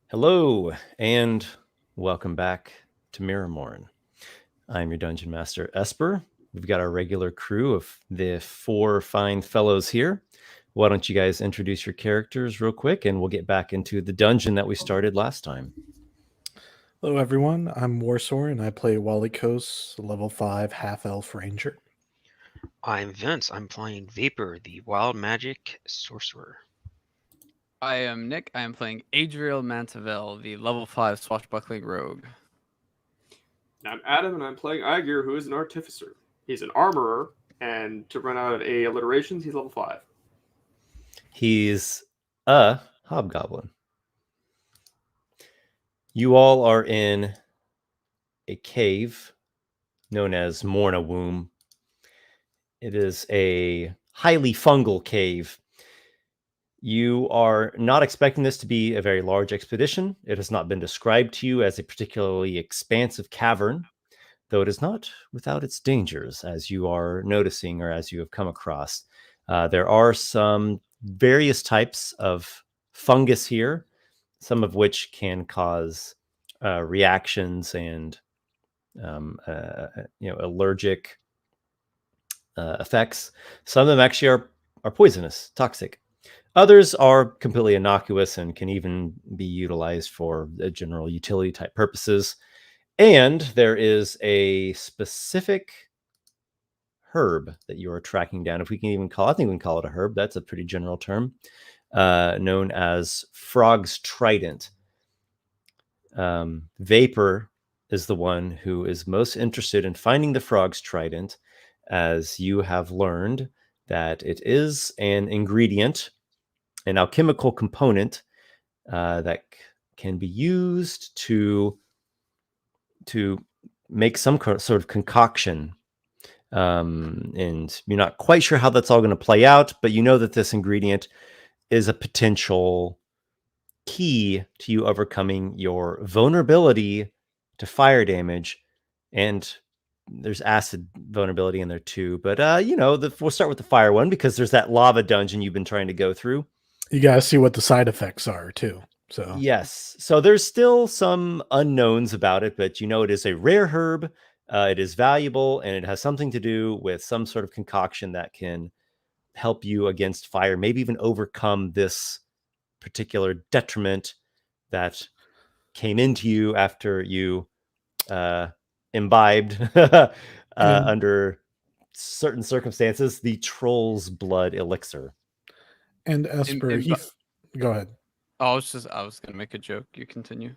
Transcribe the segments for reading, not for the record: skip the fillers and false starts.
Hello, and welcome back to MIRRORMOURN. I'm your Dungeon Master, Esper. We've got our regular crew of the four fine fellows here. Why don't you guys introduce your characters real quick, and we'll get back into the dungeon that we started last time. Hello, everyone. I'm Warsor, and I play Walykos, level 5 half-elf ranger. I'm Vince. I'm playing Vapor, the wild magic sorcerer. I am Nick. I am playing Adriel Mantavel, the level 5 swashbuckling rogue. I'm Adam, and I'm playing Aygir, who is an Artificer. He's an armorer, and to run out of A alliterations, he's level 5. He's a Hobgoblin. You all are in a cave known as Morna Womb. It is a highly fungal cave. You are not expecting this to be a very large expedition. It has not been described to you as a particularly expansive cavern, though it is not without its dangers, as you are noticing or as you have come across. There are some various types of fungus here, some of which can cause reactions and allergic effects. Some of them actually are poisonous, toxic. Others are completely innocuous and can even be utilized for general utility type purposes. And there is a specific herb that you are tracking down. If we can even call, I think we can call it a herb. That's a pretty general term, known as Frog's Trident. Vapor is the one who is most interested in finding the Frog's Trident, as you have learned that it is an ingredient, an alchemical component that can be used to make some sort of concoction. And you're not quite sure how that's all going to play out, but you know that this ingredient is a potential key to you overcoming your vulnerability to fire damage. And there's acid vulnerability in there too. But, we'll start with the fire one because there's that lava dungeon you've been trying to go through. You guys see what the side effects are, too. So Yes. So there's still some unknowns about it, but you know it is a rare herb. It is valuable, and it has something to do with some sort of concoction that can help you against fire, maybe even overcome this particular detriment that came into you after you imbibed under certain circumstances the troll's blood elixir. And Esper, go ahead. I was going to make a joke. You continue.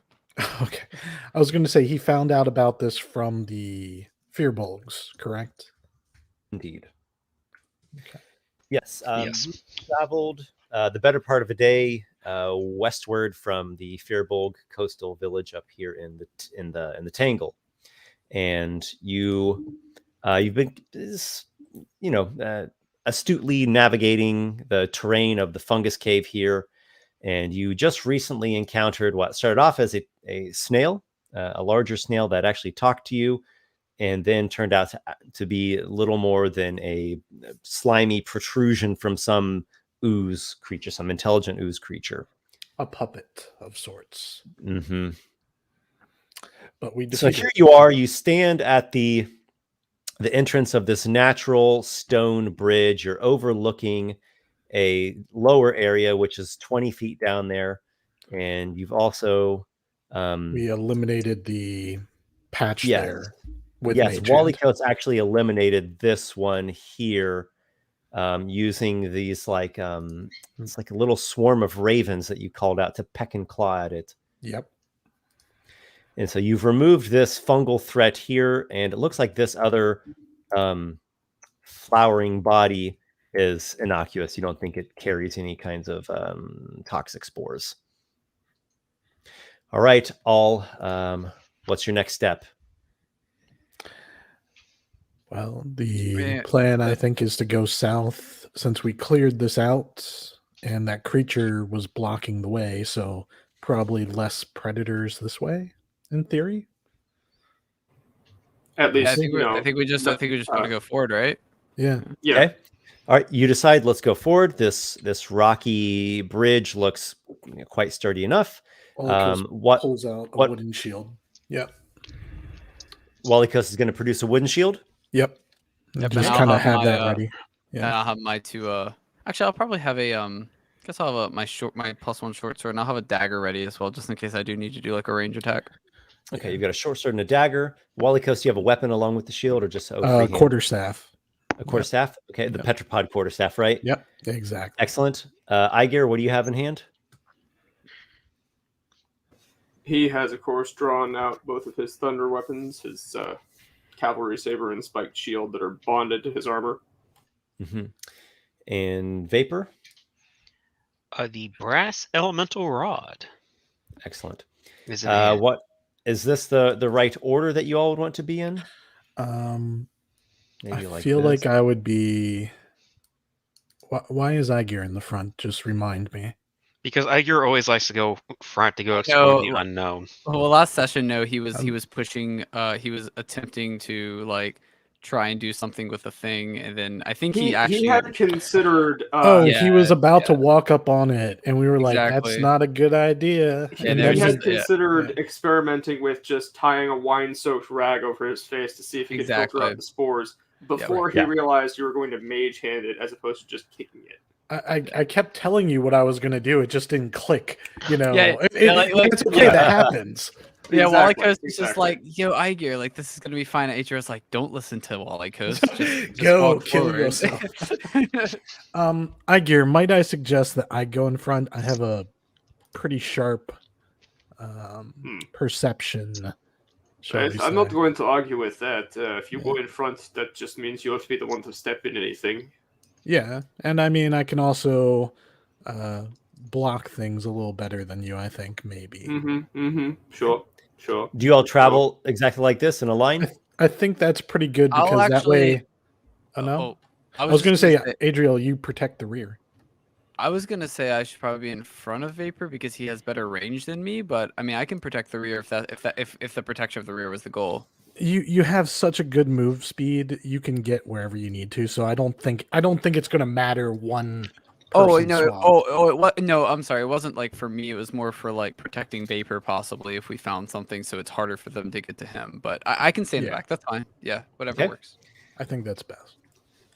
Okay. I was going to say he found out about this from the Fearbulgs, correct? Indeed. Okay. Yes. Yes. We traveled the better part of a day westward from the Fearbulg coastal village up here in the Tangle, and you've been astutely navigating the terrain of the Fungus Cave here, and you just recently encountered what started off as a snail, a larger snail that actually talked to you, and then turned out to be little more than a slimy protrusion from some ooze creature, some intelligent ooze creature. A puppet of sorts. Mm-hmm. But so here you are. You stand at the entrance of this natural stone bridge. You're overlooking a lower area, which is 20 feet down there. And you've also... we eliminated the patch there. Walykos actually eliminated this one here using these it's like a little swarm of ravens that you called out to peck and claw at it. Yep. And so you've removed this fungal threat here, and it looks like this other flowering body is innocuous. You don't think it carries any kinds of toxic spores. All right, what's your next step? Well, the plan, I think, is to go south since we cleared this out and that creature was blocking the way. So probably less predators this way, in theory. At least, I think we just want to go forward, right? Yeah. Okay. All right, you decide. Let's go forward. This rocky bridge looks quite sturdy enough. Walykos pulls out a what- wooden shield. Yep. Walykos is going to produce a wooden shield. Yep. Yep, Just and I'll kind of have have my, that uh, ready. And Yeah. I'll have my two. Actually, I'll probably have a guess I'll have my +1 short sword, and I'll have a dagger ready as well, just in case I do need to do like a range attack. Okay, you've got a short sword and a dagger. Walykos, do you have a weapon along with the shield, or just freehand? Quarterstaff. A quarterstaff? Okay, the Yep. Petripod quarterstaff, right? Yep. Exactly. Excellent. Aygir, what do you have in hand? He has, of course, drawn out both of his thunder weapons, his cavalry saber and spiked shield that are bonded to his armor. Mm-hmm. And Vapor? The brass elemental rod. Excellent. Is in hand. What is this the right order that you all would want to be in? Maybe I feel this. like I would be. Why is Aygir in the front? Just remind me. Because Aygir always likes to go front to go explore the unknown. Well, last session, no, he was pushing. He was attempting to like try and do something with the thing, and then I think he actually had considered. He was about to walk up on it, and we were like, Exactly. "That's not a good idea." Yeah, And there He then had considered experimenting with just tying a wine-soaked rag over his face to see if he could filter out the spores before he realized you were going to mage-hand it as opposed to just kicking it. I kept telling you what I was going to do. It just didn't click. You know, it's okay. Yeah. That happens. Yeah, Exactly, Walykos is just like, yo, Aygir, like this is gonna be fine. Adriel's like, don't listen to Walykos. Just Go walk kill forward. yourself. Aygir, might I suggest that I go in front? I have a pretty sharp perception. I'm not going to argue with that. If you go in front, that just means you have to be the one to step in anything. Yeah, and I mean, I can also block things a little better than you, I think, maybe. Sure. Do you all travel exactly like this in a line? I think that's pretty good because that way... no? I was going to say, Adriel, you protect the rear. I was going to say I should probably be in front of Vapor because he has better range than me, but I mean, I can protect the rear if the protection of the rear was the goal. You have such a good move speed, you can get wherever you need to. So I don't think it's going to matter one. No, I'm sorry. It wasn't like for me. It was more for like protecting Vapor, possibly if we found something, so it's harder for them to get to him. But I can stay in the back. That's fine. Yeah, whatever works. I think that's best.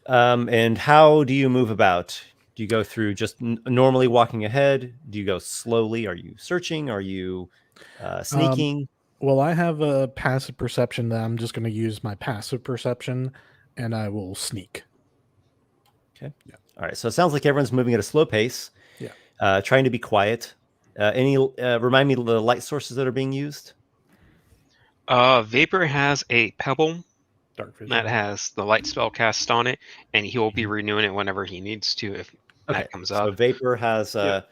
And how do you move about? Do you go through just normally walking ahead? Do you go slowly? Are you searching? Are you sneaking? Well, I have a passive perception that I'm just going to use my passive perception, and I will sneak. Okay. Yeah. All right. So it sounds like everyone's moving at a slow pace. Yeah. Trying to be quiet. Remind me of the light sources that are being used? Vapor has a pebble Dark vision. that has the light spell cast on it, and he will be renewing it whenever he needs to if that comes up. So Vapor has a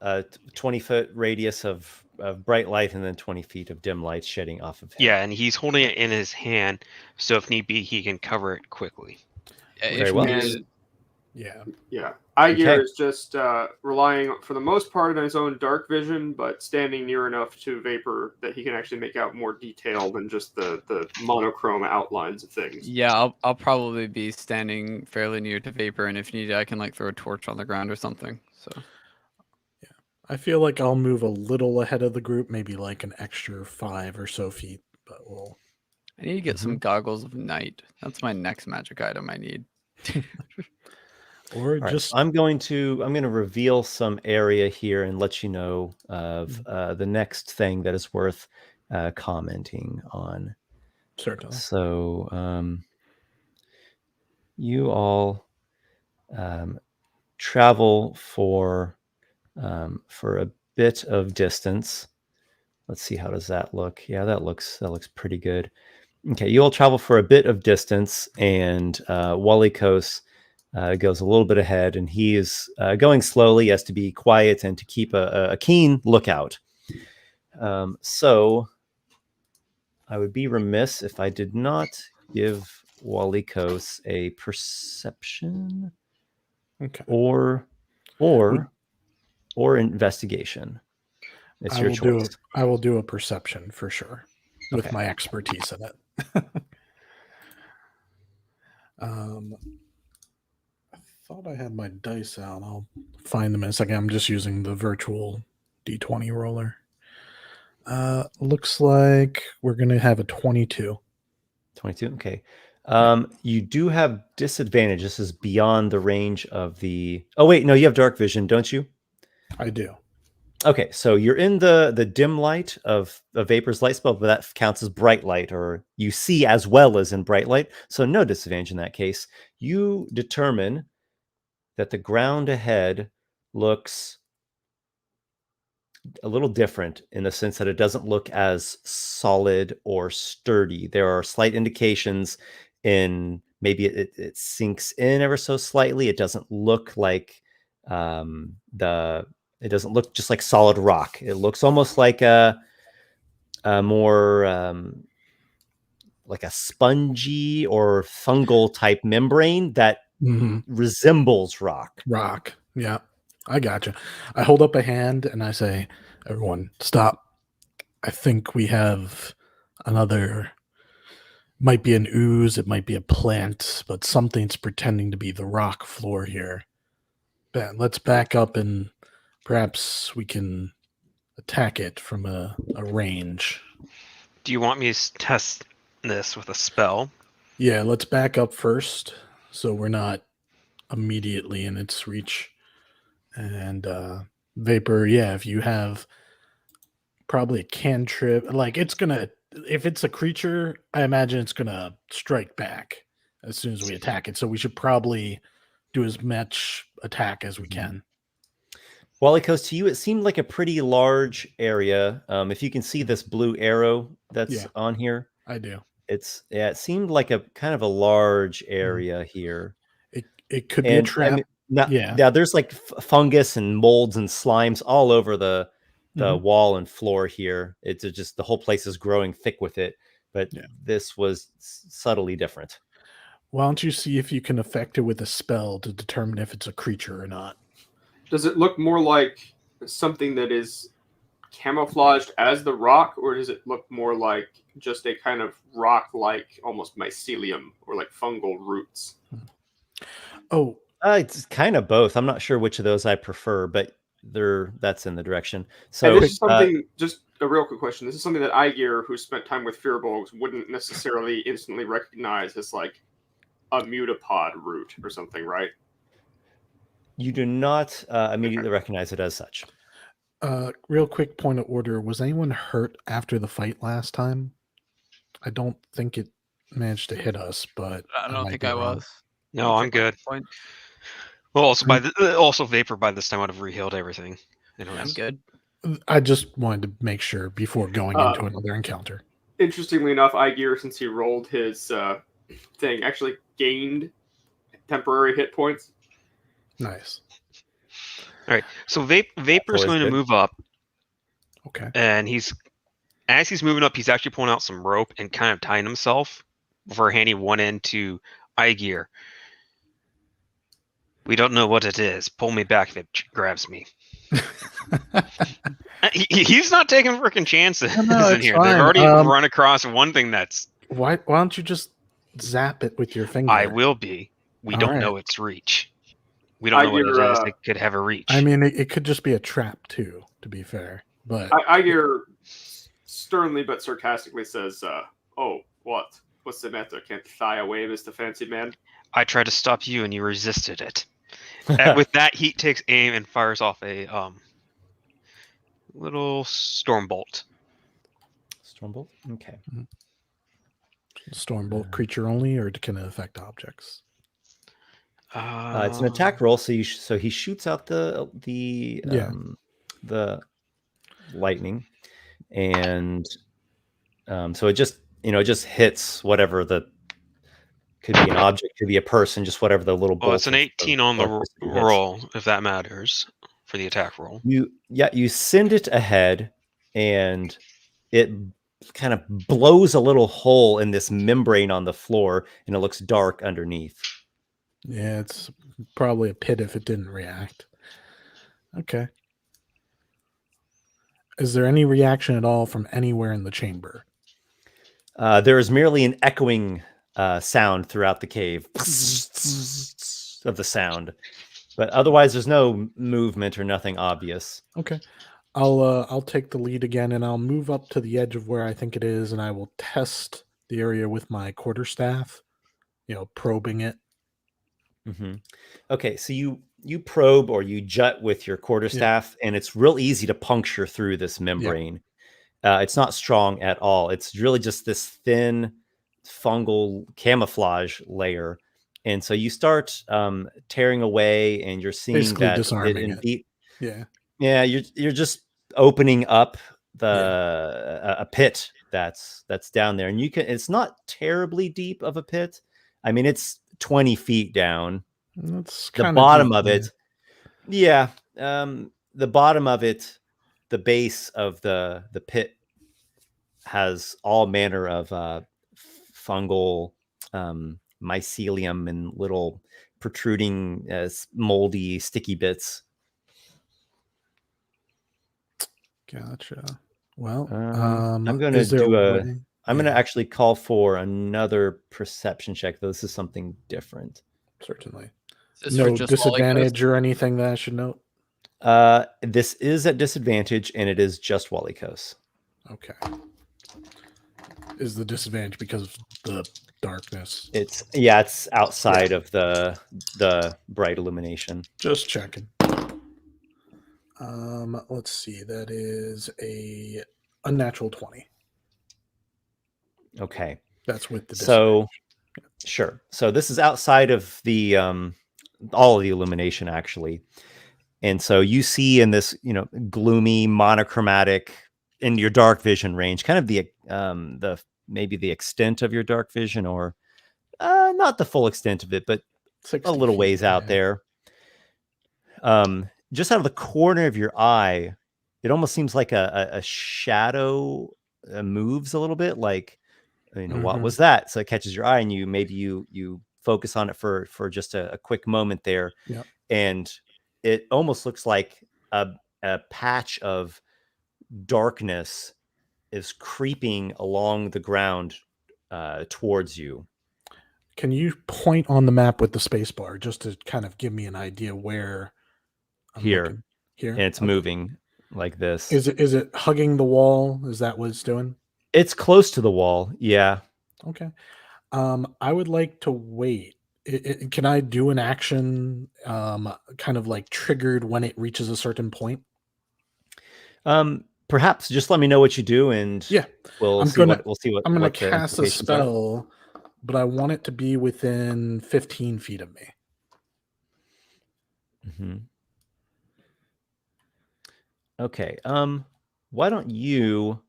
20-foot radius of bright light and then 20 feet of dim light shedding off of him. Yeah, and he's holding it in his hand, so if need be, he can cover it quickly. Very well. Yeah. Aygir is just relying, for the most part, on his own dark vision, but standing near enough to Vapor that he can actually make out more detail than just the monochrome outlines of things. Yeah, I'll probably be standing fairly near to Vapor, and if needed, I can like throw a torch on the ground or something. So. Yeah, I feel like I'll move a little ahead of the group, maybe like an extra 5 or so feet, but we'll. I need to get some goggles of night. That's my next magic item I need. Or All just right, I'm going to reveal some area here and let you know of the next thing that is worth commenting on. Certainly. So you all travel for a bit of distance. Let's see, how does that look? Yeah, that looks pretty good. Okay, you all travel for a bit of distance, and Walykos goes a little bit ahead, and he is going slowly as to be quiet and to keep a keen lookout. So I would be remiss if I did not give Walykos a perception or investigation. It's your choice. I will do a perception for sure with my expertise in it. I thought I had my dice out. I'll find them in a second. I'm just using the virtual D20 roller. Looks like we're going to have a 22. 22, okay. You do have disadvantage. This is beyond the range of the... Oh, wait, no, you have dark vision, don't you? I do. Okay, so you're in the dim light of Vapor's light spell, but that counts as bright light, or you see as well as in bright light, so no disadvantage in that case. You determine that the ground ahead looks a little different in the sense that it doesn't look as solid or sturdy. There are slight indications in maybe it sinks in ever so slightly. It doesn't look like it doesn't look just like solid rock. It looks almost like a more like a spongy or fungal type membrane that resembles rock. Rock. Yeah, I gotcha. I hold up a hand and I say, everyone, stop. I think we have another, might be an ooze, it might be a plant, but something's pretending to be the rock floor here. Ben, let's back up and perhaps we can attack it from a range. Do you want me to test this with a spell? Yeah, let's back up first so we're not immediately in its reach. And Vapor, yeah, if you have probably a cantrip, like it's gonna, if it's a creature, I imagine it's gonna strike back as soon as we attack it. So we should probably do as much attack as we can. Walykos, to you, it seemed like a pretty large area. If you can see this blue arrow that's on here, I do. It seemed like a kind of a large area here. It could be a trap. I mean, now there's like fungus and molds and slimes all over the wall and floor here. It's just the whole place is growing thick with it. But this was subtly different. Why don't you see if you can affect it with a spell to determine if it's a creature or not? Does it look more like something that is camouflaged as the rock, or does it look more like just a kind of rock-like, almost mycelium or like fungal roots? Oh, it's kind of both. I'm not sure which of those I prefer, but that's in the direction. So and this is something, just a real quick question. This is something that Aygir, who spent time with Firbolgs, wouldn't necessarily instantly recognize as like a mutapod root or something, right? You do not immediately recognize it as such. Real quick point of order. Was anyone hurt after the fight last time? I don't think it managed to hit us, but I don't think I was. No, I'm good. Well, also Vapor by this time would have re-healed everything. I'm good. I just wanted to make sure before going into another encounter. Interestingly enough, Aygir, since he rolled his thing, actually gained temporary hit points. Nice. All right, so Vapor's going to move up. Okay. And as he's moving up, he's actually pulling out some rope and kind of tying himself before handing one end to Aygir. We don't know what it is. Pull me back if it grabs me. He's not taking freaking chances in here. Fine. They've already run across one thing that's... Why don't you just zap it with your finger? I will be. We don't know its reach. We don't know what it is. It could have a reach. I mean, it could just be a trap too, to be fair. But Aygir sternly but sarcastically says, "Oh, what? What's the matter? Can't fly away, Mr. Fancy Man?" I tried to stop you, and you resisted it. With that, he takes aim and fires off a little storm bolt. Storm bolt. Okay. Storm bolt creature only, or can it affect objects? It's an attack roll, so he shoots out the lightning, and so it just hits whatever could be an object, could be a person, just whatever the little. Well, it's an 18 on the roll, if that matters for the attack roll. You send it ahead, and it kind of blows a little hole in this membrane on the floor, and it looks dark underneath. Yeah, it's probably a pit if it didn't react. Okay. Is there any reaction at all from anywhere in the chamber? There is merely an echoing sound throughout the cave. of the sound. But otherwise, there's no movement or nothing obvious. Okay. I'll take the lead again, and I'll move up to the edge of where I think it is, and I will test the area with my quarterstaff, probing it. Mm-hmm. Okay, so you probe or you jut with your quarterstaff, and it's real easy to puncture through this membrane. It's not strong at all. It's really just this thin fungal camouflage layer. And so you start tearing away, and you're seeing Basically that disarming it indeed, Yeah. you're just opening up a pit that's down there, and it's not terribly deep of a pit. I mean, it's 20 feet down. That's The kinda bottom deep, of it, the bottom of it, the base of the pit has all manner of fungal mycelium and little protruding moldy sticky bits. Gotcha. Well, I'm going is to there do a a way? I'm going to actually call for another perception check, though this is something different. Certainly. Is this for No just disadvantage Walykos? or anything that I should note? This is at disadvantage, and it is just Walykos. Okay. Is the disadvantage because of the darkness? It's outside of the bright illumination. Just checking. Let's see. That is a unnatural 20. Okay. That's with the So disadvantage. sure. So this is outside of the all of the illumination, actually. And so you see in this, gloomy, monochromatic, in your dark vision range, kind of the maybe the extent of your dark vision, or not the full extent of it, but 60 a little feet, ways out there. Just out of the corner of your eye, it almost seems like a shadow moves a little bit, like, what was that? So it catches your eye, and you focus on it for just a quick moment there. Yep. And it almost looks like a patch of darkness is creeping along the ground towards you. Can you point on the map with the space bar just to kind of give me an idea where I'm looking? Here? And it's moving like this. Is it hugging the wall? Is that what it's doing? It's close to the wall. Yeah. Okay. I would like to wait. Can I do an action kind of like triggered when it reaches a certain point? Perhaps just let me know what you do, and we'll see what I'm gonna what the cast a implications are. spell, but I want it to be within 15 feet of me. Mm-hmm. Okay. Why don't you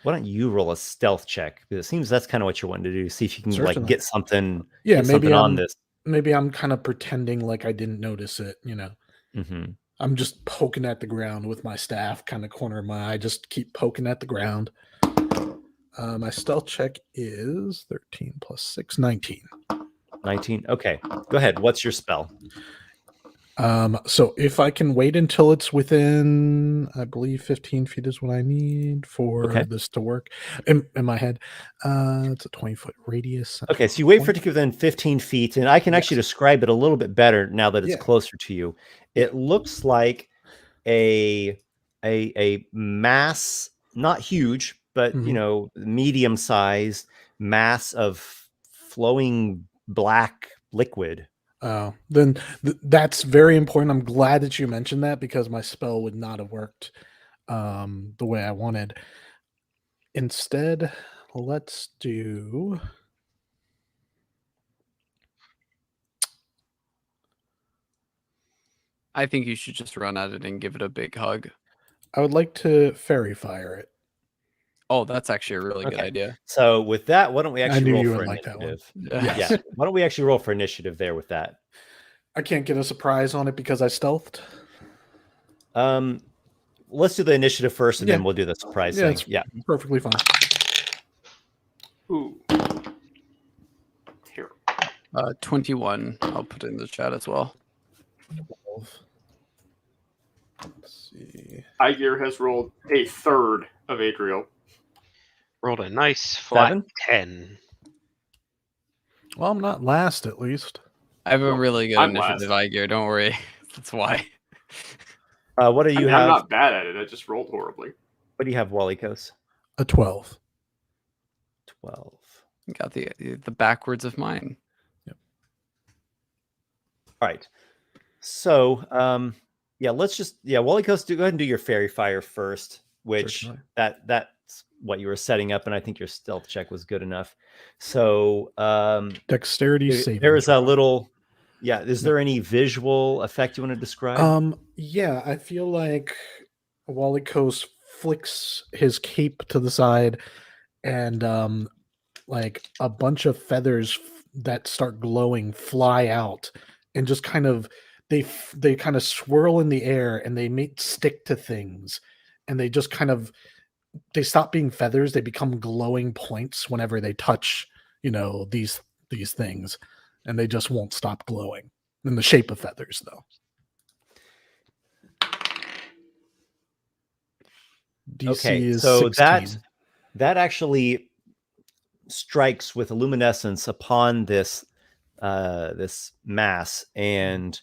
roll a stealth check? Because it seems that's kind of what you're wanting to do. See if you can Certainly. get something. Yeah, get maybe something on this. Maybe I'm kind of pretending like I didn't notice it. Mm-hmm. I'm just poking at the ground with my staff, kind of corner of my eye. Just keep poking at the ground. My stealth check is 13 plus 6, 19. 19. Okay, go ahead. What's your spell? So if I can wait until it's within, I believe 15 feet is what I need for this to work in my head. It's a 20-foot radius. Okay, so you wait for it to get within 15 feet, and I can actually describe it a little bit better now that it's closer to you. It looks like a mass, not huge, but medium-sized mass of flowing black liquid. Oh, then that's very important. I'm glad that you mentioned that, because my spell would not have worked the way I wanted. Instead, let's do... I think you should just run at it and give it a big hug. I would like to fairy fire it. Oh, that's actually a really good idea. So with that, why don't we actually roll for initiative? Yeah. Why don't we actually roll for initiative there with that? I can't get a surprise on it because I stealthed. Let's do the initiative first, and then we'll do the surprise thing. Yeah, perfectly fine. Ooh. Here. 21. I'll put it in the chat as well. 12. Let's see. Aygir has rolled a third of Adriel. Rolled a nice flat 10. Well, I'm not last, at least. I have a really good I'm initiative, last. Aygir. Don't worry. That's why. What do you have? I'm not bad at it. I just rolled horribly. What do you have, Walykos? A 12. 12. Got the backwards of mine. Yep. All right. So, Walykos, go ahead and do your fairy fire first, which Certainly. that's what you were setting up, and I think your stealth check was good enough. So, Dexterity saving. there's a little. Yeah, is there any visual effect you want to describe? Yeah, I feel like Walykos flicks his cape to the side, and like a bunch of feathers that start glowing fly out, and just kind of they kind of swirl in the air, and they stick to things, and they just kind of they stop being feathers. They become glowing points whenever they touch, these things, and they just won't stop glowing in the shape of feathers, though. DC is so 16. that actually strikes with luminescence upon this this mass, and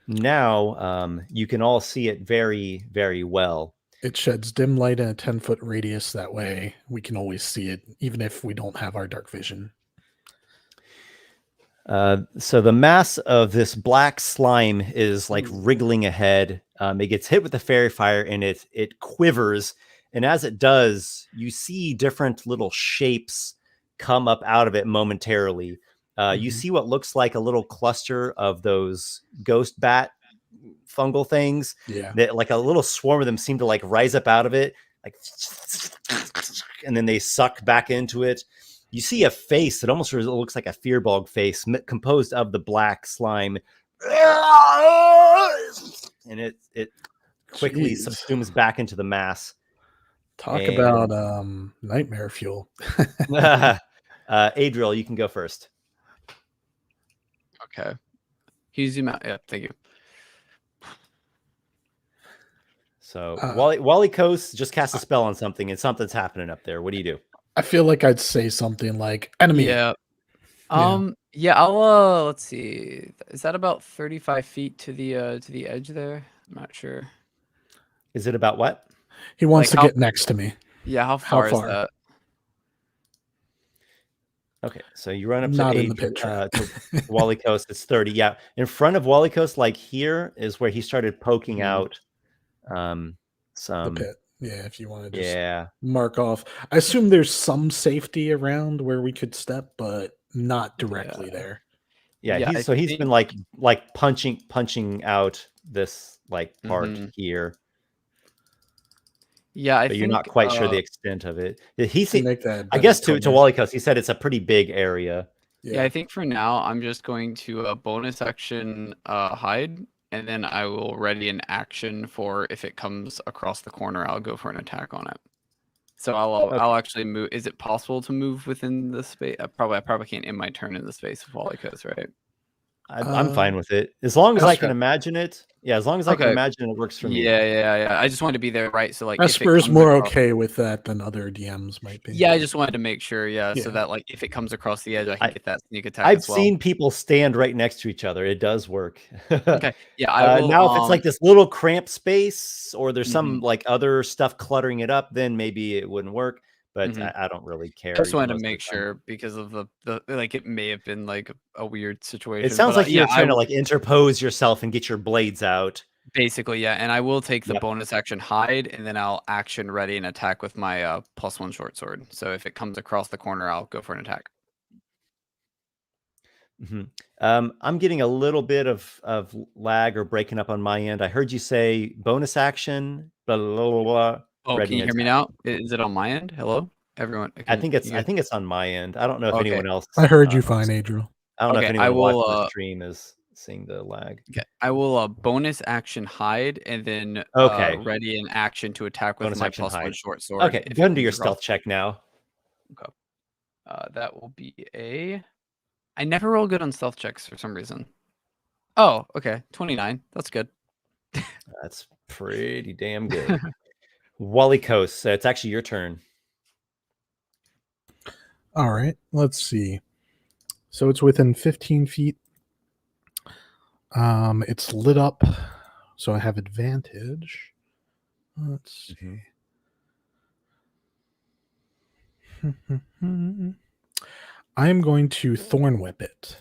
now you can all see it very, very well. It sheds dim light in a 10-foot radius. That way we can always see it, even if we don't have our dark vision. So the mass of this black slime is like wriggling ahead. It gets hit with the fairy fire, and it quivers. And as it does, you see different little shapes come up out of it momentarily. You see what looks like a little cluster of those ghost bat fungal things. Yeah. That, like, a little swarm of them seem to like rise up out of it, like, and then they suck back into it. You see a face that almost looks like a fearbog face composed of the black slime. And it quickly subsumes back into the mass. Talk about nightmare fuel. Adriel, you can go first. Okay. Can you zoom out? Yeah, thank you. So Walykos just cast a spell on something, and something's happening up there. What do you do? I feel like I'd say something like enemy. Yeah. I'll let's see. Is that about 35 feet to the edge there? I'm not sure. Is it about what? He wants to get next to me. Yeah, how far is that? Okay, so you run up Not to in the picture. to Walykos. It's 30. Yeah, in front of Walykos, like here, is where he started poking out some the pit. Yeah, if you want to just mark off. I assume there's some safety around where we could step, but not directly there. Yeah, he's been like punching out this like part here. Yeah, but you're not quite sure the extent of it. I guess to Walykos, he said it's a pretty big area. Yeah, I think for now I'm just going to bonus action hide, and then I will ready an action for if it comes across the corner, I'll go for an attack on it. So I'll actually move. Is it possible to move within the space? I probably can't in my turn in the space of Walykos, right? I'm fine with it as long as I can imagine it. Yeah, as long as I can imagine it works for me. Yeah. I just wanted to be there, right? So like, Esper's more okay with that than other DMs might be. Yeah, I just wanted to make sure. Yeah, so that like if it comes across the edge, I can get that sneak attack. I've seen people stand right next to each other. It does work. Okay. Yeah. I will, now, if it's like this little cramped space, or there's some like other stuff cluttering it up, then maybe it wouldn't work. But I don't really care. I just wanted to make sure because of the like it may have been like a weird situation. It sounds like you're trying to like interpose yourself and get your blades out. Basically, yeah. And I will take the bonus action hide, and then I'll action ready and attack with my +1 short sword. So if it comes across the corner, I'll go for an attack. I'm getting a little bit of lag or breaking up on my end. I heard you say bonus action. Blah, blah, blah, blah. Oh, can you hear me now? Is it on my end? Hello, everyone. I think it's on my end. I don't know if anyone else. I heard you fine, Adriel. I don't know if anyone watching the stream is seeing the lag. Okay, I will bonus action hide, and then ready an action to attack with my +1 short sword. Okay, go ahead and do your stealth check now. Okay, that will be a. I never roll good on stealth checks for some reason. Oh, okay, 29. That's good. That's pretty damn good. Walykos, it's actually your turn. All right, let's see. So it's within 15 feet It's lit up, so I have advantage. Let's see. I am going to Thorn Whip it.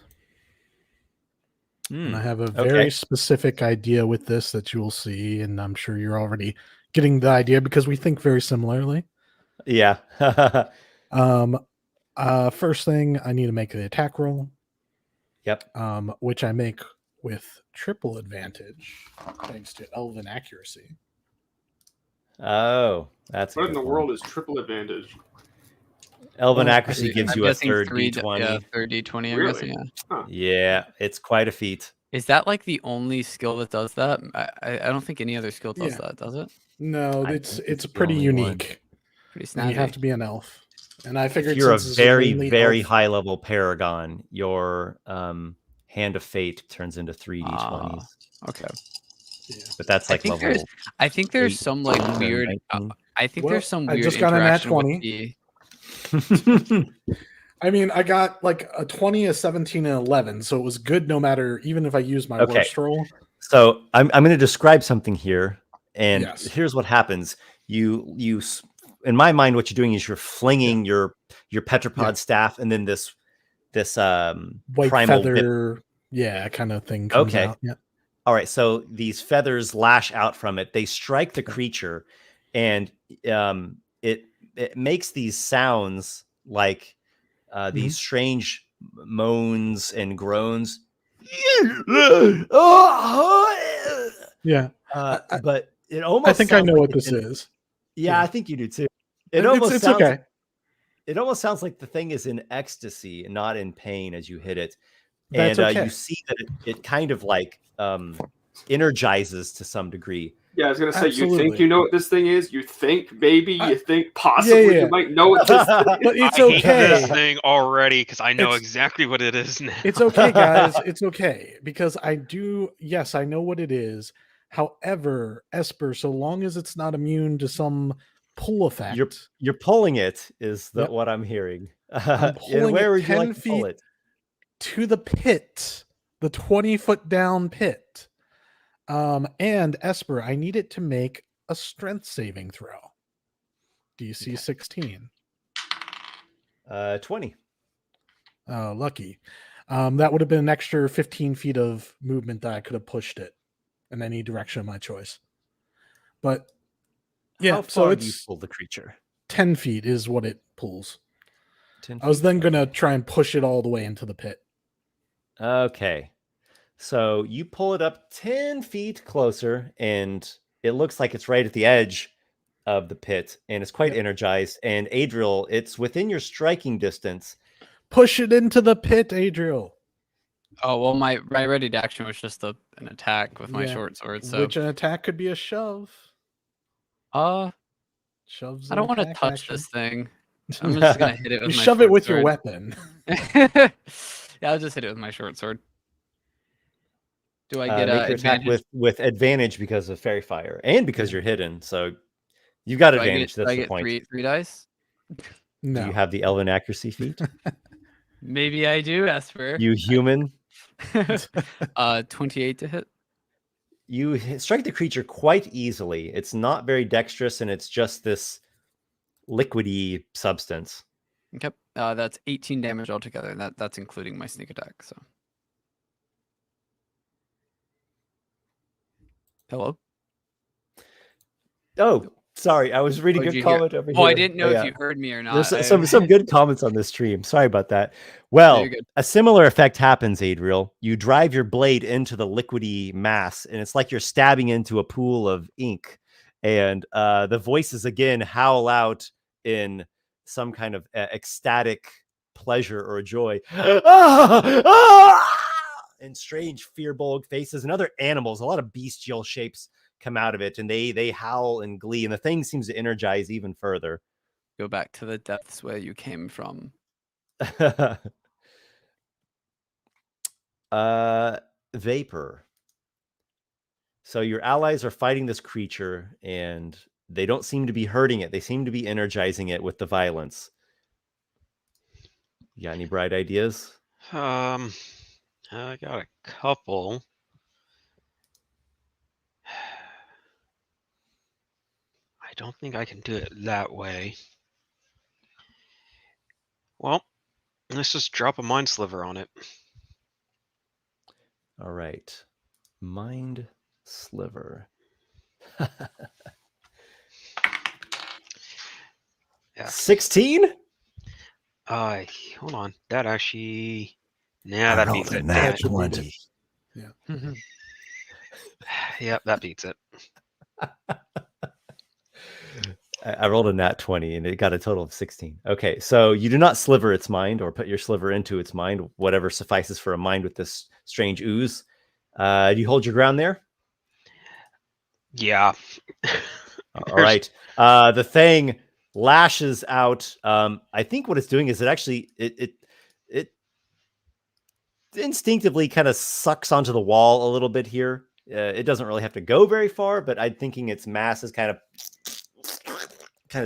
And I have a very specific idea with this that you will see, and I'm sure you're already getting the idea because we think very similarly. Yeah. First thing, I need to make the attack roll. Yep. Which I make with triple advantage thanks to Elven accuracy. Oh, that's what in the world is triple advantage? Elven accuracy gives I'm you a guessing third three d20. Yeah, third d20. I'm Really? guessing, yeah. Huh. Yeah, it's quite a feat. Is that like the only skill that does that? I don't think any other skill does that, does it? No, I it's think it's the pretty only unique. Pretty And snazzy. you have to be an elf. And I figured If you're a since very, mainly very elf- high level paragon, your Hand of Fate turns into 3d20s. Okay. Yeah. But that's like level. I think there's 8, some like 10, or weird. 19. I think Well, there's some I weird just got a nat interaction with 20. the. I mean, I got like a 20, a 17, and 11, so it was good no matter, even if I used my worst roll. So I'm going to describe something here, and Yes. here's what happens. You in my mind, what you're doing is you're flinging your Petripod staff, and then this White primal feather, kind of thing comes out. Yeah. All right, so these feathers lash out from it. They strike the creature, and it makes these sounds like these strange moans and groans. Yeah. But it almost I think I sounds know like what this is. Yeah, I think you do too. It's sounds okay. It almost sounds like the thing is in ecstasy and not in pain as you hit it. That's And okay. you see that it kind of like energizes to some degree. Yeah, I was gonna say, Absolutely. you think you know what this thing is? You think maybe you think possibly yeah. you might know what this thing is. But it's I hate this okay. thing already because I know It's- exactly what it is now. It's okay, guys. It's okay. Because I know what it is. However, Esper, so long as it's not immune to some pull effect. You're pulling it is Yep. what I'm hearing. I'm And pulling where it would you 10 like to pull feet it? to the pit, the 20-foot down pit. And Esper, I need it to make a strength saving throw. DC 16. 20. Oh, lucky. That would have been an extra 15 feet of movement that I could have pushed it in any direction of my choice. But yeah, How so far do you it's pull the creature? 10 feet is what it pulls. 10 I was feet? then going to try and push it all the way into the pit. Okay. So you pull it up 10 feet closer, and it looks like it's right at the edge of the pit, and it's quite energized. And Adriel, it's within your striking distance. Push it into the pit, Adriel. Oh well, my ready to action was just an attack with my short sword. So Which an attack could be a shove. Shoves. I don't want to attack touch action. this thing. I'm just gonna hit it with You my shove it short with your sword. weapon. Yeah, I'll just hit it with my short sword. Do I get Make your attack advantage? with advantage because of fairy fire and because you're hidden. So you've got Do I advantage. get, That's do I the get point. three dice? No. Do you have the elven accuracy feat? Maybe I do, Esper. You human. 28 to hit. You strike the creature quite easily. It's not very dexterous, and it's just this liquidy substance. Okay, that's 18 damage altogether. And that's including my sneak attack. So, hello. Oh, sorry. I was reading Oh, a did you hear- comment over here. Oh, I didn't know Yeah. if you heard me or not. There's some good comments on this stream. Sorry about that. Well, you're good. a similar effect happens, Adriel. You drive your blade into the liquidy mass, and it's like you're stabbing into a pool of ink. And the voices again howl out in some kind of ecstatic pleasure or joy. And strange fear-bulged faces and other animals, a lot of bestial shapes come out of it, and they howl in glee, and the thing seems to energize even further. Go back to the depths where you came from. Vapor. So your allies are fighting this creature, and they don't seem to be hurting it. They seem to be energizing it with the violence. You got any bright ideas? I got a couple. don't think I can do it that way. Well, let's just drop a Mind Sliver on it. All right. Mind Sliver. Yeah. 16? Hold on. That actually... Nah, that beats it. nat Damn it. 20. Yep, that beats it. I rolled a nat 20 and it got a total of 16. Okay, so you do not sliver its mind or put your sliver into its mind, whatever suffices for a mind with this strange ooze. Do you hold your ground there? Yeah. All right. The thing lashes out. I think what it's doing is it instinctively kind of sucks onto the wall a little bit here. It doesn't really have to go very far, but I'm thinking its mass is kind of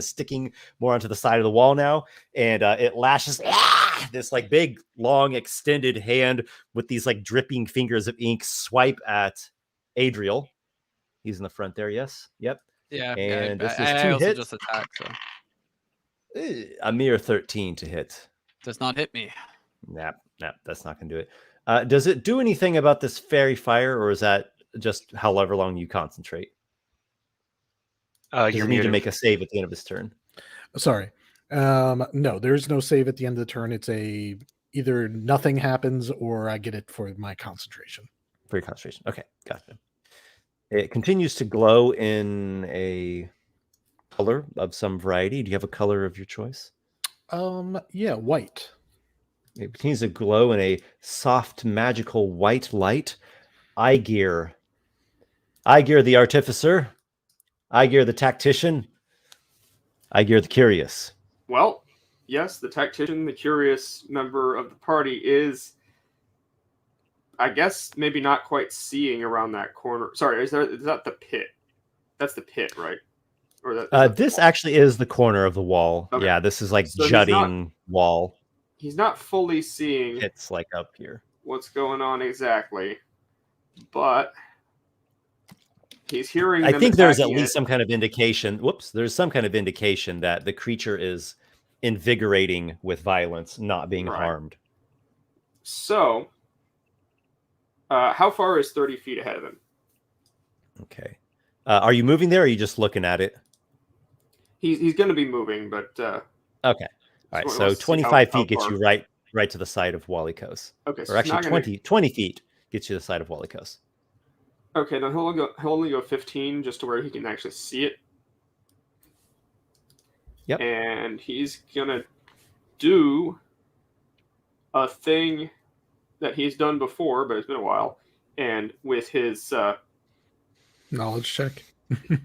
sticking more onto the side of the wall now, and it lashes this like big, long, extended hand with these like dripping fingers of ink swipe at Adriel. He's in the front there, yes? Yep. Yeah, And this is I 2 also hits. just attacked, so A mere 13 to hit. does not hit me. Nah, that's not gonna do it. Does it do anything about this fairy fire, or is that just however long you concentrate? You need to make a save at the end of his turn. Sorry. No, there's no save at the end of the turn. It's either nothing happens or I get it for my concentration. For your concentration. Okay, gotcha. It continues to glow in a color of some variety. Do you have a color of your choice? Yeah, white. It continues to glow in a soft, magical white light. Aygir the Artificer. Aygir the Tactician. Aygir the Curious. Well, yes, the Tactician, the curious member of the party, is, I guess, maybe not quite seeing around that corner. Sorry, is that the pit? That's the pit, right? Or this actually is the corner of the wall. Okay. Yeah, this is like so jutting wall. He's not fully seeing. It's like up here. What's going on exactly? But he's hearing. I think there's at least some kind of indication. There's some kind of indication that the creature is invigorating with violence, not being harmed. So, how far is 30 feet ahead of him? Okay. Are you moving there, or are you just looking at it? He's going to be moving, but okay. All right. So 25 feet gets you right to the side of Walykos. Okay. So or actually, 20 feet gets you to the side of Walykos. Okay, then he'll only go 15 just to where he can actually see it. Yep. And he's gonna do a thing that he's done before, but it's been a while. And with his knowledge check,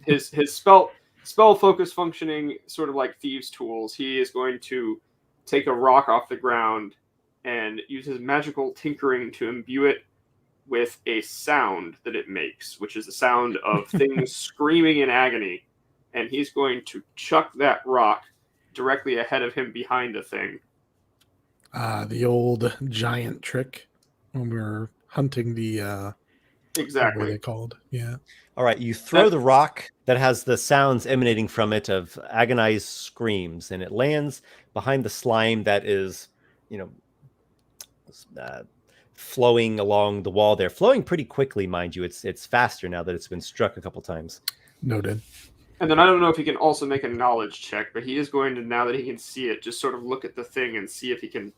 his spell focus functioning sort of like thieves' tools, he is going to take a rock off the ground and use his magical tinkering to imbue it with a sound that it makes, which is the sound of things screaming in agony. And he's going to chuck that rock directly ahead of him behind the thing. The old giant trick when we were hunting the... exactly. What are they called? Yeah. All right, you throw the rock that has the sounds emanating from it of agonized screams, and it lands behind the slime that is, flowing along the wall there, flowing pretty quickly, mind you. It's faster now that it's been struck a couple times. Noted. And then I don't know if he can also make a knowledge check, but he is going to, now that he can see it, just sort of look at the thing and see if he can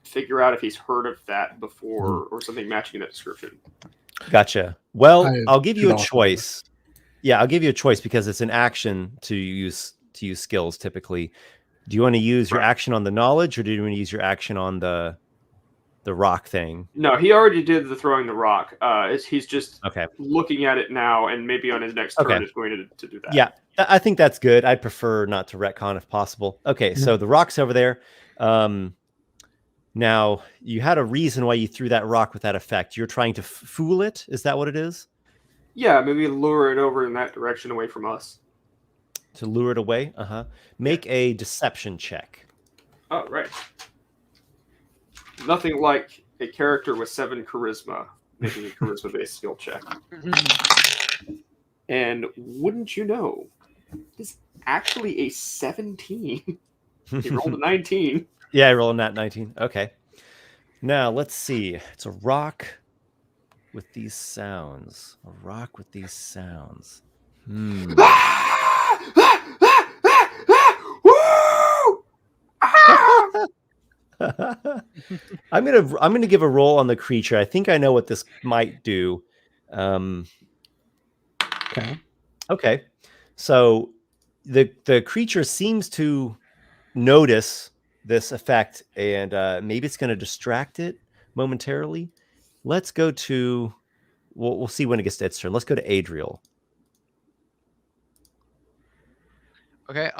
figure out if he's heard of that before or something matching that description. Gotcha. Well, I'll give you a choice. Yeah, I'll give you a choice because it's an action to use skills typically. Do you want to use your action on the knowledge, or do you want to use your action on the rock thing? No, he already did the throwing the rock. He's just looking at it now, and maybe on his next turn is going to do that. Yeah, I think that's good. I'd prefer not to retcon if possible. Okay, so the rock's over there. Now, you had a reason why you threw that rock with that effect. You're trying to fool it? Is that what it is? Yeah, maybe lure it over in that direction away from us. To lure it away? Uh-huh. Make a deception check. Oh, right. Nothing like a character with 7 charisma making a charisma-based skill check. And wouldn't you know, It's actually a 17. He rolled a 19. Yeah, I rolled a nat 19. Okay. Now, let's see. It's a rock with these sounds. A rock with these sounds. Woo! I'm gonna give a roll on the creature. I think I know what this might do. Okay. So the creature seems to notice this effect, and maybe it's going to distract it momentarily. Let's go to. We'll see when it gets to its turn. Let's go to Adriel. Okay.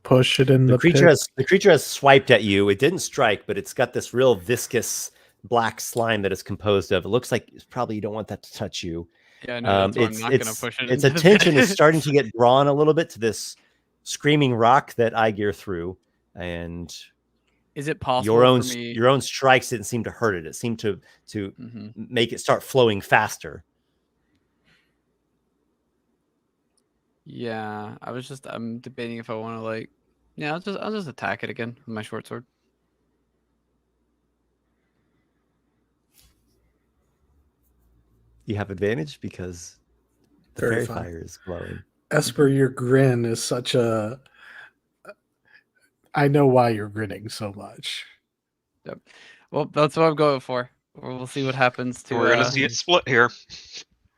Push it in the creature pit. the creature has swiped at you. It didn't strike, but it's got this real viscous black slime that it's composed of. It looks like probably you don't want that to touch you. Yeah, no, that's why I'm not gonna push it. Its into the attention is pit. starting to get drawn a little bit to this screaming rock that Aygir threw, and Is it possible for me? your own strikes didn't seem to hurt it. It seemed to make it start flowing faster. Yeah, I'm debating if I want to yeah, I'll just attack it again with my short sword. You have advantage because the Very fairy fine. fire is glowing. Esper, your grin is such a. I know why you're grinning so much. Yep. Well, that's what I'm going for. We'll see what happens to. We're gonna see it split here.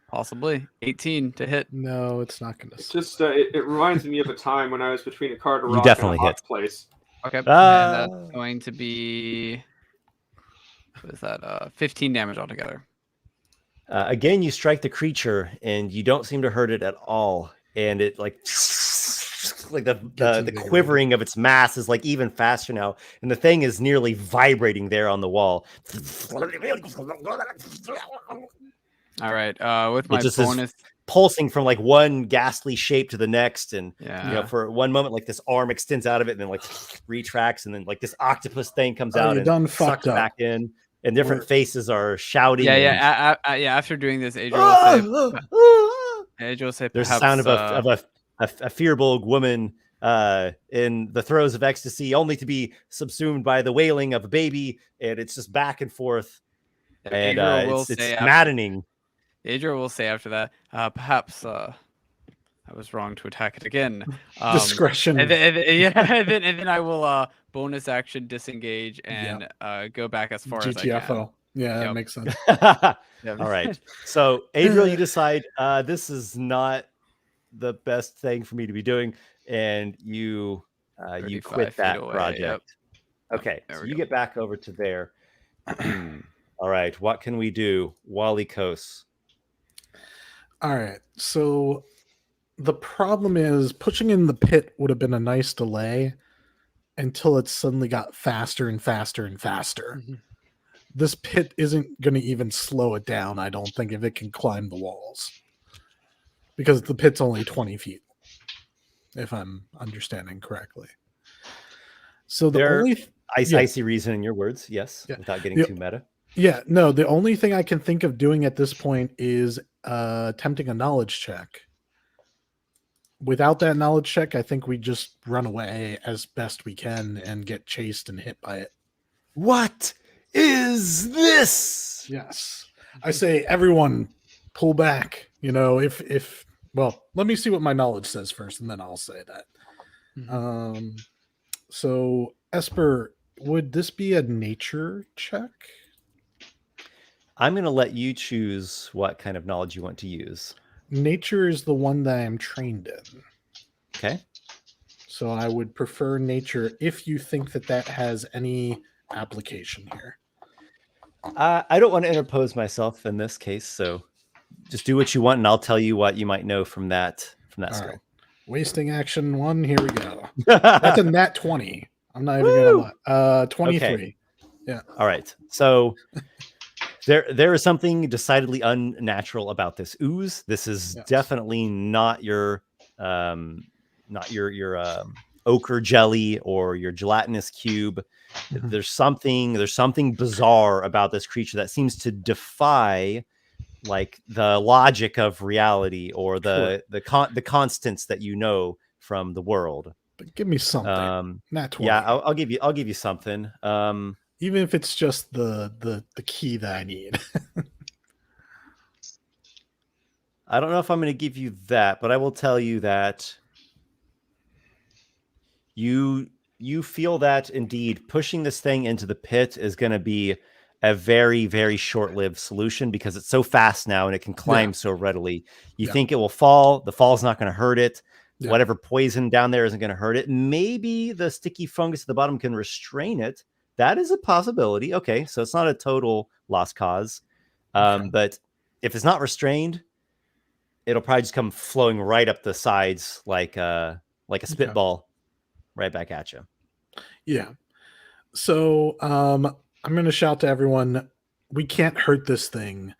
Possibly 18 to hit. No, it's not going to. Just it reminds me of a time when I was between a card rock definitely and a hot hit. place. Okay, and Ah. that's going to be. What is that? 15 damage altogether. Again, you strike the creature, and you don't seem to hurt it at all. And it like the quivering of its mass is like even faster now, and the thing is nearly vibrating there on the wall. All right. With my just bonus, pulsing from like one ghastly shape to the next, and yeah, for one moment, like this arm extends out of it, and then like retracts, and then like this octopus thing comes out and done sucks fucked up. back in, and different faces are shouting. yeah. After doing this, Adriel will say, There's perhaps, the sound of a fearful woman in the throes of ecstasy, only to be subsumed by the wailing of a baby, and it's just back and forth, and it's maddening. Adriel will say after that, perhaps I was wrong to attack it again. Discretion. And then I will bonus action disengage and go back as far as I can. Yeah, that makes sense. All right. So, Adriel, you decide this is not the best thing for me to be doing, and you quit that project. Yep. Okay, so you get back over to there. All right, what can we do? Walykos. All right, so the problem is pushing in the pit would have been a nice delay until it suddenly got faster and faster and faster. Mm-hmm. This pit isn't going to even slow it down, I don't think, if it can climb the walls. Because the pit's only 20 feet, if I'm understanding correctly. So I see reason in your words, yes, without getting too meta. Yeah, no, the only thing I can think of doing at this point is attempting a knowledge check. Without that knowledge check, I think we just run away as best we can and get chased and hit by it. What is this? Yes. I say everyone pull back. Well, let me see what my knowledge says first, and then I'll say that. Mm-hmm. So Esper, would this be a nature check? I'm going to let you choose what kind of knowledge you want to use. Nature is the one that I'm trained in. Okay. So I would prefer nature if you think that has any application here. I don't want to interpose myself in this case, so just do what you want, and I'll tell you what you might know from that skill. Right. Wasting action 1. Here we go. That's a nat 20. I'm not even going to lie. 23. Okay. Yeah. All right. So there is something decidedly unnatural about this ooze. This is definitely not your ochre jelly or your gelatinous cube. There's something bizarre about this creature that seems to defy like the logic of reality or the constants that you know from the world. But give me something. Not 20. Yeah, I'll give you something. Even if it's just the key that I need. I don't know if I'm going to give you that, but I will tell you that you feel that indeed pushing this thing into the pit is going to be a very, very short-lived solution because it's so fast now and it can climb so readily. You think it will fall. The fall's not going to hurt it. Whatever poison down there isn't going to hurt it. Maybe the sticky fungus at the bottom can restrain it. That is a possibility. Okay, so it's not a total lost cause. But if it's not restrained, it'll probably just come flowing right up the sides like a spitball right back at you. Yeah. So I'm going to shout to everyone, we can't hurt this thing.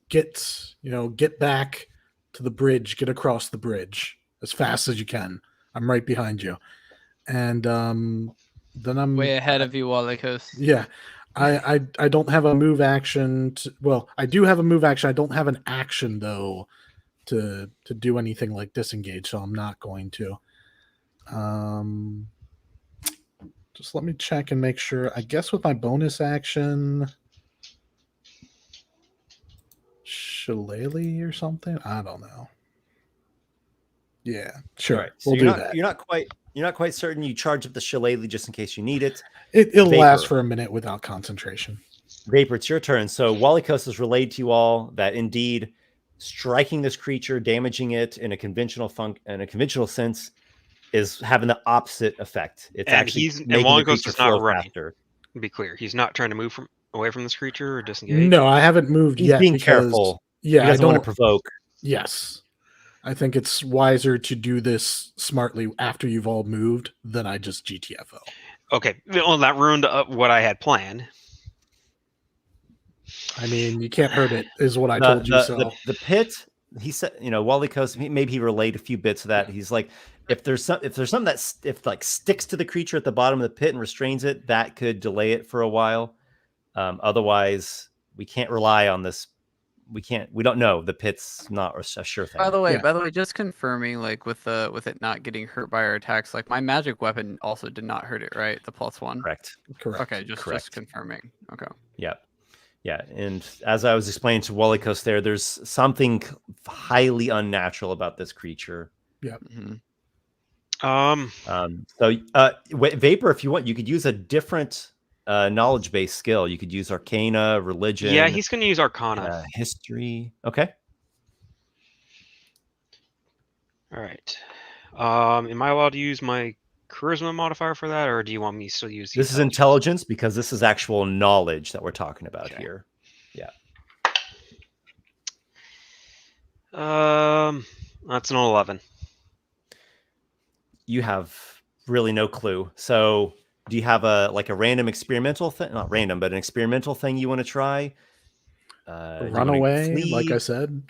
Get back to the bridge, get across the bridge as fast as you can. I'm right behind you. And then I'm way ahead of you, Walykos. Yeah. I don't have a move action. I do have a move action. I don't have an action though to do anything like disengage, so I'm not going to. Just let me check and make sure. I guess with my bonus action, Shillelagh or something. I don't know. Yeah, sure. Right. So you're not quite certain. You charge up the Shillelagh just in case you need it. It'll last for a minute without concentration. Vapor, it's your turn. So Walykos has relayed to you all that indeed striking this creature, damaging it in a conventional sense, is having the opposite effect. It's actually making Walykos is not running. To be clear, he's not trying to move away from this creature or disengage. No, I haven't moved yet. Being careful. Yeah, I don't want to provoke. Yes, I think it's wiser to do this smartly after you've all moved than I just GTFO. Okay, well, that ruined what I had planned. I mean, you can't hurt it, is what I told you. The pit. He said, Walykos, maybe he relayed a few bits of that. He's like, if there's something that sticks to the creature at the bottom of the pit and restrains it, that could delay it for a while. Otherwise, we can't rely on this. We don't know. The pit's not a sure thing. By the way, just confirming, like with it not getting hurt by our attacks, like my magic weapon also did not hurt it, right? The +1. Correct. Okay, just confirming. Okay. Yeah. Yeah, and as I was explaining to Walykos there's something highly unnatural about this creature. Yeah. Vapor, if you want, you could use a different knowledge-based skill. You could use Arcana, Religion. Yeah, he's going to use Arcana. History. Okay. All right. Am I allowed to use my Charisma modifier for that, or do you want me to still use this? Is intelligence because this is actual knowledge that we're talking about here. Yeah. That's an 11. You have really no clue. So, do you have a random experimental thing? Not random, but an experimental thing you want to try? Run away, like I said.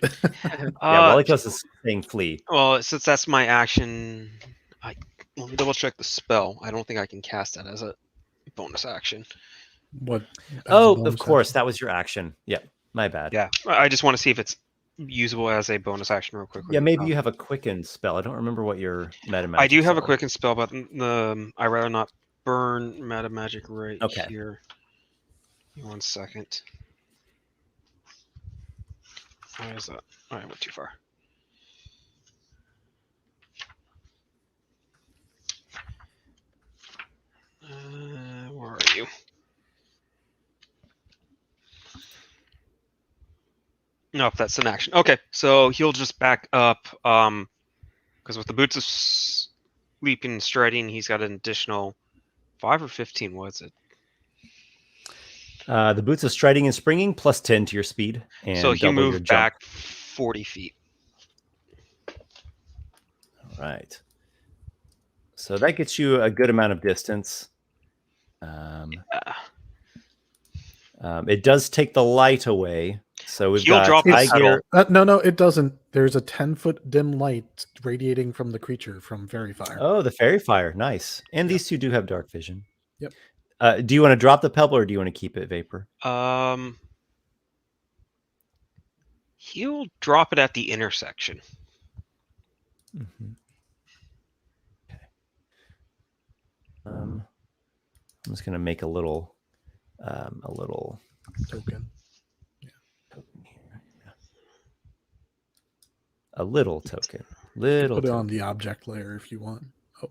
Walykos is saying flee. Well, since that's my action, let me double check the spell. I don't think I can cast that as a bonus action. What? Of course, that was your action. Yeah, my bad. Yeah, I just want to see if it's usable as a bonus action real quickly. Yeah, maybe you have a quicken spell. I don't remember what your meta magic. I do have a quicken spell, but I rather not burn meta magic here. Give me 1 second. Why is that? I went too far. Where are you? Nope, that's an action. Okay, so he'll just back up, because with the boots of leaping and striding, he's got an additional 5 or 15. What's it? The boots of striding and springing plus 10 to your speed, and so he moved back 40 feet. All right. So that gets you a good amount of distance. It does take the light away. So we've got Aygir. No, it doesn't. There's a 10-foot dim light radiating from the creature from Fairy Fire. Oh, the Fairy Fire. Nice. And these two do have dark vision. Yep. Do you want to drop the pebble or do you want to keep it, Vapor? He'll drop it at the intersection. Mm-hmm. Okay. I'm just gonna make a little Token. token here. Yeah. A little token. Little Put it token. on the object layer if you want. Oh,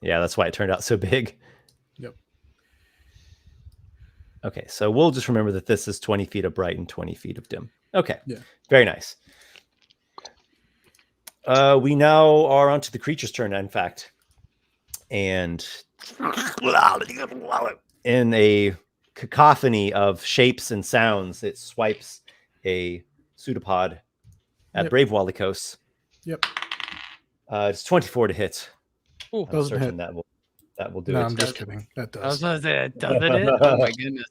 Yeah, that's why it turned out so big. yep. Okay, so we'll just remember that this is 20 feet of bright and 20 feet of dim. Okay, Yeah. Very nice. We now are onto the creature's turn, in fact. And in a cacophony of shapes and sounds, it swipes a pseudopod at Brave Walykos. Yep. It's 24 to hit. Ooh, I'm doesn't certain hit. that will do No, it. I'm just kidding. That I was does. gonna say, doesn't it? Oh my goodness.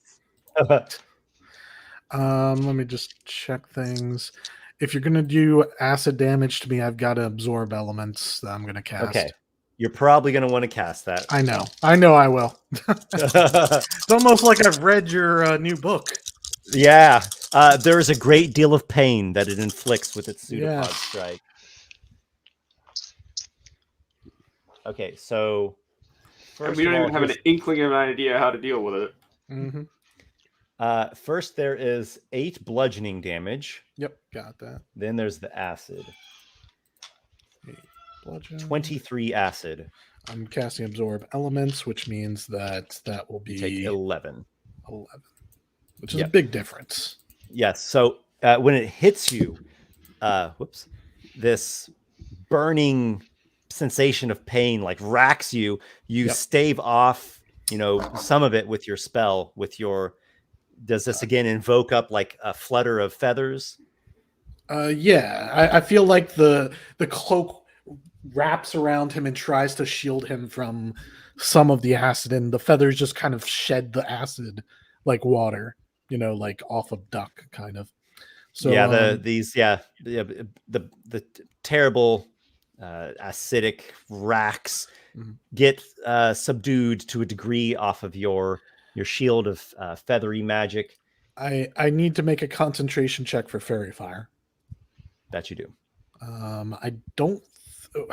Let me just check things. If you're gonna do acid damage to me, I've got to absorb elements that I'm gonna cast. Okay. You're probably going to want to cast that. I know I will. It's almost like I've read your new book. Yeah. There is a great deal of pain that it inflicts with its pseudopod strike. Okay, so and we don't even have an inkling of an idea how to deal with it. Mm-hmm. First, there is 8 bludgeoning damage. Yep, got that. Then there's the acid. 8 bludgeon. 23 acid. I'm casting absorb elements, which means that will be Take 11. 11, which is a big difference. Yes. So when it hits you, this burning sensation of pain like racks you. You stave off, some of it with your spell. Does this again invoke up like a flutter of feathers? Yeah, I feel like the cloak wraps around him and tries to shield him from some of the acid, and the feathers just kind of shed the acid like water, like off of duck kind of. So the terrible acidic racks get subdued to a degree off of your shield of feathery magic. I need to make a concentration check for fairy fire. That you do. I don't. It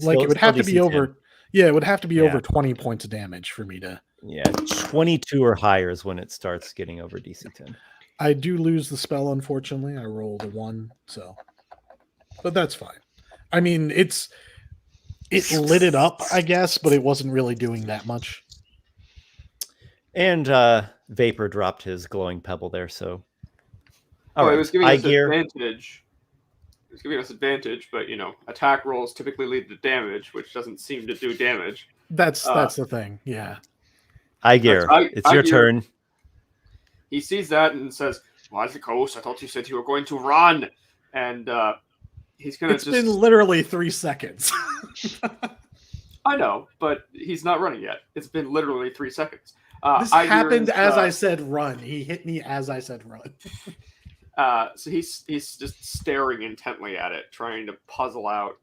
would have to be over. 10. Yeah, it would have to be over 20 points of damage for me to. Yeah, 22 or higher is when it starts getting over DC 10. I do lose the spell, unfortunately. I rolled a 1, but that's fine. I mean, it lit it up, I guess, but it wasn't really doing that much. And Vapor dropped his glowing pebble there, so. It was giving us advantage. It was giving us advantage, but attack rolls typically lead to damage, which doesn't seem to do damage. That's the thing, yeah. Aygir, it's your turn. He sees that and says, "Walykos, I thought you said you were going to run," and he's gonna. It's been literally 3 seconds. I know, but he's not running yet. It's been literally 3 seconds. This happened as I said run. He hit me as I said run. So he's just staring intently at it, trying to puzzle out.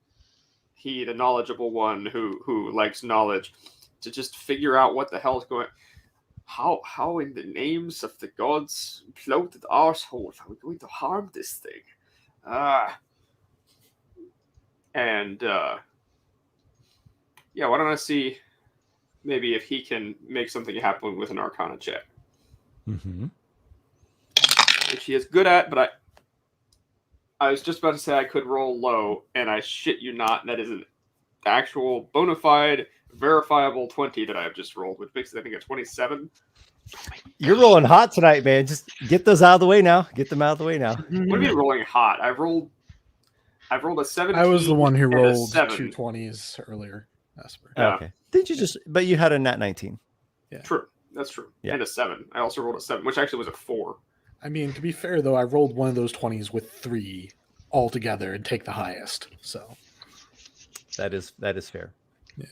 He, the knowledgeable one who likes knowledge, to just figure out what the hell is going. How in the names of the gods bloated arsehole are we going to harm this thing? Why don't I see maybe if he can make something happen with an Arcana check. Mm-hmm. Which he is good at, but I was just about to say I could roll low, and I shit you not, that is an actual bona fide, verifiable 20 that I have just rolled, which makes it, I think, a 27. You're rolling hot tonight, man. Just get those out of the way now. Get them out of the way now. What do you mean rolling hot? I've rolled a 17. I was the one who rolled 2 20s earlier, Esper. Yeah. Okay. Did you but you had a nat 19. Yeah. True. That's true. Yeah. And a 7. I also rolled a 7, which actually was a 4. I mean, to be fair, though, I rolled one of those 20s with 3 altogether and take the highest. So that is fair. Yeah.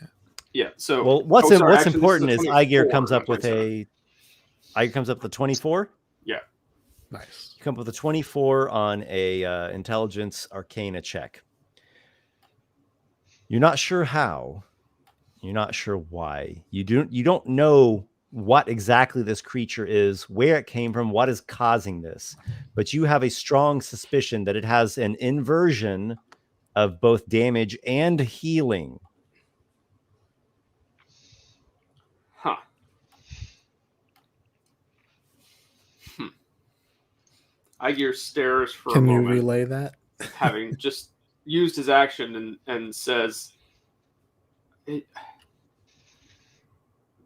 Yeah. So what's important is Aygir comes up with a 24. Yeah. Nice. You come up with a 24 on a intelligence arcana check. You're not sure how. You're not sure why. You don't know what exactly this creature is, where it came from, what is causing this. But you have a strong suspicion that it has an inversion of both damage and healing. Huh. Aygir stares for a Can you moment, relay that? having just used his action, and says,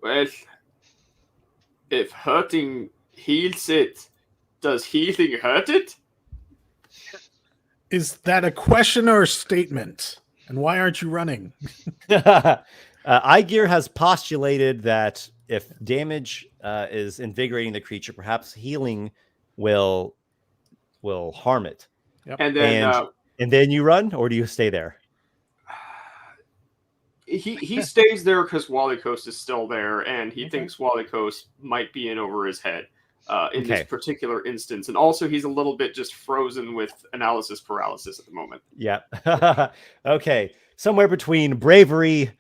well, if hurting heals it, does healing hurt it? Is that a question or a statement? And why aren't you running? Aygir has postulated that if damage is invigorating the creature, perhaps healing will harm it. Yep. And then And then you run, or do you stay there? he stays there because Walykos is still there, and he thinks Walykos might be in over his head in this particular instance. And also, he's a little bit just frozen with analysis paralysis at the moment. Yeah. Okay. Somewhere between bravery,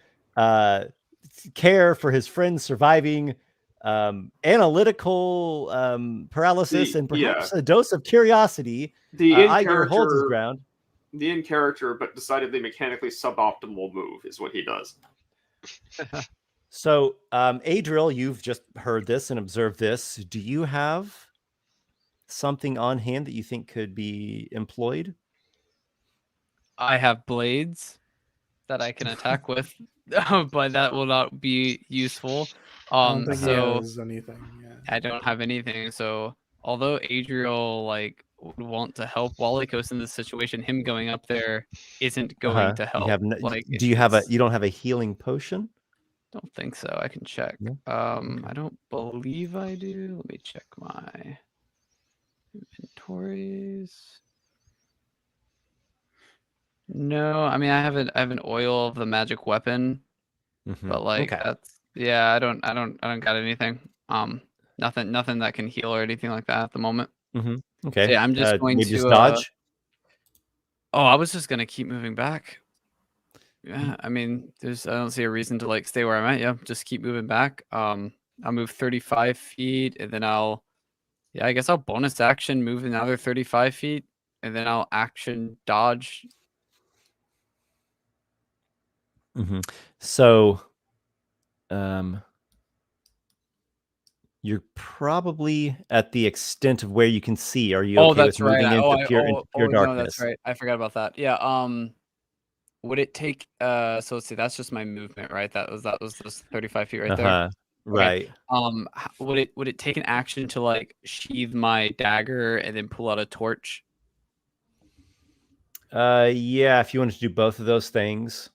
care for his friends surviving, analytical paralysis, and perhaps a dose of curiosity. Aygir holds his ground. The in character, but decidedly mechanically suboptimal move is what he does. So, Adriel, you've just heard this and observed this. Do you have something on hand that you think could be employed? I have blades that I can attack with, but that will not be useful. I don't think he has anything. Yeah. I don't have anything. So although Adriel would want to help Walykos in this situation, him going up there isn't going to help. You don't have a healing potion? Don't think so. I can check. No? I don't believe I do. Let me check my inventories. No, I mean I have an oil of the magic weapon, but that's I don't got anything. Nothing that can heal or anything like that at the moment. Okay. So, yeah, I'm just going to just dodge. I was just gonna keep moving back. Yeah, I mean, I don't see a reason to stay where I'm at. Yeah, just keep moving back. I'll move 35 feet, and then I guess I'll bonus action move another 35 feet, and then I'll action dodge. So, you're probably at the extent of where you can see. Are you okay with moving into pure darkness? No, that's right. I forgot about that. Yeah. Would it take? So let's see. That's just my movement, right? That was those 35 feet right there. Right. Okay. Would it take an action to sheathe my dagger and then pull out a torch? Yeah. If you wanted to do both of those things.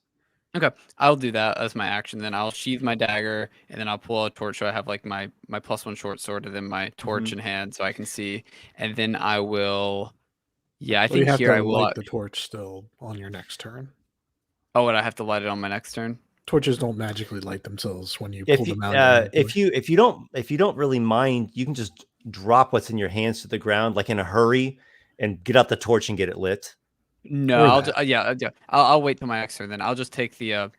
Okay, I'll do that as my action. Then I'll sheathe my dagger, and then I'll pull out a torch. So I have my +1 short sword, and then my torch in hand, so I can see. And then I will. Yeah, I think here I will light the torch still on your next turn. Oh, would I have to light it on my next turn? Torches don't magically light themselves when you pull them out. If you don't really mind, you can just drop what's in your hands to the ground, in a hurry, and get out the torch and get it lit. No, I'll wait till my next turn. Then I'll just take the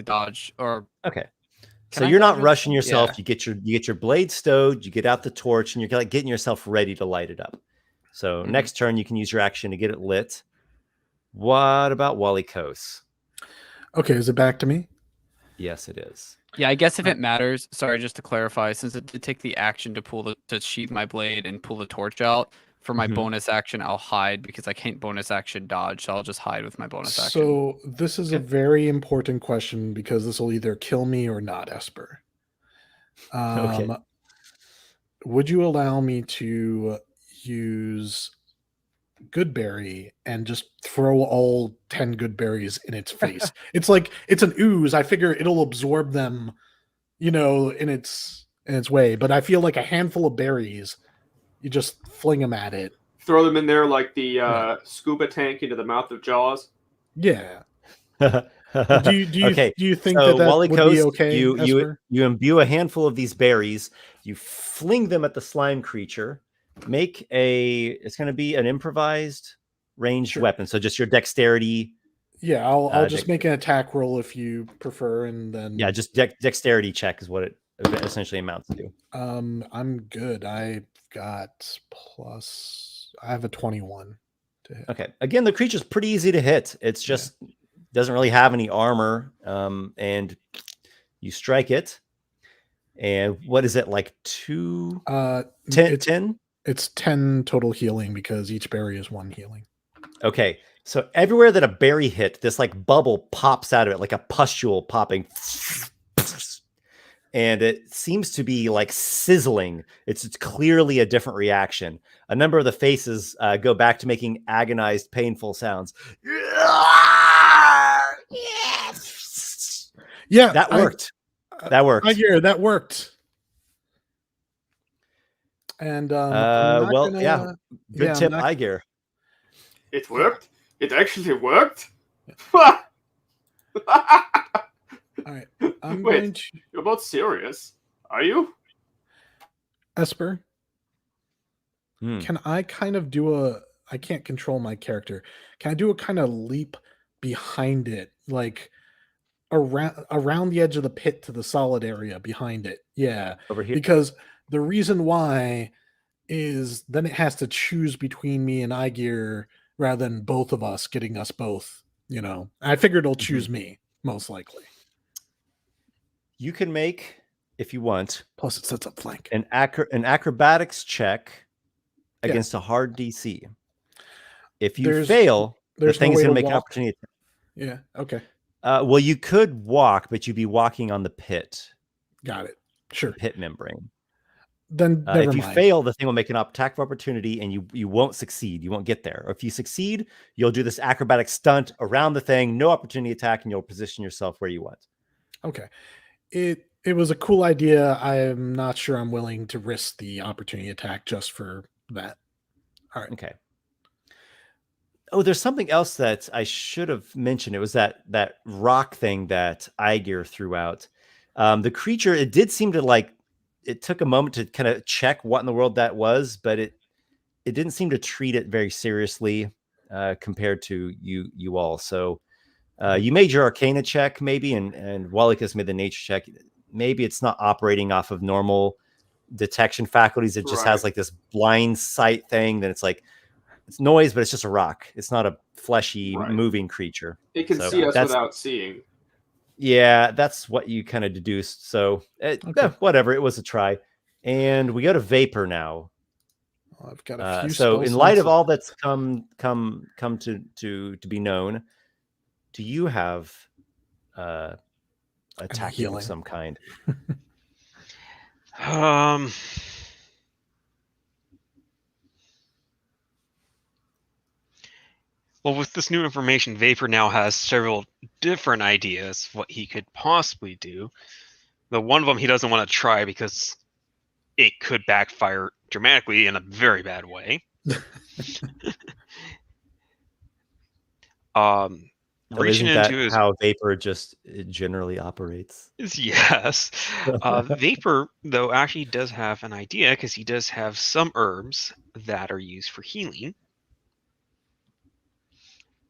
dodge. Or okay. So you're not rushing yourself. Yeah. You get your blade stowed. You get out the torch, and you're getting yourself ready to light it up. So next turn you can use your action to get it lit. What about Walykos? Okay, is it back to me? Yes, it is. Yeah, I guess if it matters. Sorry, just to clarify, since it did take the action to sheath my blade and pull the torch out. For my bonus action, I'll hide because I can't bonus action dodge, so I'll just hide with my bonus action. So this is a very important question because this will either kill me or not, Esper. Okay. Would you allow me to use Goodberry and just throw all 10 good berries in its face? It's an ooze. I figure it'll absorb them, in its way. But I feel like a handful of berries. You just fling them at it. Throw them in there like the scuba tank into the mouth of Jaws. Yeah. Do you think that Walykos, would be okay? You imbue a handful of these berries. You fling them at the slime creature. It's going to be an improvised ranged weapon. So just your dexterity. Yeah, I'll just make an attack roll if you prefer, and then just dexterity check is what it essentially amounts to. I'm good. I have a 21 to hit. Okay. Again, the creature's pretty easy to hit. It's just doesn't really have any armor. And you strike it. And what is it, like 2? 10? It's 10 total healing because each berry is 1 healing. Okay. So everywhere that a berry hit, this like bubble pops out of it, like a pustule popping. And it seems to be like sizzling. It's clearly a different reaction. A number of the faces go back to making agonized, painful sounds. Yeah, that worked. That worked. Aygir, that worked. And good tip, Aygir. It worked. It actually worked. All right, I'm Wait, going to... you're both serious, are you? Esper, can I kind of do I can't control my character. Can I do a kind of leap behind it, like around the edge of the pit to the solid area behind it? Yeah, over here. Because the reason why is then it has to choose between me and Aygir rather than both of us getting us both. You know, I figured it'll choose me most likely. You can make, if you want, plus it sets up flank, an acrobatics check against a hard DC. If you fail, the thing is going to make an opportunity. Yeah. Okay. Well, you could walk, but you'd be walking on the pit. Got it. Sure. Pit membrane. Then if you fail, the thing will make an attack of opportunity, and you won't succeed. You won't get there. Or if you succeed, you'll do this acrobatic stunt around the thing, no opportunity attack, and you'll position yourself where you want. Okay. It was a cool idea. I'm not sure I'm willing to risk the opportunity attack just for that. All right. Okay. Oh, there's something else that I should have mentioned. It was that rock thing that Aygir threw out. The creature, it did seem to it took a moment to kind of check what in the world that was, but it didn't seem to treat it very seriously compared to you all. So you made your Arcana check maybe, and Walykos made the nature check. Maybe it's not operating off of normal detection faculties. It just has like this blind sight thing. Then it's like, it's noise, but it's just a rock. It's not a fleshy moving creature. It can see us without seeing. Yeah, that's what you kind of deduced. So whatever, it was a try. And we go to Vapor now. Oh, I've got a few. So in light of all that's come to be known, do you have attacking of some kind? Well, with this new information, Vapor now has several different ideas of what he could possibly do. But one of them he doesn't want to try because it could backfire dramatically in a very bad way. Reaching Isn't into how Vapor just generally operates? Yes. Vapor, though, actually does have an idea because he does have some herbs that are used for healing.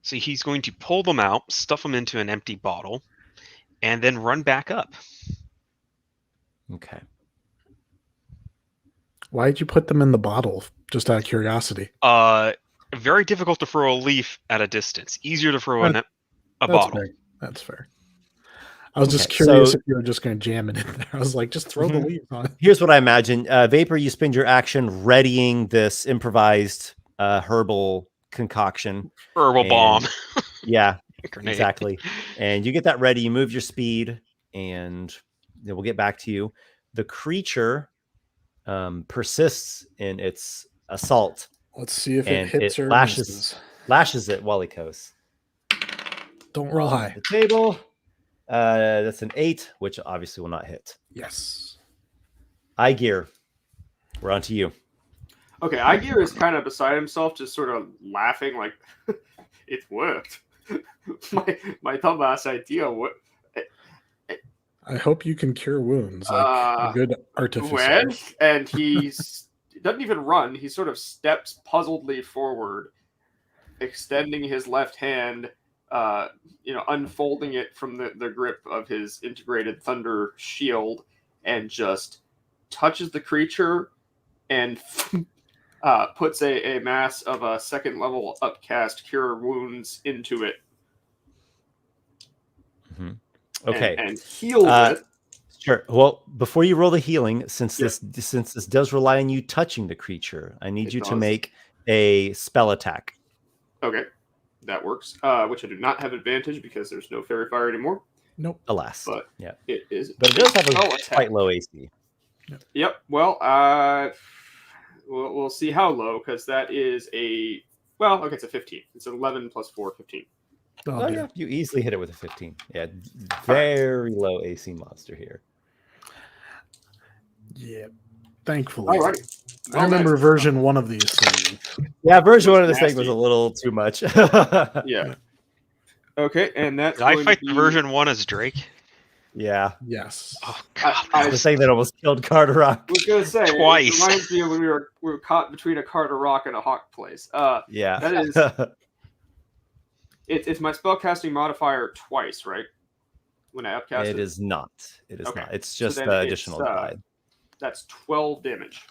So he's going to pull them out, stuff them into an empty bottle, and then run back up. Okay. Why did you put them in the bottle? Just out of curiosity. Very difficult to throw a leaf at a distance. Easier to throw in a bottle. Fair. That's fair. I was just curious if you were just going to jam it in there. I was like, just throw the leaf on. Here's what I imagine. Vapor, you spend your action readying this improvised herbal concoction. Herbal bomb. Yeah, exactly. And you get that ready. You move your speed, and then we'll get back to you. The creature persists in its assault. Let's see if it hits or lashes at Walykos. Don't roll high. The table. That's an 8, which obviously will not hit. Yes. Aygir, we're on to you. Okay, Aygir is kind of beside himself, just sort of laughing like, it worked. my dumbass idea. What? I hope you can cure wounds like a good artificer. And he doesn't even run. He sort of steps puzzledly forward, extending his left hand, unfolding it from the grip of his integrated thunder shield, and just touches the creature and puts a mass of a 2nd level upcast Cure Wounds into it. Mm-hmm. Okay. And heals it. Sure. Well, before you roll the healing, since this does rely on you touching the creature, I need you to make a spell attack. Okay, that works. Which I do not have advantage because there's no fairy fire anymore. Nope. Alas. But yeah, it is. But it does have a quite low AC. Yep. Well, we'll see how low, because that is a it's a 15. It's 11 plus 4, 15. Oh yeah, you easily hit it with a 15. Yeah, very low AC monster here. Yeah, thankfully. All right. I remember version 1 of these things. Yeah, version 1 of this thing was a little too much. Yeah. Okay, and that's. Did I fight version 1 as Drake? Yeah. Yes. Oh god. The thing that almost killed Carter-Rock. I was gonna say Twice. It reminds me of when we were caught between a Carter-Rock and a Hawk place. Yeah. That is. It's my spellcasting modifier twice, right? When I upcast it. It is not. It is Okay. not. It's just So additional side. That's 12 damage.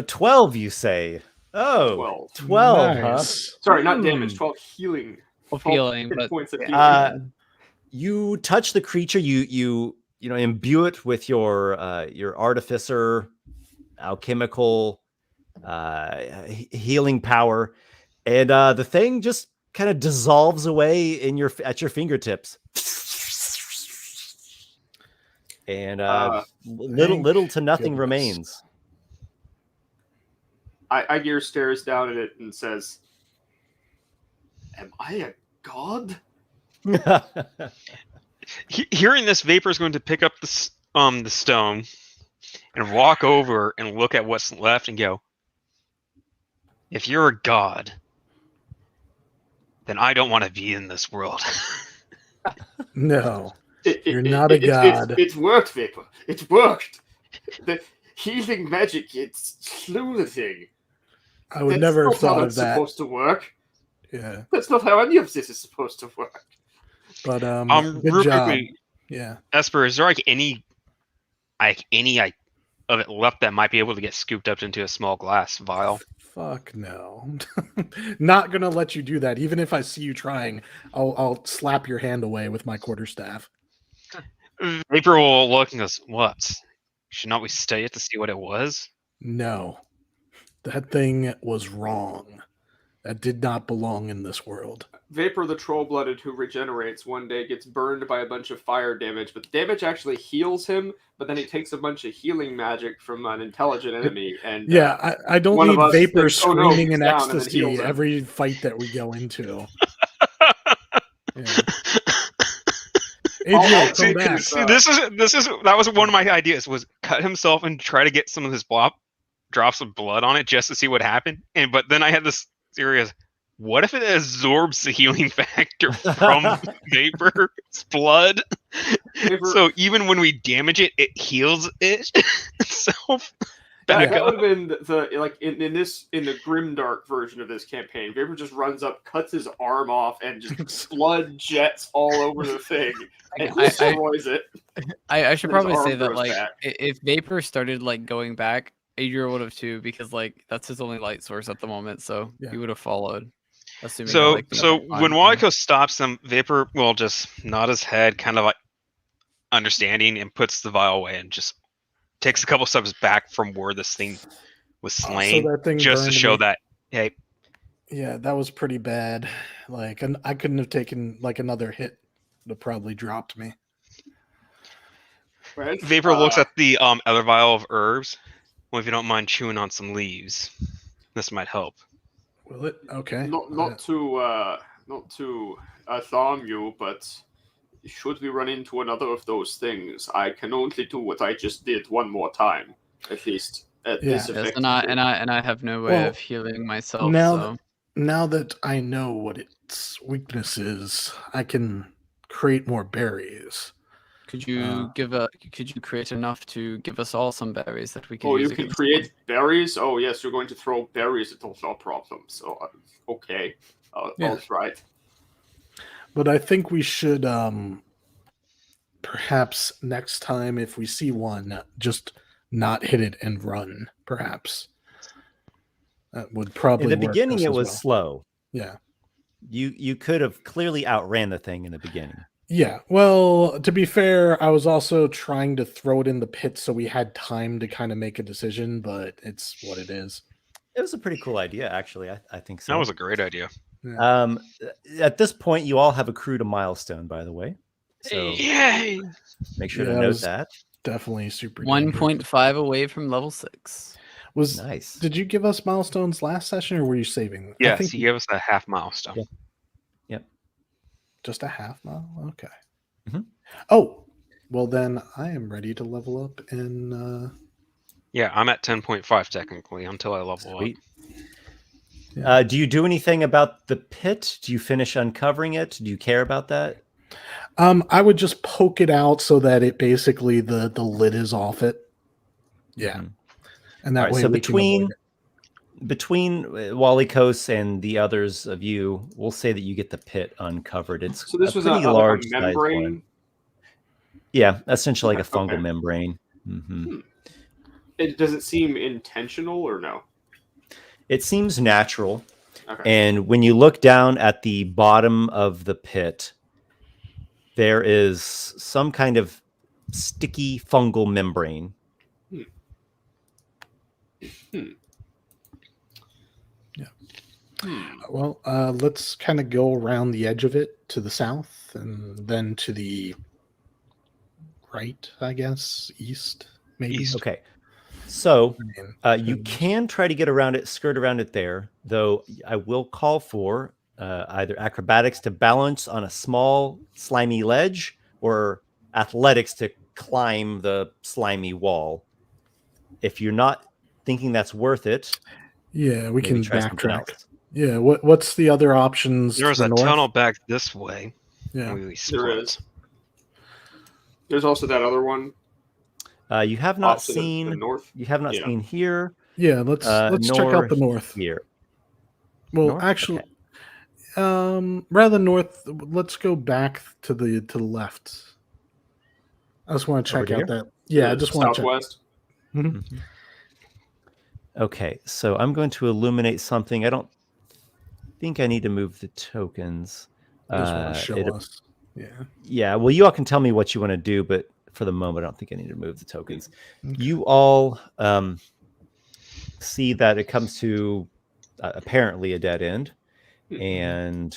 12, you say? Oh, 12, Nice. huh? Sorry, not damage. 12 healing. 12 healing, hit but points of healing. You touch the creature. You imbue it with your Artificer, alchemical, healing power, and the thing just kind of dissolves away at your fingertips. And little to nothing remains. Aygir stares down at it and says, "Am I a god?" Hearing this, Vapor is going to pick up the stone and walk over and look at what's left and go, "If you're a god, then I don't want to be in this world." No. You're not a god. It's worked, Vapor. It's worked. The healing magic, it slew the thing. I would never have thought of that. That's supposed to work. Yeah. That's not how any of this is supposed to work. But real good job. quickly, Yeah. Esper, is there any of it left that might be able to get scooped up into a small glass vial? Fuck no. Not gonna let you do that. Even if I see you trying, I'll slap your hand away with my quarterstaff. Vapor will look and goes, "What? Should not we study it to see what it was?" No. That thing was wrong. That did not belong in this world. Vapor, the troll-blooded who regenerates, one day gets burned by a bunch of fire damage, but the damage actually heals him, but then he takes a bunch of healing magic from an intelligent enemy. And yeah, I don't need Vapor thinks, screaming in down, and ecstasy then heals him. every fight that we go into. Yeah. Adriel, come back. See, that was one of my ideas, was cut himself and try to get some of his drops of blood on it just to see what happened. But then I had this theory: what if it absorbs the healing factor from Vapor's blood? So even when we damage it, it heals it. So back that up. would have been in the grimdark version of this campaign. Vapor just runs up, cuts his arm off, and just blood jets all over the thing and destroys it. I should probably say that grows back. if Vapor started going back, Adriel would have too, because that's his only light source at the moment, so he would have followed. Assuming so when Walykos stops them, Vapor will just nod his head, kind of understanding, and puts the vial away and just takes a couple steps back from where this thing was slain, so that thing just to show me. that, hey. Yeah, that was pretty bad. I couldn't have taken another hit. It would have probably dropped me. Right? Vapor looks at the other vial of herbs. Well, if you don't mind chewing on some leaves, this might help. Will it? Okay. Not to alarm you, but should we run into another of those things, I can only do what I just did one more time, at least at this effect. And I have no way of healing myself. Now that I know what its weakness is, I can create more berries. Could you could you create enough to give us all some berries that we can Oh, use? you can create berries? Oh, yes, you're going to throw berries at all our problems. So, okay. I'll try it. But I think we should perhaps next time if we see one, just not hit it and run, perhaps. That would probably In the work beginning, just it as was well. slow. Yeah. You could have clearly outran the thing in the beginning. Yeah. Well, to be fair, I was also trying to throw it in the pit so we had time to kind of make a decision, but it's what it is. It was a pretty cool idea, actually. I think so. That was a great idea. Yeah. At this point, you all have accrued a milestone, by the way. So Yay! make sure Yeah, to it note was that. definitely super dangerous. 1.5 away from level 6. Was Nice. Did you give us milestones last session, or were you saving? I Yes, think he gave us a half milestone. Yeah. Yep. just a half mile. Okay. Mhm. Oh, well then I am ready to level up and Yeah, I'm at 10.5 technically until I level Sweet. up. Do you do anything about the pit? Do you finish uncovering it? Do you care about that? I would just poke it out so that it basically the lid is off it. Yeah. Mhm. And that All right, way so we can avoid between Walykos and the others of you, we'll say that you get the pit uncovered. It's So this was pretty like large a sized membrane. one. Yeah, essentially like a fungal Okay. membrane. Hmm. Does it seem intentional or no? It seems natural. Okay. And when you look down at the bottom of the pit, there is some kind of sticky fungal membrane. Well, let's kind of go around the edge of it to the south and then to the right, I guess, east, maybe. East. Okay. So I mean, you can try to get around it, skirt around it there, though I will call for either acrobatics to balance on a small slimy ledge or athletics to climb the slimy wall. If you're not thinking that's worth it, yeah, we maybe can try something backtrack. else. Yeah, what's the other options? There's to the a north? tunnel back this way. Yeah, We There split. is. There's also that other one. You have not opposite of the seen. north. You have not Yeah. seen here. yeah. Let's check nor out the north. here. Well, North? actually, Okay. rather than north, let's go back to the left. I just want to Over check out here? that. Yeah, I just want to check. southwest. Mhm. Okay, so I'm going to illuminate something. I don't think I need to move the tokens. I just want to show it- us. Yeah. Yeah, well, you all can tell me what you want to do, but for the moment, I don't think I need to move the tokens. Okay. You all see that it comes to apparently a dead end, and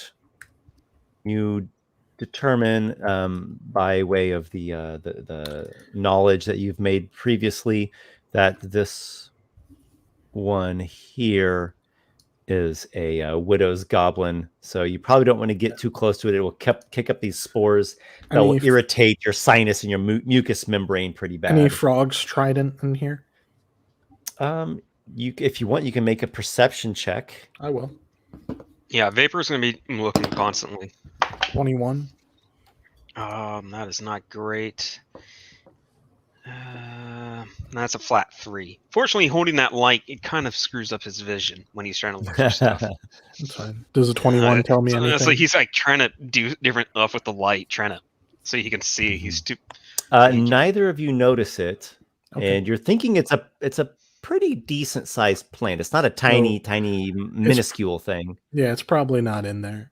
you determine by way of the knowledge that you've made previously that this one here is a widow's goblin. So you probably don't want to get too close to it. It will kick up these spores that will irritate your sinus and your mucous membrane pretty bad. Any frogs trident in here? If you want, you can make a perception check. I will. Yeah, Vapor's going to be looking constantly. 21. That is not great. That's a flat 3. Fortunately, holding that light, it kind of screws up his vision when he's trying to look for stuff. That's fine. Does a 21 tell me anything? So he's like trying to do different stuff with the light, trying to so he can see. He's too. Neither of you notice it, Okay. and you're thinking it's a pretty decent sized plant. It's not a tiny minuscule thing. Yeah, it's probably not in there.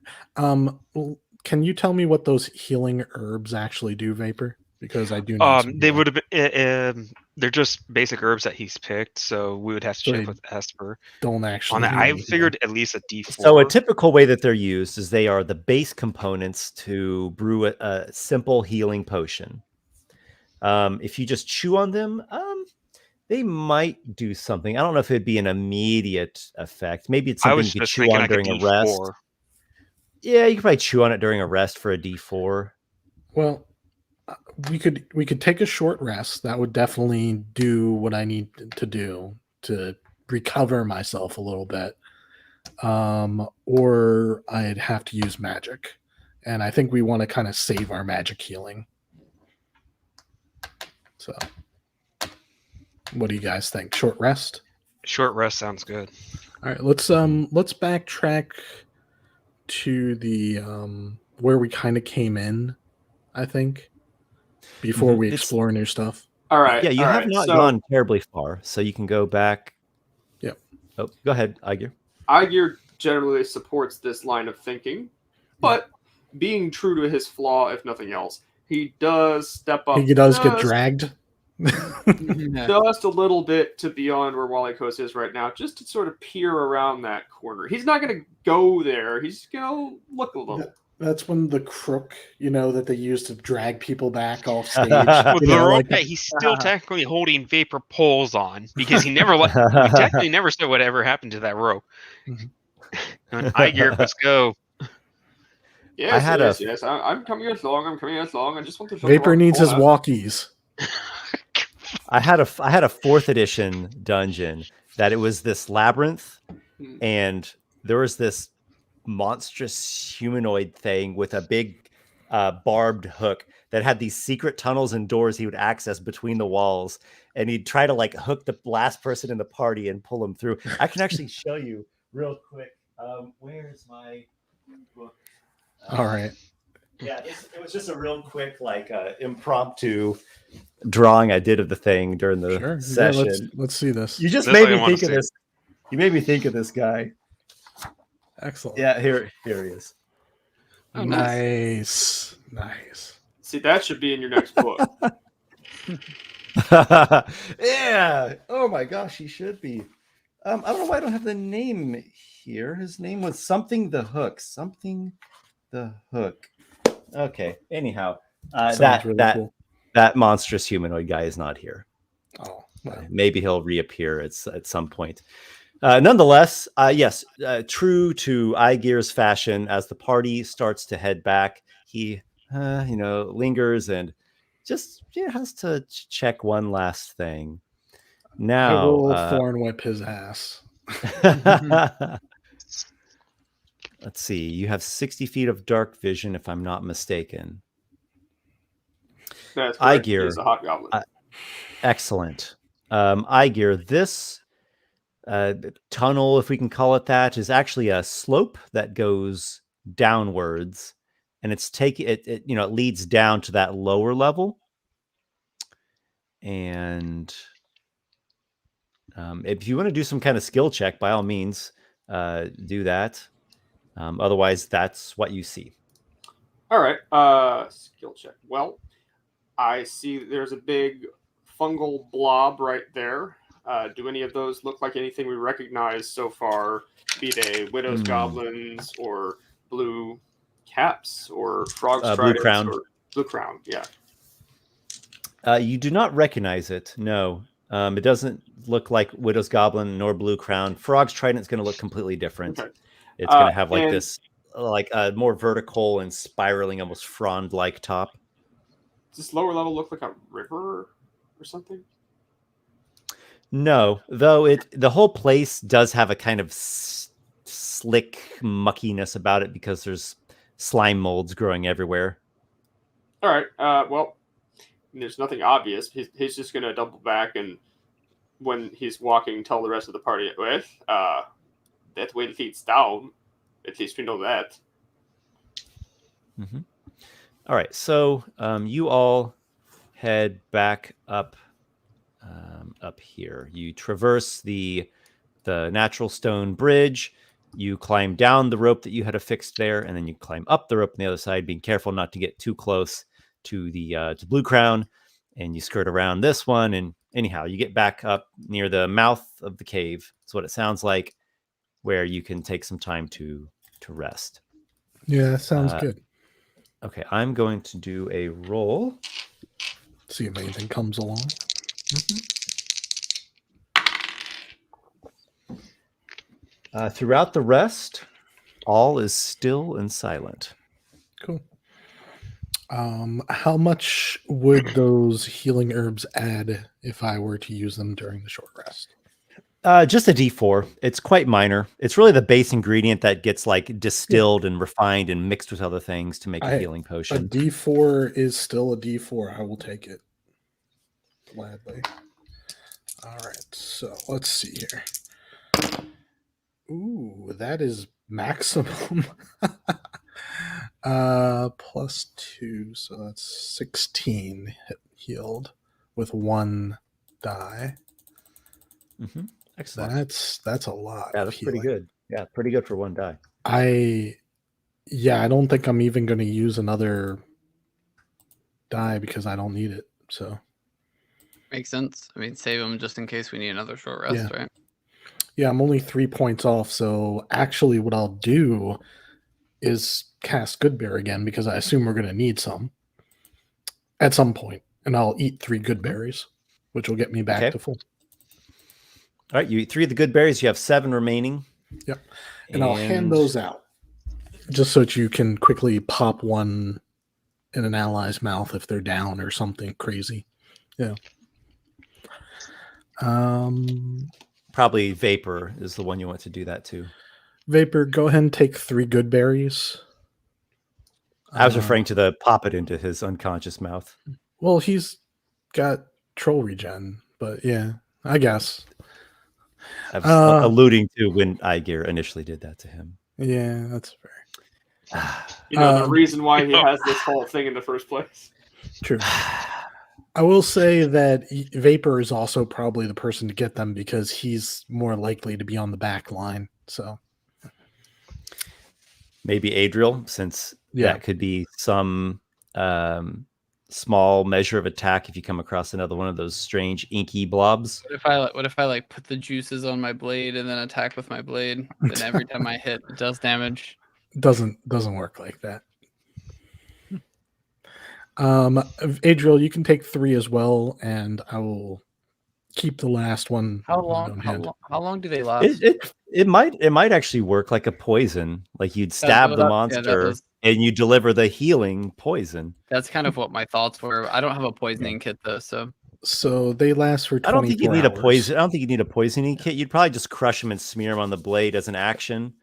Can you tell me what those healing herbs actually do, Vapor? Because I do need some They healing. would have been. They're just basic herbs that he's picked, so we would have to So check they with Esper don't actually on that. do I anything. figured at least a D4. So a typical way that they're used is they are the base components to brew a simple healing potion. If you just chew on them, they might do something. I don't know if it'd be an immediate effect. Maybe it's I something was you could just chew thinking on like a during a rest. D4. Yeah, you could probably chew on it during a rest for a D4. Well, we could take a short rest. That would definitely do what I need to do to recover myself a little bit. Or I'd have to use magic. And I think we want to kind of save our magic healing. So what do you guys think? Short rest? Short rest sounds good. All right, let's backtrack to the where we kind of came in, I think. before we It's- explore new stuff. All right. Yeah, you all have right. not So, gone terribly far, so you can go back. Yep. Oh, go ahead, Aygir. Aygir generally supports this line of thinking, but being true to his flaw, if nothing else, he does step up. He does get dragged. Just a little bit to beyond where Walykos is right now, just to sort of peer around that corner. He's not going to go there. He's going to look a little. That's when the crook, that they use to drag people back off stage. With the rope like that he's still technically holding vapor poles on because he never we technically never said whatever happened to that rope. Aygir, let's go. Yes, yes. I'm coming along. I just want to. Vapor needs his walkies. I had a 4th edition dungeon that it was this labyrinth, and there was this monstrous humanoid thing with a big barbed hook that had these secret tunnels and doors he would access between the walls, and he'd try to like hook the last person in the party and pull him through. I can actually show you real quick. Where's my book? All right. Yeah, it was just a real quick like impromptu drawing I did of the thing during the session. Yeah, let's see this. You just made me think of this. You made me think of this guy. Excellent. Yeah, here he is. Oh, nice. See, that should be in your next book. Yeah. Oh my gosh, he should be. I don't know why I don't have the name here. His name was something the Hook. Something the Hook. Okay. Anyhow, that monstrous humanoid guy is not here. Oh, well. Maybe he'll reappear at some point. Nonetheless, yes, true to Aygir's fashion, as the party starts to head back, he, lingers and just has to check one last thing. Now, I will thorn whip his ass. Let's see. You have 60 feet of dark vision, if I'm not mistaken. That's correct. Aygir is a hobgoblin. Excellent. Aygir, this tunnel, if we can call it that, is actually a slope that goes downwards, and it leads down to that lower level. And if you want to do some kind of skill check, by all means, do that. Otherwise, that's what you see. All right. Skill check. Well, I see there's a big fungal blob right there. Do any of those look like anything we recognize so far? Be they Widow's Goblins or Blue Caps or Frog Striders Blue Crown. or Blue Crown, yeah. You do not recognize it, no. It doesn't look like Widow's Goblin nor Blue Crown. Frog's Trident is going to look completely different. Okay. It's going to have like this, like a more vertical and spiraling, almost frond-like top. Does this lower level look like a river or something? No, though the whole place does have a kind of slick muckiness about it because there's slime molds growing everywhere. All right. Well, there's nothing obvious. He's just going to double back, and when he's walking, tell the rest of the party with that way leads down. At least we know that. Mm-hmm. All right. So you all head back up here. You traverse the natural stone bridge. You climb down the rope that you had affixed there, and then you climb up the rope on the other side, being careful not to get too close to the to Blue Crown. And you skirt around this one, and anyhow, you get back up near the mouth of the cave. That's what it sounds like, where you can take some time to rest. Yeah, that sounds good. Okay, I'm going to do a roll. See if anything comes along. Throughout the rest, all is still and silent. Cool. How much would those healing herbs add if I were to use them during the short rest? Just a D4. It's quite minor. It's really the base ingredient that gets like distilled and refined and mixed with other things to make a healing potion. A D4 is still a D4. I will take it gladly. All right, so let's see here. Ooh, that is maximum. +2, so that's 16 healed with 1 die. Excellent. That's a lot. Yeah, of that's pretty healing. good. Yeah, pretty good for 1 die. I don't think I'm even going to use another die because I don't need it. So Makes sense. I mean, save them just in case we need another short rest, right? Yeah, I'm only 3 points off. So actually, what I'll do is cast Good Bear again because I assume we're going to need some at some point, and I'll eat 3 good berries, which will get me back to full. All right, you eat 3 of the good berries. You have 7 remaining. Yep, and I'll hand those out just so that you can quickly pop one in an ally's mouth if they're down or something crazy. Yeah. Probably Vapor is the one you want to do that to. Vapor, go ahead and take 3 good berries. I was referring to the pop it into his unconscious mouth. Well, he's got troll regen, but yeah, I guess. I was alluding to when Aygir initially did that to him. Yeah, that's fair. The reason why he has this whole thing in the first place. True. I will say that Vapor is also probably the person to get them because he's more likely to be on the back line. So maybe Adriel, since that could be some small measure of attack if you come across another one of those strange inky blobs. What if I like put the juices on my blade and then attack with my blade? Then every time I hit, it does damage. Doesn't work like that. Adriel, you can take 3 as well, and I will keep the last one. How long do they last? It might actually work like a poison. Like you'd stab the monster and you deliver the healing poison. That's kind of what my thoughts were. I don't have a poisoning kit though, so they last for 24 I don't think you need hours. a poison. I don't think you need a poisoning kit. You'd probably just crush them and smear them on the blade as an action.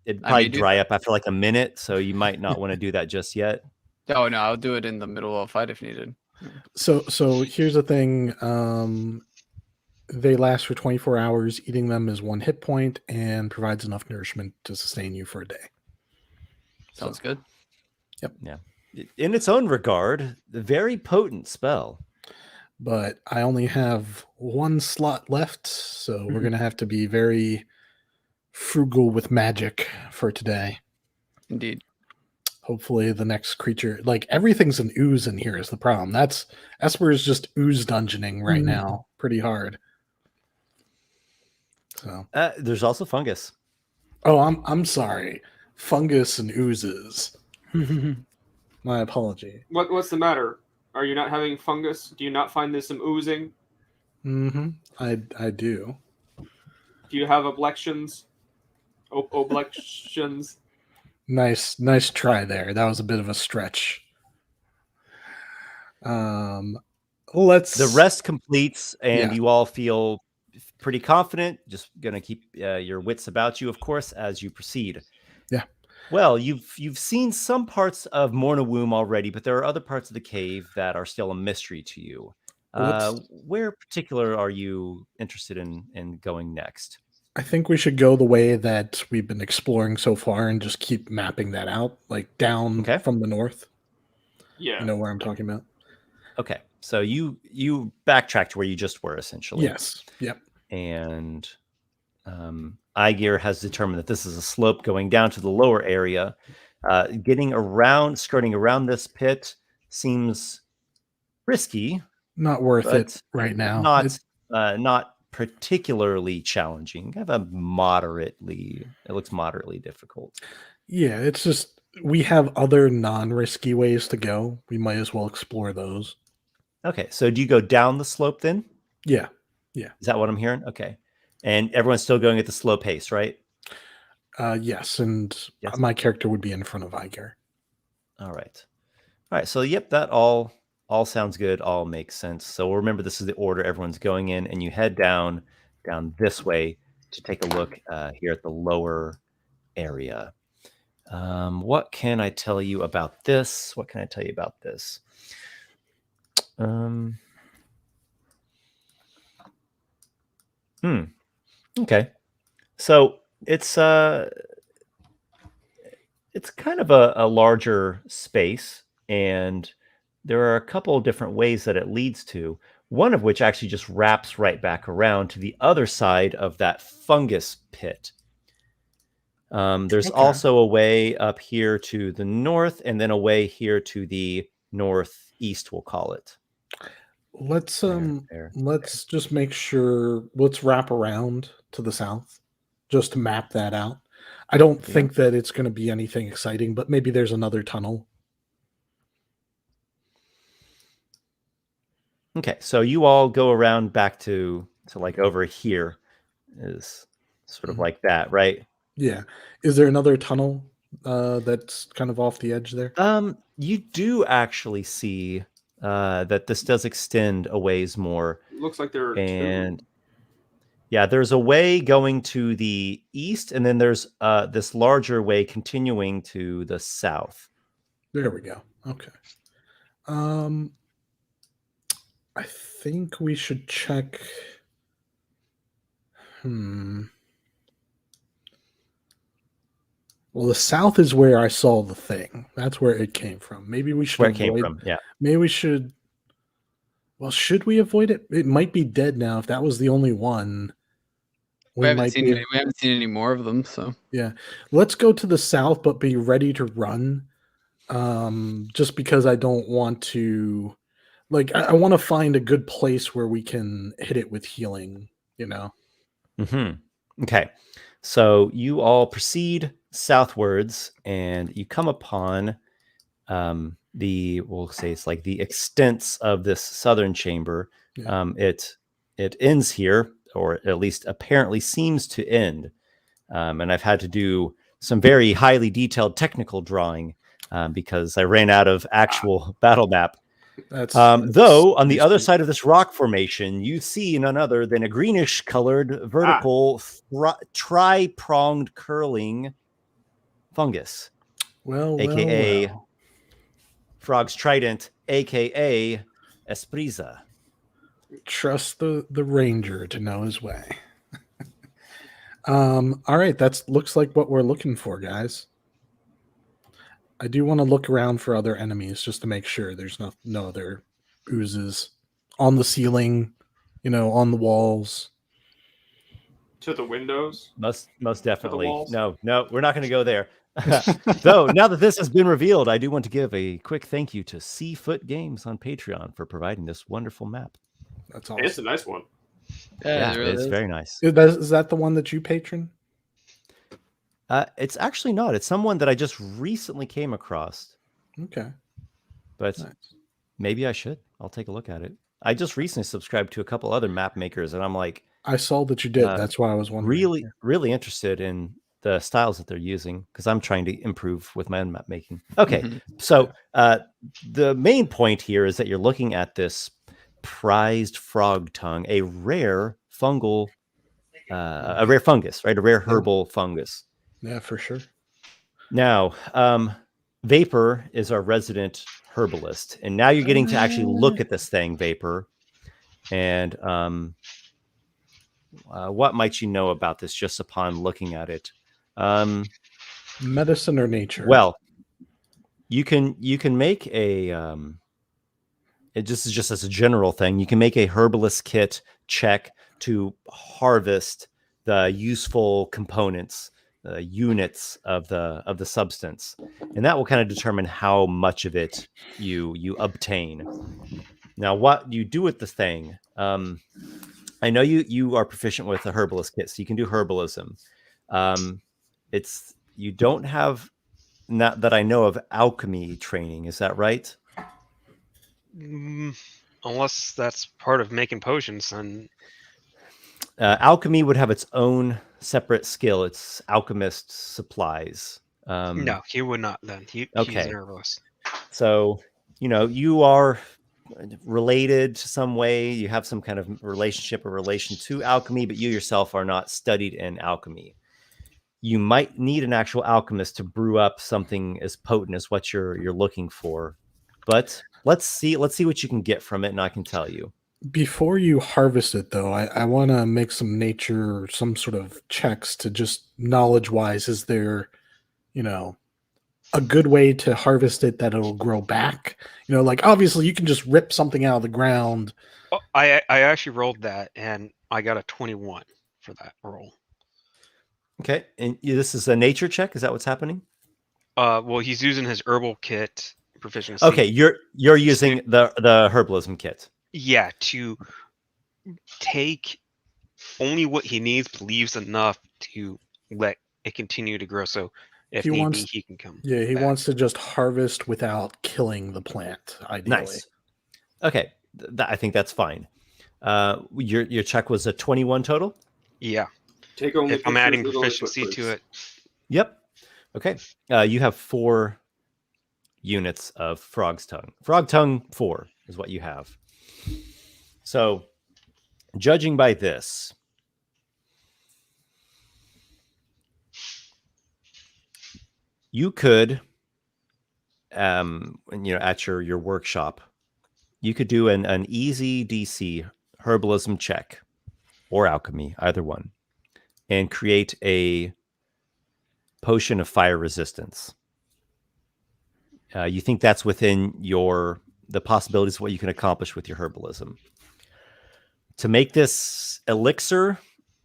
It'd probably dry up after like a minute, so you might not want to do that just yet. Oh no, I'll do it in the middle of a fight if needed. So here's the thing. They last for 24 hours. Eating them is 1 hit point and provides enough nourishment to sustain you for a day. Sounds good. Yep. Yeah. In its own regard, a very potent spell. But I only have 1 slot left, so we're going to have to be very frugal with magic for today. Indeed. Hopefully the next creature, like everything's an ooze in here is the problem. That's Esper is just ooze dungeoning right now, pretty hard. So there's also fungus. Oh, I'm sorry. Fungus and oozes. My apology. What's the matter? Are you not having fungus? Do you not find this some oozing? I do. Do you have oblections? Oblections? Nice try there. That was a bit of a stretch. The rest completes, and you all feel pretty confident. Just gonna keep your wits about you, of course, as you proceed. Yeah. Well, you've seen some parts of Morna Womb already, but there are other parts of the cave that are still a mystery to you. Where in particular are you interested in going next? I think we should go the way that we've been exploring so far and just keep mapping that out, like down from the north. Yeah. You know where I'm talking about? Okay. So you backtrack to where you just were, essentially. Yes. Yep. And Aygir has determined that this is a slope going down to the lower area. Skirting around this pit seems risky. Not worth it right now. Not particularly challenging. It looks moderately difficult. Yeah, it's just we have other non-risky ways to go. We might as well explore those. Okay, so do you go down the slope then? Yeah. Is that what I'm hearing? Okay. And everyone's still going at the slow pace, right? Yes, and my character would be in front of Aygir. All right. So that all sounds good. All makes sense. So remember, this is the order everyone's going in, and you head down this way to take a look here at the lower area. What can I tell you about this? Okay. So it's It's kind of a larger space, and there are a couple of different ways that it leads to. One of which actually just wraps right back around to the other side of that fungus pit. There's also a way up here to the north, and then a way here to the northeast, we'll call it. Let's let's just make sure. Let's wrap around to the south, just to map that out. I don't think that it's going to be anything exciting, but maybe there's another tunnel. Okay, so you all go around back to like over here, is sort of like that, right? Yeah. Is there another tunnel that's kind of off the edge there? You do actually see that this does extend a ways more. Looks like there are and two. Yeah, there's a way going to the east, and then there's this larger way continuing to the south. There we go. Okay. I think we should check. Well, the south is where I saw the thing. That's where it came from. Maybe we should Where it came from, yeah. Maybe we should. Well, should we avoid it? It might be dead now. If that was the only one, we haven't seen any more of them. So yeah, let's go to the south, but be ready to run. Just because I don't want to, like, I want to find a good place where we can hit it with healing. You know. Okay, so you all proceed southwards, and you come upon we'll say it's like the extents of this southern chamber. Yeah. It ends here, or at least apparently seems to end. And I've had to do some very highly detailed technical drawing because I ran out of actual battle map. Though on the other side of this rock formation, you see none other than a greenish colored vertical tri-pronged curling fungus. AKA Frog's Trident, aka Espriza. Trust the ranger to know his way. All right, that looks like what we're looking for, guys. I do want to look around for other enemies just to make sure there's no other oozes on the ceiling, on the walls. To the windows? Most definitely. No, we're not going to go there. Though, now that this has been revealed, I do want to give a quick thank you to Seafoot Games on Patreon for providing this wonderful map. That's awesome. It's a nice one. Yeah, it's very nice. Is that the one that you patron? It's actually not. It's someone that I just recently came across. Okay. But maybe I should. I'll take a look at it. I just recently subscribed to a couple other map makers, and I'm like... I saw that you did. That's why I was wondering. Really interested in the styles that they're using, because I'm trying to improve with my own map making. Okay, so the main point here is that you're looking at this prized frog tongue, a rare fungus, right? A rare herbal fungus. Yeah, for sure. Now, Vapor is our resident herbalist, and now you're getting to actually look at this thing, Vapor. And what might you know about this just upon looking at it? Medicine or nature? Well, you can make a just as a general thing, you can make a herbalist kit check to harvest the useful components, units of the substance, and that will kind of determine how much of it you obtain. Now, what you do with the thing, I know you are proficient with a herbalist kit, so you can do herbalism. You don't have, not that I know of, alchemy training. Is that right? Unless that's part of making potions, then alchemy would have its own separate skill. It's alchemist supplies. No, he would not. Then he's an herbalist. So you are related to some way. You have some kind of relationship or relation to alchemy, but you yourself are not studied in alchemy. You might need an actual alchemist to brew up something as potent as what you're looking for. But let's see what you can get from it, and I can tell you. Before you harvest it, though, I want to make some nature or some sort of checks to just knowledge-wise. Is there, a good way to harvest it that it'll grow back? You know, like obviously you can just rip something out of the ground. Oh, I actually rolled that, and I got a 21 for that roll. Okay, and this is a nature check. Is that what's happening? Well, he's using his herbal kit proficiency. Okay, you're using the herbalism kit. Yeah, to take only what he needs, but leaves enough to let it continue to grow. So if He need wants- be, he can come. Yeah, he back. wants to just harvest without killing the plant, ideally. Nice. Okay, I think that's fine. Your check was a 21 total. Yeah. Take only If I'm adding pictures of only proficiency to footprints. it. Yep. Okay. You have 4 units of frog's tongue. Frog tongue 4 is what you have. So, judging by this, you could, at your workshop, you could do an easy DC herbalism check or alchemy, either one, and create a potion of fire resistance. You think that's within the possibilities of what you can accomplish with your herbalism. To make this elixir,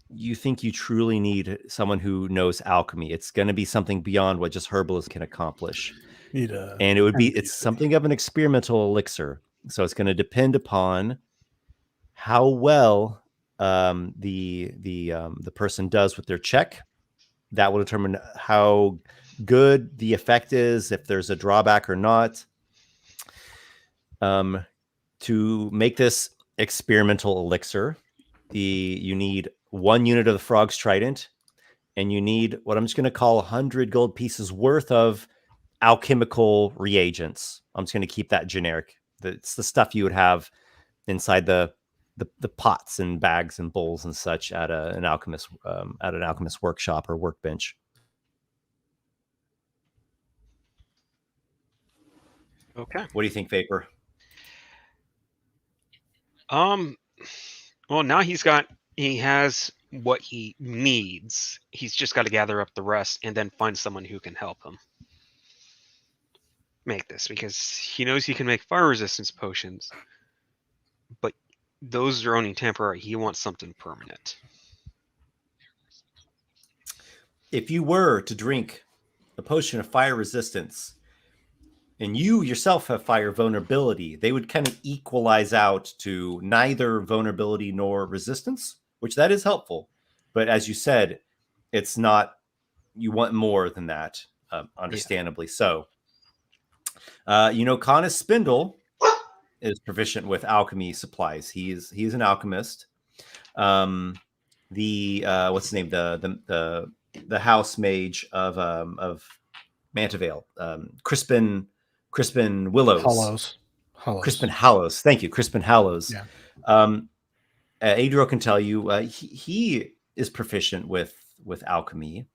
you think you truly need someone who knows alchemy. It's going to be something beyond what just herbalists can accomplish. And it's something of an experimental elixir. So it's going to depend upon how well the person does with their check. That will determine how good the effect is, if there's a drawback or not. To make this experimental elixir, you need 1 unit of the frog's trident, and you need what I'm just going to call 100 gold pieces worth of alchemical reagents. I'm just going to keep that generic. It's the stuff you would have inside the pots and bags and bowls and such at an alchemist workshop or workbench. Okay. What do you think, Vapor? Well, now he has what he needs. He's just got to gather up the rest and then find someone who can help him make this, because he knows he can make fire resistance potions, but those are only temporary. He wants something permanent. If you were to drink a potion of fire resistance and you yourself have fire vulnerability, they would kind of equalize out to neither vulnerability nor resistance, which that is helpful. But as you said, it's not, you want more than that, understandably so. Canis Spindle is proficient with alchemy supplies. He's an alchemist. What's his name? The house mage of Mantavale, Crispin Willows. Crispin Hallows. Thank you, Crispin Hallows. Yeah. Adriel can tell you he is proficient with alchemy.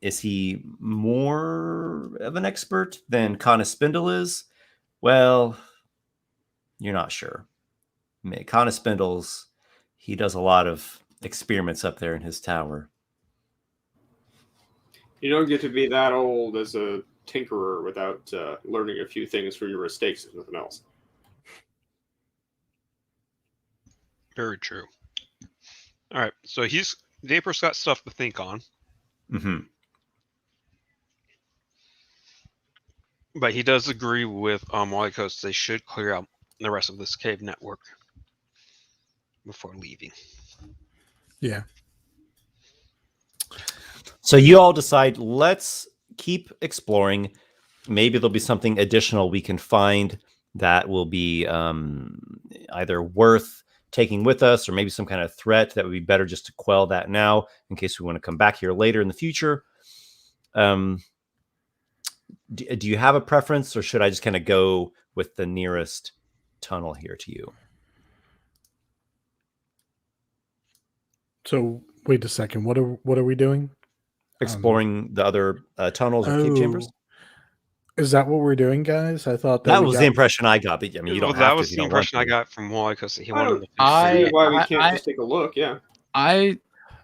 Is he more of an expert than Canis Spindle is? Well, you're not sure. Canis Spindle's, he does a lot of experiments up there in his tower. You don't get to be that old as a tinkerer without learning a few things from your mistakes, if nothing else. Very true. All right, so Vapor's got stuff to think on. Mm-hmm. But he does agree with Walykos. They should clear out the rest of this cave network before leaving. Yeah. So you all decide, let's keep exploring. Maybe there'll be something additional we can find that will be either worth taking with us, or maybe some kind of threat that would be better just to quell that now in case we want to come back here later in the future. Do you have a preference, or should I just kind of go with the nearest tunnel here to you? So wait a second. What are we doing? Exploring the other tunnels or cave chambers. Is that what we're doing, guys? I thought that was the impression I got. But I mean, you don't have that to. was the impression I got from Walykos. He wanted to see why we can't just take a look. Yeah.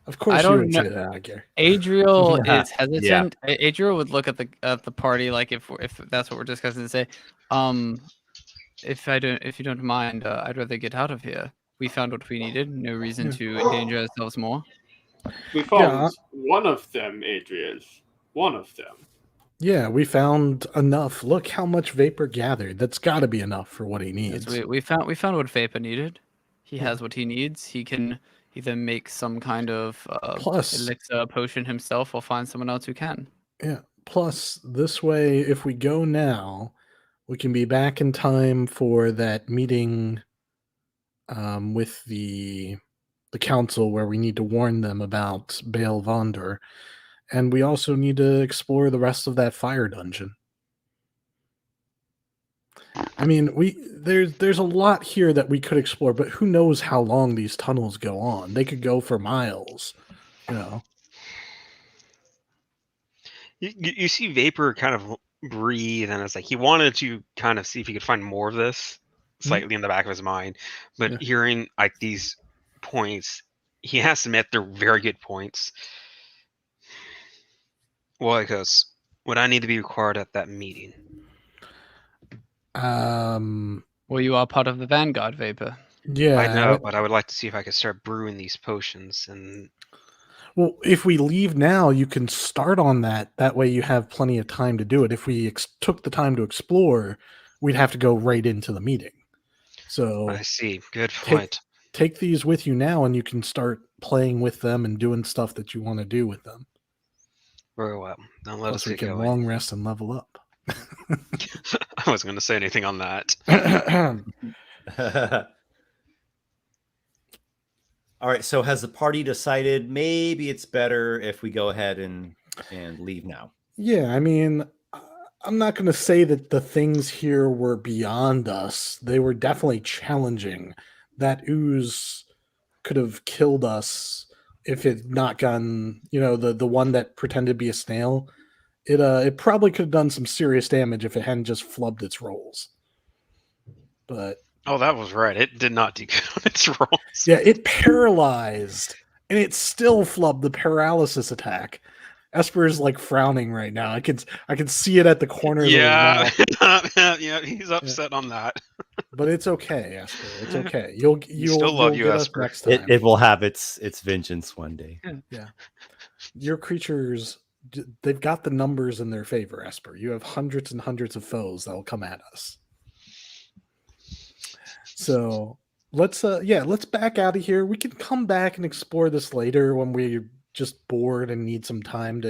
Of course, I you don't would know. say that, Aygir. Adriel Yeah. is hesitant. Adriel would look at the party like if that's what we're discussing and say, if you don't mind, I'd rather get out of here. We found what we needed. No reason to endanger ourselves more. We found one of them, Adriel. One of them. Yeah, we found enough. Look how much Vapor gathered. That's got to be enough for what he needs. Yes, we found what Vapor needed. He has what he needs. He can either make some kind of Plus, elixir potion himself or find someone else who can. Yeah. Plus, this way, if we go now, we can be back in time for that meeting with the council where we need to warn them about Baal Vondor. And we also need to explore the rest of that fire dungeon. I mean, there's a lot here that we could explore, but who knows how long these tunnels go on? They could go for miles, you know. You see Vapor kind of breathe, and it's like he wanted to kind of see if he could find more of this slightly in the back of his mind. But hearing like these points, he has to admit they're very good points. Walykos, would I need to be required at that meeting? Well, you are part of the Vanguard, Vapor. Yeah, I know, but I would like to see if I could start brewing these potions. And well, if we leave now, you can start on that. That way, you have plenty of time to do it. If we took the time to explore, we'd have to go right into the meeting. So I see. Good point. Take these with you now, and you can start playing with them and doing stuff that you want to do with them. Very well. Then let us Plus, we get can going. long rest and level up. I wasn't going to say anything on that. All right. So has the party decided maybe it's better if we go ahead and leave now? Yeah, I mean, I'm not going to say that the things here were beyond us. They were definitely challenging. That ooze could have killed us if it had not gotten, the one that pretended to be a snail. It probably could have done some serious damage if it hadn't just flubbed its rolls. But oh, that was right. It did not do good on its rolls. yeah, it paralyzed, and it still flubbed the paralysis attack. Esper is like frowning right now. I can see it at the corner of his mouth. Yeah, he's upset on that. But it's okay, Esper. It's okay. We still love you, Esper. Next time. It will have its vengeance one day. Yeah. Your creatures, they've got the numbers in their favor, Esper. You have hundreds and hundreds of foes that will come at us. So let's back out of here. We can come back and explore this later when we're just bored and need some time to,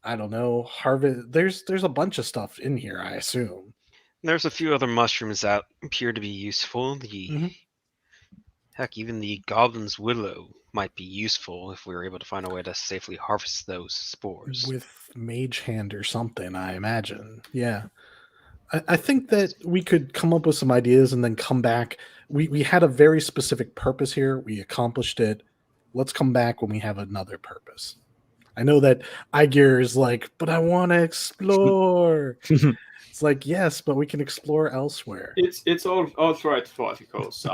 I don't know, harvest. There's a bunch of stuff in here, I assume. There's a few other mushrooms that appear to be useful. Heck, even the Goblin's Willow might be useful if we were able to find a way to safely harvest those spores. With Mage Hand or something, I imagine. Yeah. I think that we could come up with some ideas and then come back. We had a very specific purpose here. We accomplished it. Let's come back when we have another purpose. I know that Aygir is like, but I want to explore. It's like, yes, but we can explore elsewhere. It's all right, Walykos.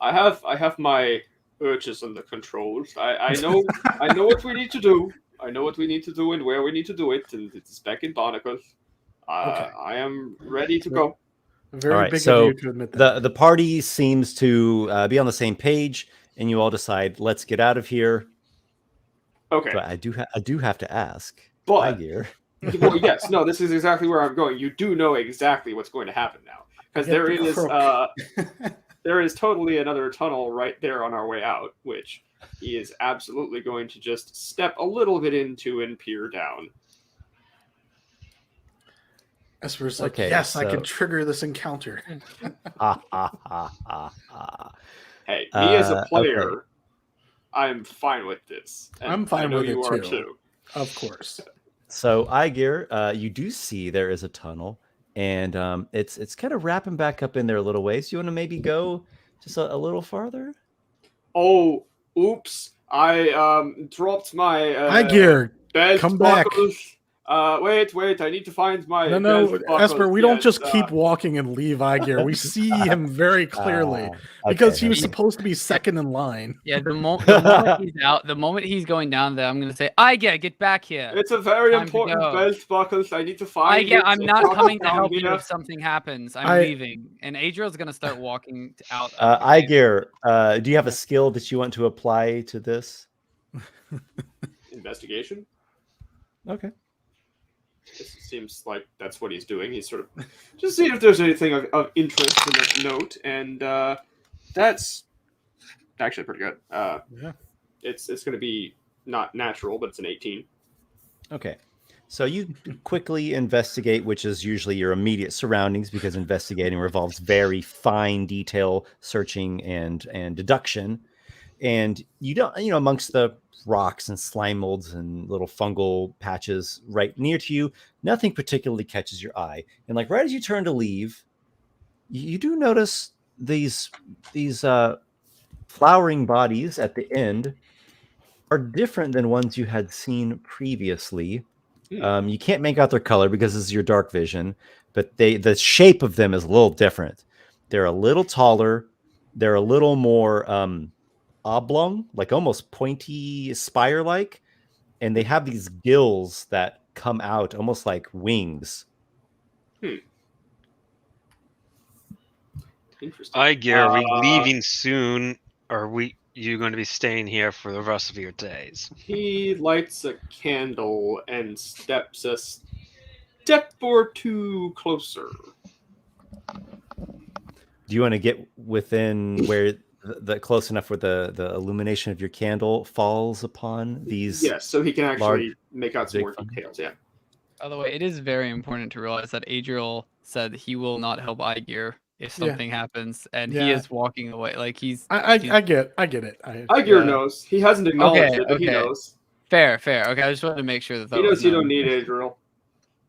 I have my urges under control. I know what we need to do. I know what we need to do and where we need to do it. And it's back in Barnacles. Okay. I am ready to go. Very all right, big so of you to admit that. the party seems to be on the same page, and you all decide, let's get out of here. Okay. But I do have to ask, but Aygir. Well, yes, no, this is exactly where I'm going. You do know exactly what's going to happen now, because there is totally another tunnel right there on our way out, which he is absolutely going to just step a little bit into and peer down. Esper's like, okay, yes, so... I can trigger this encounter. Hey, me as a player, okay. I'm fine with this. And I'm fine with you it are too. Of course. So, Aygir, you do see there is a tunnel, and it's kind of wrapping back up in there a little ways. You want to maybe go just a little farther? Oh, oops! I dropped my Aygir, bed come back. Wait, I need to find my... No, Esper, we don't just Yes, keep walking and leave Aygir. We see him very clearly because he was supposed to be second in line. Yeah, the moment he's out, the moment he's going down there, I'm gonna say, Aygir, get back here. It's a very Time to important go. belt buckle. I need to find Aygir, it. I'm It's not coming to down help you here. if something happens. I'm leaving. And Adriel's gonna start walking out. Aygir, do you have a skill that you want to apply to this? Investigation? Okay. It seems like that's what he's doing. He's sort of just seeing if there's anything of interest in that note, and that's actually pretty good. Yeah. It's going to be not natural, but it's an 18. Okay. So you quickly investigate, which is usually your immediate surroundings, because investigating revolves very fine detail searching and deduction. And you don't, amongst the rocks and slime molds and little fungal patches right near to you, nothing particularly catches your eye. And like right as you turn to leave, you do notice these flowering bodies at the end are different than ones you had seen previously. You can't make out their color because this is your dark vision, but the shape of them is a little different. They're a little taller. They're a little more oblong, like almost pointy spire-like, and they have these gills that come out almost like wings. Interesting. Aygir, are we leaving soon? Or are you going to be staying here for the rest of your days? He lights a candle and steps a step or two closer. Do you want to get within where the close enough where the illumination of your candle falls upon these? Yes, so he can actually make out some more fungi? details. Yeah. By the way, it is very important to realize that Adriel said he will not help Aygir if something happens, and he is walking away. Like I get it. Aygir knows. He hasn't acknowledged it, but he knows. Fair. Okay, I just wanted to make sure that He knows you don't need Adriel.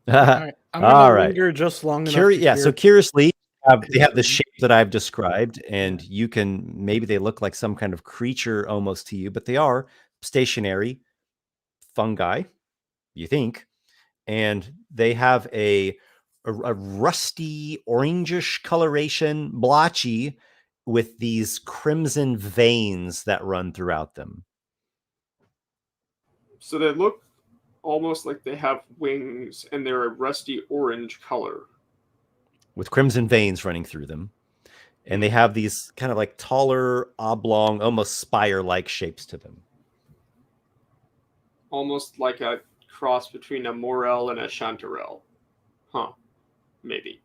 All right. I'm gonna linger just long enough. So curiously, they have the shape that I've described, and you can maybe they look like some kind of creature almost to you, but they are stationary fungi, you think, and they have a rusty orangish coloration, blotchy, with these crimson veins that run throughout them. So they look almost like they have wings, and they're a rusty orange color. With crimson veins running through them. And they have these kind of like taller, oblong, almost spire-like shapes to them. Almost like a cross between a morel and a chanterelle. Huh. Maybe.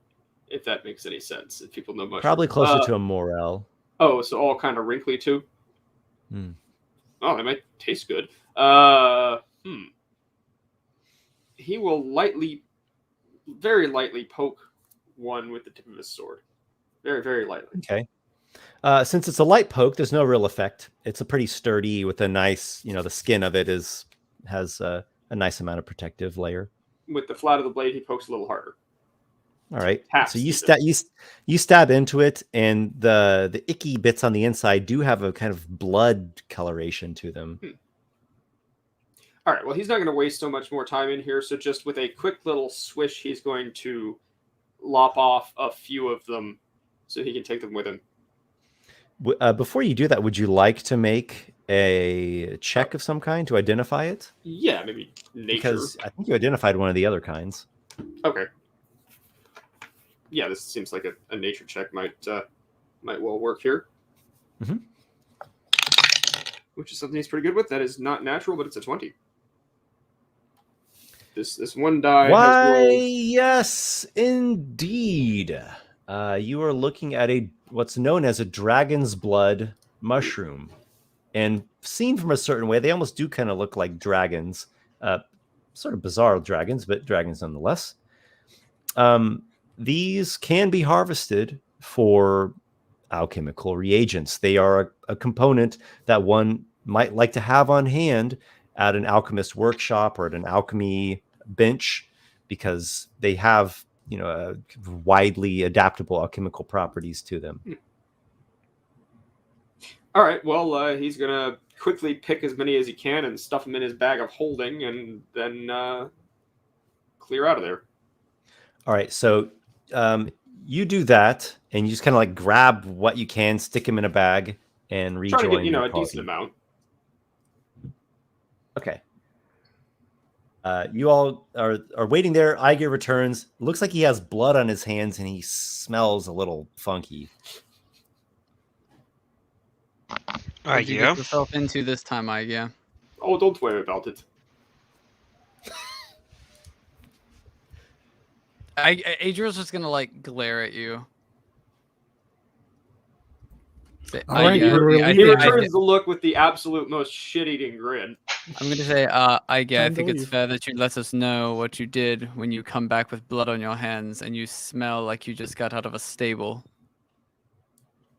If that makes any sense. If people know much. Probably closer to a morel. Oh, so all kind of wrinkly too? Oh, they might taste good. He will very lightly poke one with the tip of his sword. Very, very lightly. Okay. Since it's a light poke, there's no real effect. It's a pretty sturdy with a nice, the skin of it has a nice amount of protective layer. With the flat of the blade, he pokes a little harder. All right. So you stab into it, and the icky bits on the inside do have a kind of blood coloration to them. All right. Well, he's not going to waste so much more time in here. So just with a quick little swish, he's going to lop off a few of them so he can take them with him. Before you do that, would you like to make a check of some kind to identify it? Yeah, maybe nature. Because I think you identified one of the other kinds. Okay. Yeah, this seems like a nature check might well work here. Which is something he's pretty good with. That is not natural, but it's a 20. This one die. Why, yes, indeed. You are looking at what's known as a dragon's blood mushroom, and seen from a certain way, they almost do kind of look like dragons. Sort of bizarre dragons, but dragons nonetheless. These can be harvested for alchemical reagents. They are a component that one might like to have on hand at an alchemist workshop or at an alchemy bench, because they have, widely adaptable alchemical properties to them. All right. Well, he's going to quickly pick as many as he can and stuff them in his bag of holding, and then clear out of there. All right, so you do that, and you just kind of like grab what you can, stick them in a bag, and rejoin. Try to get, your a party. decent amount. Okay. You all are waiting there. Aygir returns. Looks like he has blood on his hands, and he smells a little funky. What did you get yourself into this time, Aygir? Oh, don't worry about it. Adriel's just gonna like glare at you. All right, He returns the look with the absolute most shit-eating grin. I'm gonna say, I think it's fair that you let us know what you did when you come back with blood on your hands and you smell like you just got out of a stable.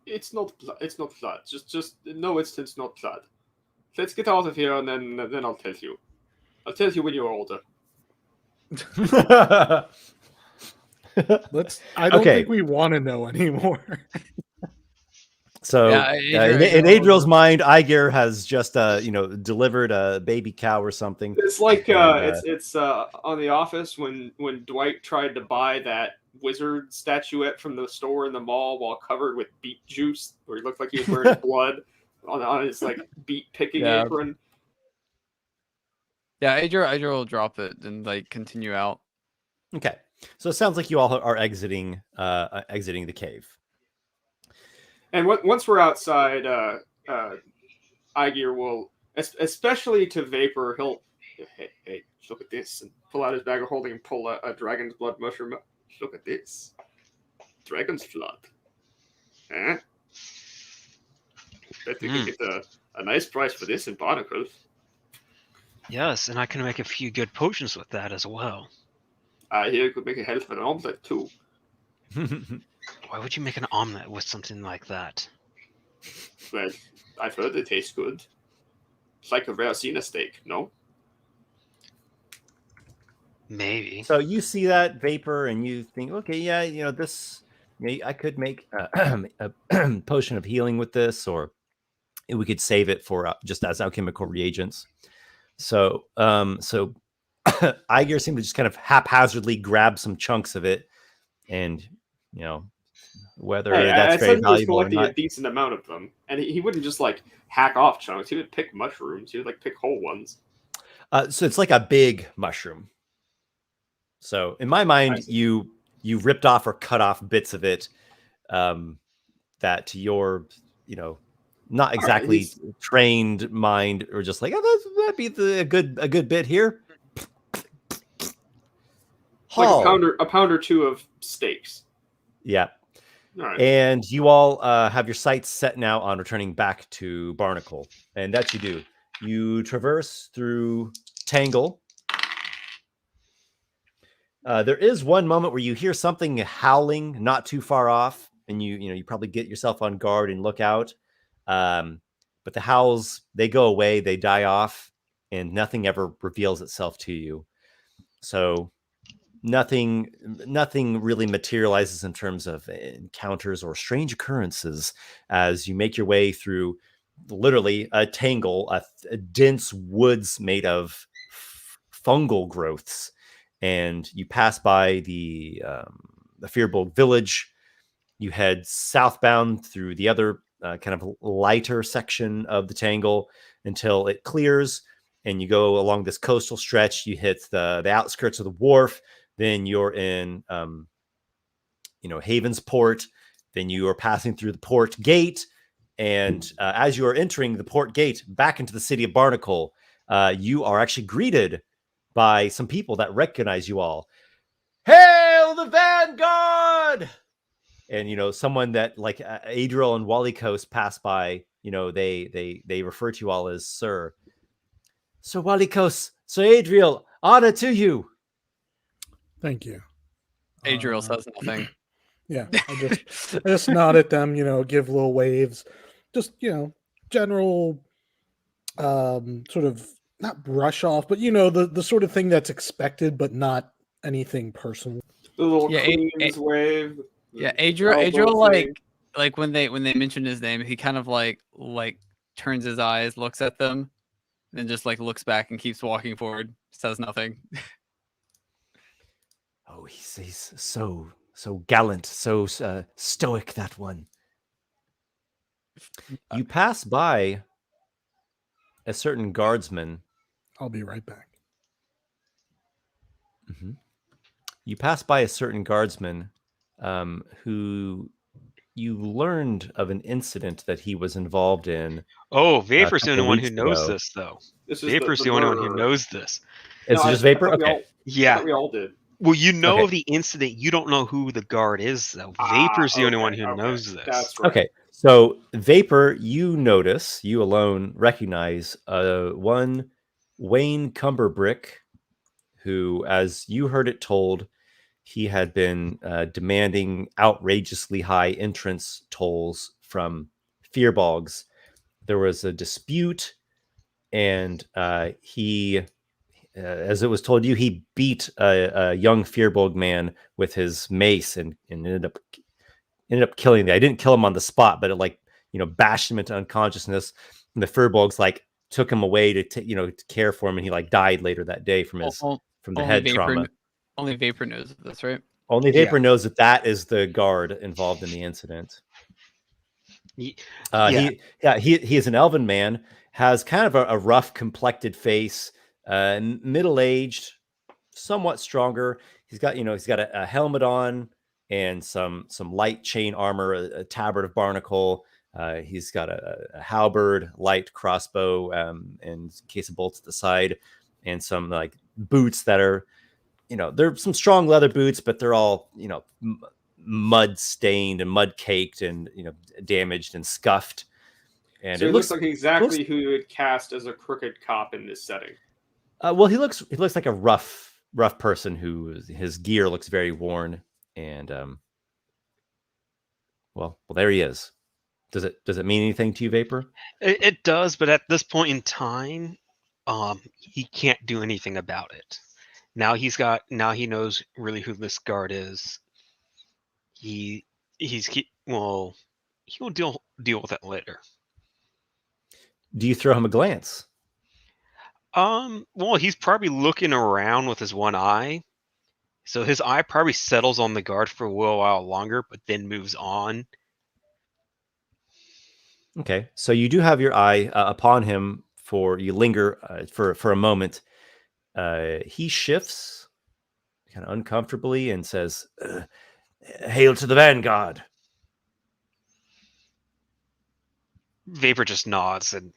It's not blood. Just no, it's not blood. Let's get out of here, and then I'll tell you. I'll tell you when you're older. I don't think we want to know anymore. So, in Adriel's mind, Aygir has just, delivered a baby cow or something. It's like it's on The Office when Dwight tried to buy that wizard statuette from the store in the mall while covered with beet juice, where he looked like he was wearing blood on his like beet picking apron. Yeah, Adriel will drop it and like continue out. Okay, so it sounds like you all are exiting the cave. And once we're outside, Aygir will, especially to Vapor, he'll, hey, look at this, and pull out his bag of holding and pull a dragon's blood mushroom. Look at this. Dragon's blood. Huh? Bet we could get a nice price for this in Barnacles. Yes, and I can make a few good potions with that as well. I hear you could make a hell of an omelet too. Why would you make an omelet with something like that? Well, I've heard it tastes good. It's like a Racina steak, no? Maybe. So you see that Vapor, and you think, okay, yeah, this, I could make a potion of healing with this, or we could save it for just as alchemical reagents. So, Aygir seemed to just kind of haphazardly grab some chunks of it, and whether that's very valuable or not. A decent amount of them, and he wouldn't just like hack off chunks. He would pick mushrooms. He would like pick whole ones. So it's like a big mushroom. So in my mind, you ripped off or cut off bits of it that to your not exactly trained mind or just like, that'd be a good bit here. Like a pound or two of steaks. Yeah. All right. And you all have your sights set now on returning back to Barnacle. And that you do. You traverse through Tangle. There is one moment where you hear something howling not too far off, and you probably get yourself on guard and look out. But the howls, they go away, they die off, and nothing ever reveals itself to you. So nothing really materializes in terms of encounters or strange occurrences as you make your way through literally a tangle, a dense woods made of fungal growths, and you pass by the Fearbold village. You head southbound through the other kind of lighter section of the tangle until it clears, and you go along this coastal stretch. You hit the outskirts of the wharf. Then you're in, Havensport. Then you are passing through the port gate. And as you are entering the port gate back into the city of Barnacle, you are actually greeted by some people that recognize you all. Hail the Vanguard! And, someone that like Adriel and Walykos pass by, they refer to you all as Sir. Sir Walykos, Sir Adriel, honor to you. Thank you. Adriel says nothing. Yeah, I just nod at them, give little waves. Just, general sort of not brush off, but the sort of thing that's expected, but not anything personal. The little Queen's wave. Yeah, Adriel like when they mention his name, he kind of like turns his eyes, looks at them, then just like looks back and keeps walking forward, says nothing. Oh, he's so gallant, so stoic, that one. You pass by a certain guardsman. I'll be right back. Mm-hmm. You pass by a certain guardsman who you learned of an incident that he was involved in. Oh, Vapor's the couple only one who weeks knows ago. this, though. This is Vapor's the only one who knows this. Is it just Vapor? I thought Okay. Yeah. we all did. Well, you know Okay. of the incident. You don't know who the guard is, though. Vapor's the only one who knows this. That's right. Okay. So, Vapor, you alone recognize one Wayne Cumberbrick, who, as you heard it told, he had been demanding outrageously high entrance tolls from Fearbogs. There was a dispute, and he, as it was told you, he beat a young Fearbog man with his mace and ended up killing him. I didn't kill him on the spot, but it bashed him into unconsciousness. And the Fearbogs took him away to care for him, and he died later that day from the head trauma. Only Vapor knows this, right? Only Vapor knows that is the guard involved in the incident. He is an elven man, has kind of a rough complected face, middle-aged, somewhat stronger. He's got a helmet on and some light chain armor, a tabard of barnacle. He's got a halberd, light crossbow, and case of bolts at the side, and some boots that are, they're some strong leather boots, but they're all, mud stained and mud caked and, damaged and scuffed. And so it looks like exactly who you would cast as a crooked cop in this setting. Well, he looks like a rough person who his gear looks very worn, and well, there he is. Does it mean anything to you, Vapor? It does, but at this point in time, he can't do anything about it. Now he knows really who this guard is. He'll deal with it later. Do you throw him a glance? Well, he's probably looking around with his one eye. So his eye probably settles on the guard for a little while longer, but then moves on. Okay, so you do have your eye upon him you linger for a moment. He shifts kind of uncomfortably and says, "Hail to the Vanguard." Vapor just nods, and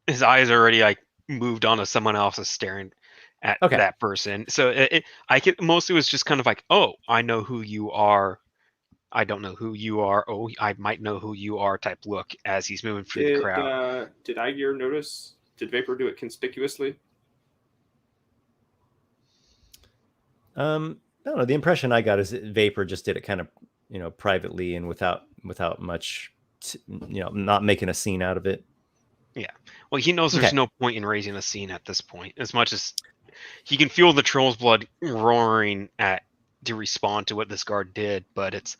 his eyes are already moved on to someone else is staring at that person. So mostly was just kind of oh, I know who you are. I don't know who you are. Oh, I might know who you are type look as he's moving through the crowd. Did Aygir notice? Did Vapor do it conspicuously? No. The impression I got is that Vapor just did it kind of, privately and without much, not making a scene out of it. Yeah. Well, he knows there's no point in raising a scene at this point, as much as he can feel the troll's blood roaring to respond to what this guard did, but it's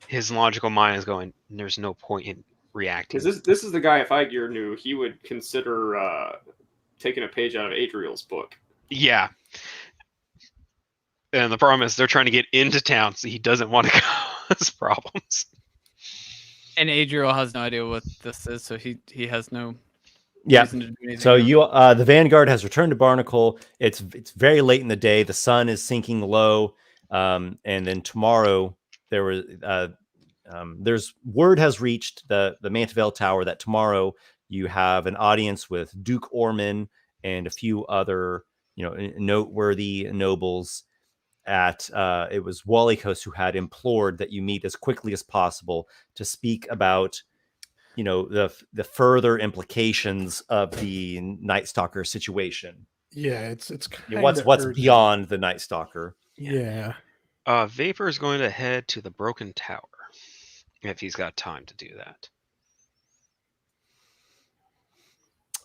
his logical mind is going, there's no point in reacting. Because this is the guy, if Aygir knew, he would consider taking a page out of Adriel's book. Yeah. And the problem is they're trying to get into town, so he doesn't want to cause problems. And Adriel has no idea what this is, so he has no reason to do anything. So the Vanguard has returned to Barnacle. It's very late in the day. The sun is sinking low, and then tomorrow there's word has reached the Mantevale Tower that tomorrow you have an audience with Duke Orman and a few other noteworthy nobles. It was Walykos who had implored that you meet as quickly as possible to speak about the further implications of the Night Stalker situation. Yeah, it's kind what's urgent. beyond the Night Stalker. Yeah. Vapor is going to head to the Broken Tower if he's got time to do that.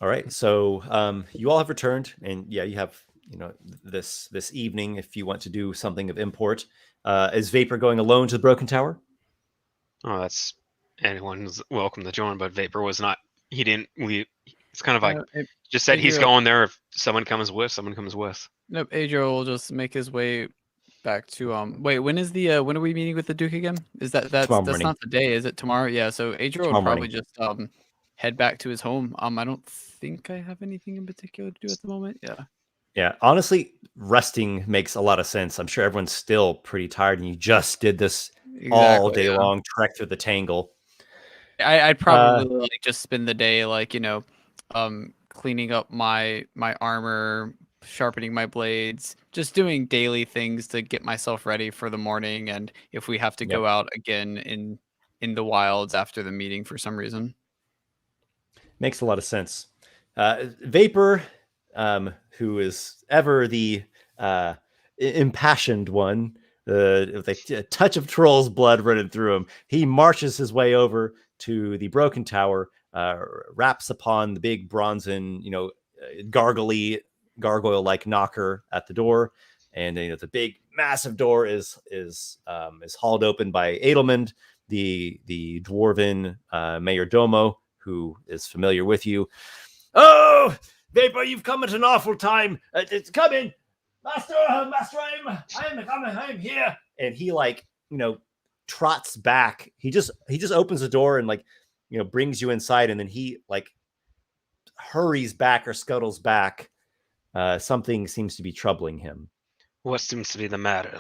All right, so you all have returned, and you have this evening if you want to do something of import. Is Vapor going alone to the Broken Tower? Oh, that's anyone's welcome to join, but Vapor was not. He didn't. It's kind of just said he's going there. If someone comes with, someone comes with. Nope. Adriel will just make his way back to wait, when is the when are we meeting with the Duke again? Is that's morning. not the day, is it tomorrow? Yeah, so Adriel would Tomorrow probably just head back to his home. I don't think I have anything in particular to do at the moment. Yeah. Yeah, honestly, resting makes a lot of sense. I'm sure everyone's still pretty tired, and you just did this all day long, trek through the tangle. I'd probably like just spend the day like, cleaning up my armor, sharpening my blades, just doing daily things to get myself ready for the morning, and if we have to go out again in the wilds after the meeting for some reason. Makes a lot of sense. Vapor, who is ever the impassioned one, with a touch of troll's blood running through him, he marches his way over to the broken tower, raps upon the big bronzen, gargoyle-like knocker at the door, and the big, massive door is hauled open by Adelmond, the dwarven mayordomo, who is familiar with you. Oh, Vapor, you've come at an awful time. Come in, Master, I'm here. And he trots back. He just opens the door and brings you inside, and then he hurries back or scuttles back. Something seems to be troubling him. What seems to be the matter?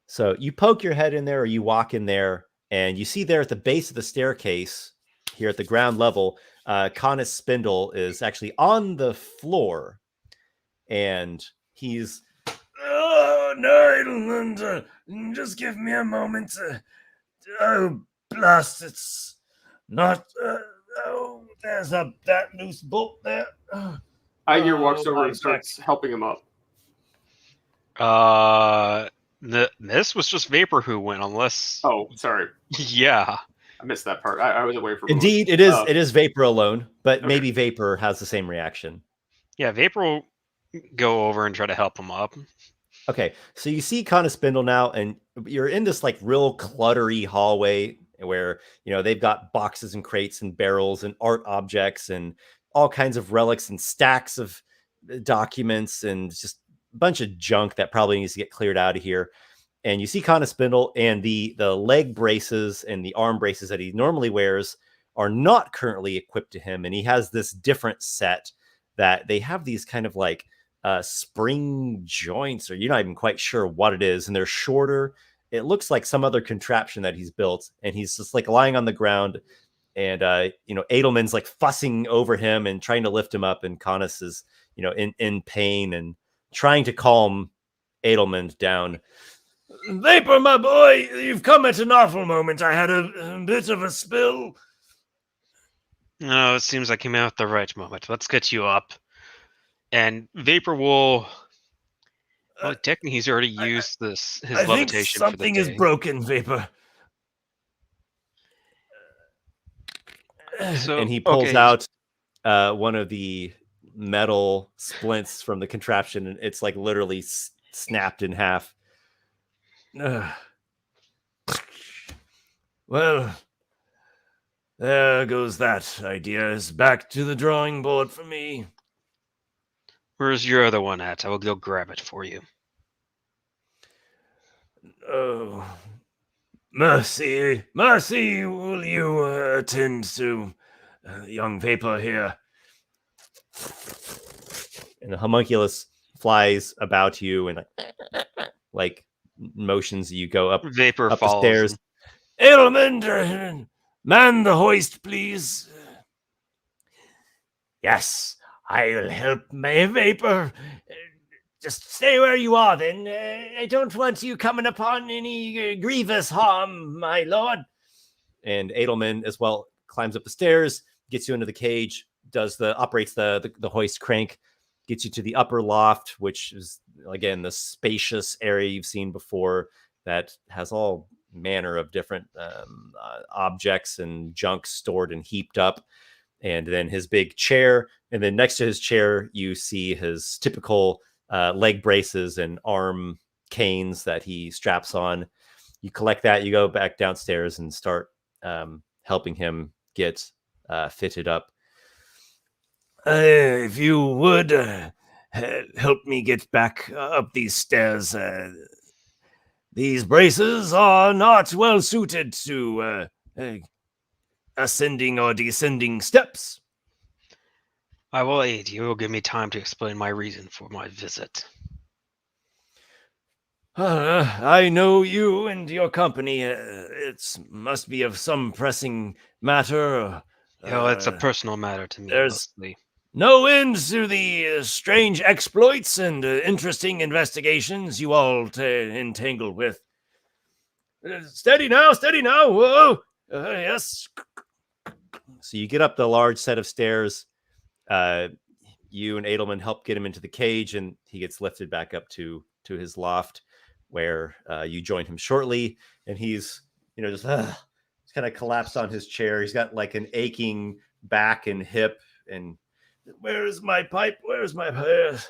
So you poke your head in there, or you walk in there, and you see there at the base of the staircase, here at the ground level, Canis Spindle is actually on the floor, and he's, "Oh, no, just give me a moment. Oh, blast, it's not, there's that loose bolt there." Aygir walks over and starts helping him up. This was just Vapor who went, unless... Oh, sorry. Yeah. I missed that part. I was away from. Indeed, it is Vapor alone, but maybe Vapor has the same reaction. Yeah, Vapor will go over and try to help him up. Okay, so you see Canis Spindle now, and you're in this real cluttery hallway where they've got boxes and crates and barrels and art objects and all kinds of relics and stacks of documents and just a bunch of junk that probably needs to get cleared out of here. And you see Canis Spindle, and the leg braces and the arm braces that he normally wears are not currently equipped to him. And he has this different set that they have these kind of spring joints, or you're not even quite sure what it is. And they're shorter. It looks like some other contraption that he's built. And he's just lying on the ground. And, Adelman's fussing over him and trying to lift him up. And Canis is, in pain and trying to calm Adelman down. "Vapor, my boy, you've come at an awful moment. I had a bit of a spill." No, it seems like you came out at the right moment. Let's get you up. And Vapor will... Well, technically, he's already used his levitation for the day. Something is broken, Vapor. And he pulls out one of the metal splints from the contraption, and it's literally snapped in half. Well, there goes that idea. Is back to the drawing board for me. Where's your other one at? I will go grab it for you. Oh, mercy, will you attend to young Vapor here? And the homunculus flies about you and motions you go up. Vapor up follows the stairs. him. Adelman, man the hoist, please. Yes, I'll help my Vapor. Just stay where you are, then. I don't want you coming upon any grievous harm, my lord. And Adelman as well climbs up the stairs, gets you into the cage, operates the hoist crank, gets you to the upper loft, which is, again, the spacious area you've seen before that has all manner of different objects and junk stored and heaped up. And then his big chair. And then next to his chair, you see his typical leg braces and arm canes that he straps on. You collect that, you go back downstairs and start helping him get fitted up. If you would help me get back up these stairs, these braces are not well suited to ascending or descending steps. I will aid you. It will give me time to explain my reason for my visit. I know you and your company. It must be of some pressing matter. It's a personal matter to me, there's mostly. no end to the strange exploits and interesting investigations you all entangle with. Steady now, steady now. Whoa. Yes. So you get up the large set of stairs. You and Edelman help get him into the cage, and he gets lifted back up to his loft, where you join him shortly. And he's, just kind of collapsed on his chair. He's got like an aching back and hip. And where is my pipe? Where's my pipe?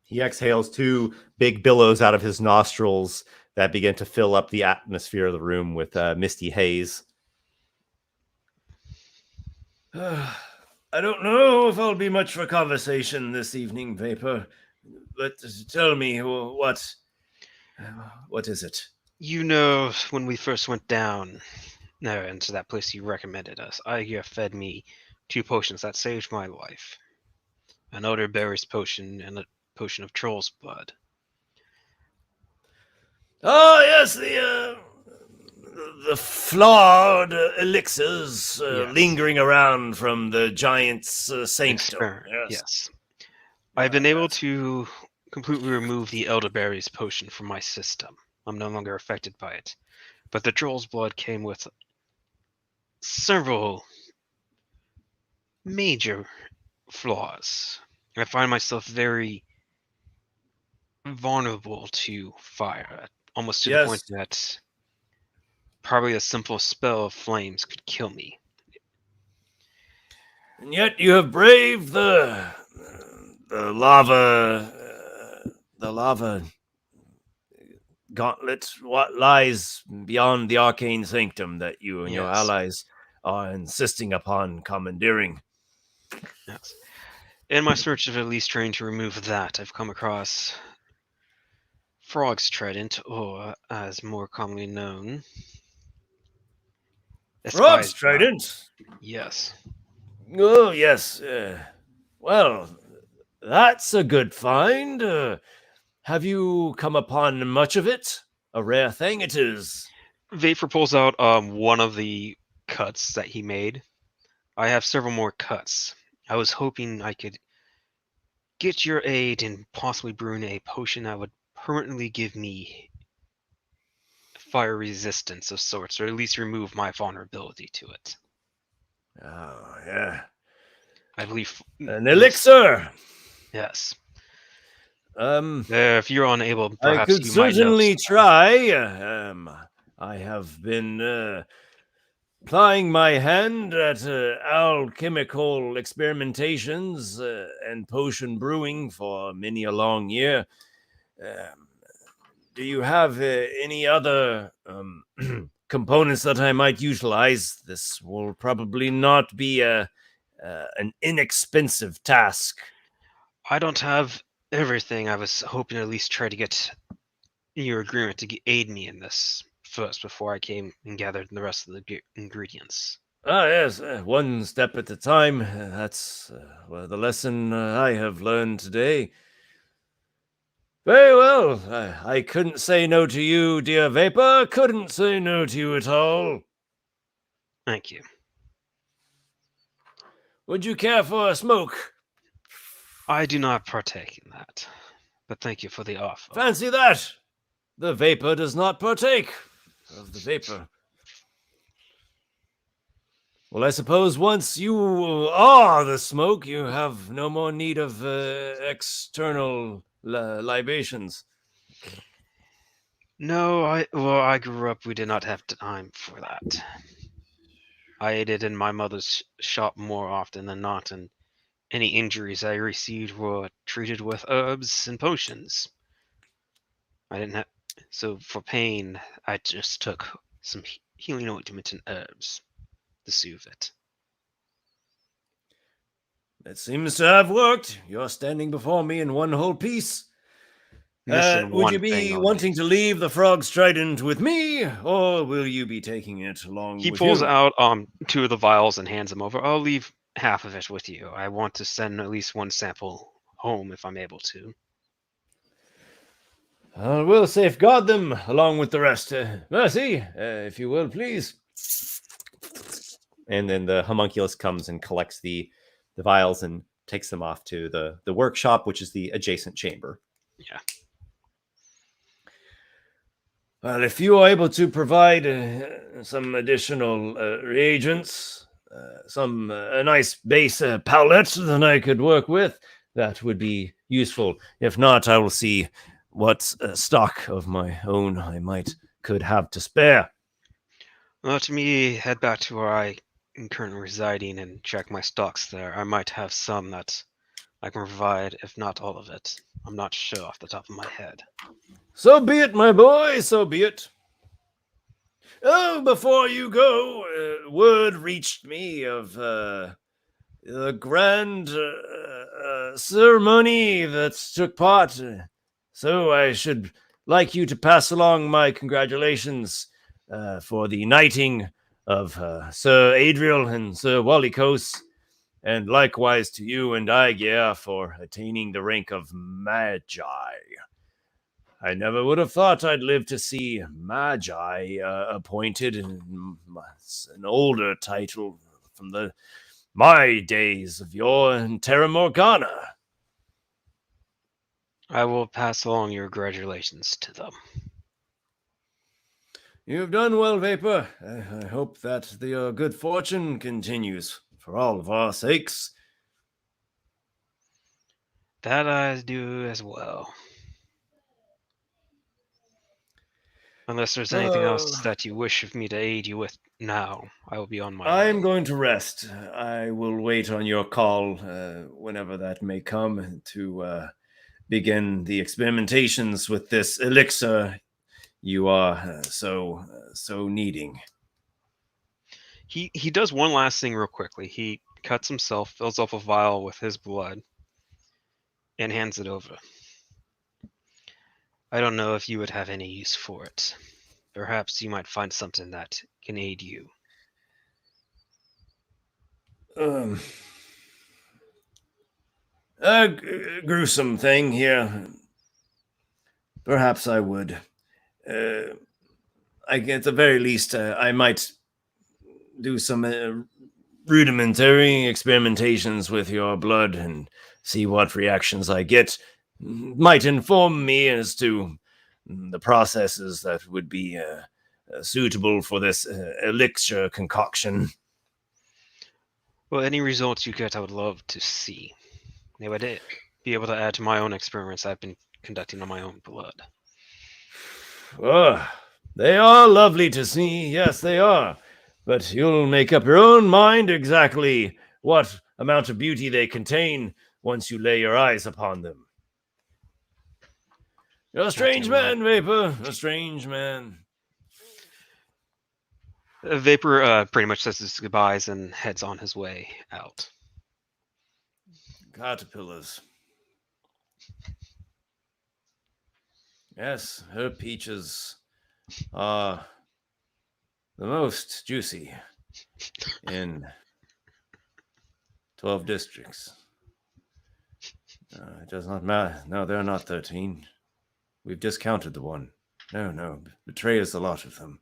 He exhales 2 big billows out of his nostrils that begin to fill up the atmosphere of the room with misty haze. I don't know if I'll be much for conversation this evening, Vapor. But tell me, what is it? When we first went down there into that place you recommended us, Aygir fed me 2 potions that saved my life. An elderberries potion and a potion of troll's blood. Oh, yes, the flawed elixirs lingering around from the giant's sanctum. Yes. I've been able to completely remove the elderberries potion from my system. I'm no longer affected by it. But the troll's blood came with several major flaws. I find myself very vulnerable to fire, almost to the point that probably a simple spell of flames could kill me. And yet you have braved the lava gauntlet. What lies beyond the arcane sanctum that you and your allies are insisting upon commandeering? Yes. In my search of at least trying to remove that, I've come across Frog's Trident, or as more commonly known, Frog's Trident? Yes. Oh, yes. Well, that's a good find. Have you come upon much of it? A rare thing it is. Vapor pulls out one of the cuts that he made. I have several more cuts. I was hoping I could get your aid in possibly brewing a potion that would permanently give me fire resistance of sorts, or at least remove my vulnerability to it. Oh, yeah. I believe an elixir. Yes. If you're unable, perhaps I could certainly try. I have been plying my hand at alchemical experimentations and potion brewing for many a long year. Do you have any other components that I might utilize? This will probably not be an inexpensive task. I don't have everything. I was hoping to at least try to get your agreement to aid me in this first before I came and gathered the rest of the ingredients. Yes, one step at a time. That's the lesson I have learned today. Very well. I couldn't say no to you, dear Vapor. Couldn't say no to you at all. Thank you. Would you care for a smoke? I do not partake in that, but thank you for the offer. Fancy that! The Vapor does not partake of the Vapor. Well, I suppose once you are the smoke, you have no more need of external libations. No, I grew up, we did not have time for that. I ate it in my mother's shop more often than not, and any injuries I received were treated with herbs and potions. I didn't have, so for pain, I just took some healing ointment and herbs to soothe it. It seems to have worked. You're standing before me in one whole piece. Missing Would one you thing be on wanting me. to leave the Frog's Trident with me, or will you be taking it along He with pulls you? out 2 of the vials and hands them over. I'll leave half of it with you. I want to send at least one sample home if I'm able to. We'll safeguard them along with the rest. Mercy, if you will, please. And then the homunculus comes and collects the vials and takes them off to the workshop, which is the adjacent chamber. Yeah. Well, if you are able to provide some additional reagents, a nice base palette that I could work with, that would be useful. If not, I will see what stock of my own I could have to spare. Let me head back to where I am currently residing and check my stocks there. I might have some that I can provide, if not all of it. I'm not sure off the top of my head. So be it, my boy, so be it. Oh, before you go, word reached me of the grand ceremony that took part. So I should like you to pass along my congratulations for the knighting of Sir Adriel and Sir Walykos, and likewise to you and Aygir for attaining the rank of Magi. I never would have thought I'd live to see Magi appointed. It's an older title from my days of yore in Terra Morgana. I will pass along your congratulations to them. You've done well, Vapor. I hope that the good fortune continues for all of our sakes. That I do as well. Unless there's anything else that you wish of me to aid you with now, I will be on my way. I'm going to rest. I will wait on your call whenever that may come to begin the experimentations with this elixir you are so needing. He does one last thing real quickly. He cuts himself, fills up a vial with his blood, and hands it over. I don't know if you would have any use for it. Perhaps you might find something that can aid you. A gruesome thing here. Perhaps I would. At the very least, I might do some rudimentary experimentations with your blood and see what reactions I get. Might inform me as to the processes that would be suitable for this elixir concoction. Well, any results you get, I would love to see. They would be able to add to my own experiments I've been conducting on my own blood. They are lovely to see. Yes, they are. But you'll make up your own mind exactly what amount of beauty they contain once you lay your eyes upon them. You're a strange man, Vapor. A strange man. Vapor pretty much says his goodbyes and heads on his way out. Caterpillars. Yes, her peaches are the most juicy in 12 districts. It does not matter. No, there are not 13. We've discounted the one. No. Betrayers, a lot of them.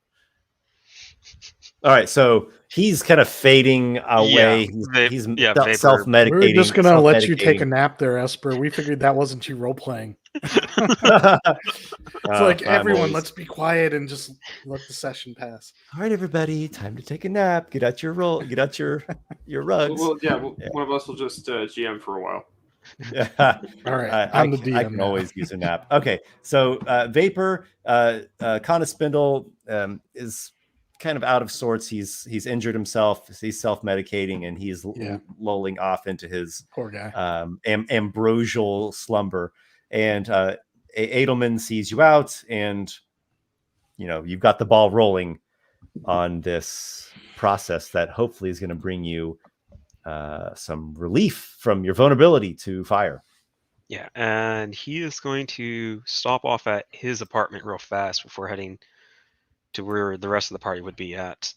All right, so he's kind of fading away. He's self-medicating. We're just going to let you take a nap there, Esper. We figured that wasn't you role-playing. It's like, everyone, let's be quiet and just let the session pass. All right, everybody, time to take a nap. Get out your your rugs. One of us will just GM for a while. All right, I'm the DM. I can always use a nap. Okay, so Vapor, Conaspindle is kind of out of sorts. He's injured himself. He's self-medicating, and he's lolling off into his poor guy ambrosial slumber. And Edelman sees you out, and you've got the ball rolling on this process that hopefully is going to bring you some relief from your vulnerability to fire. Yeah, and he is going to stop off at his apartment real fast before heading to where the rest of the party would be at.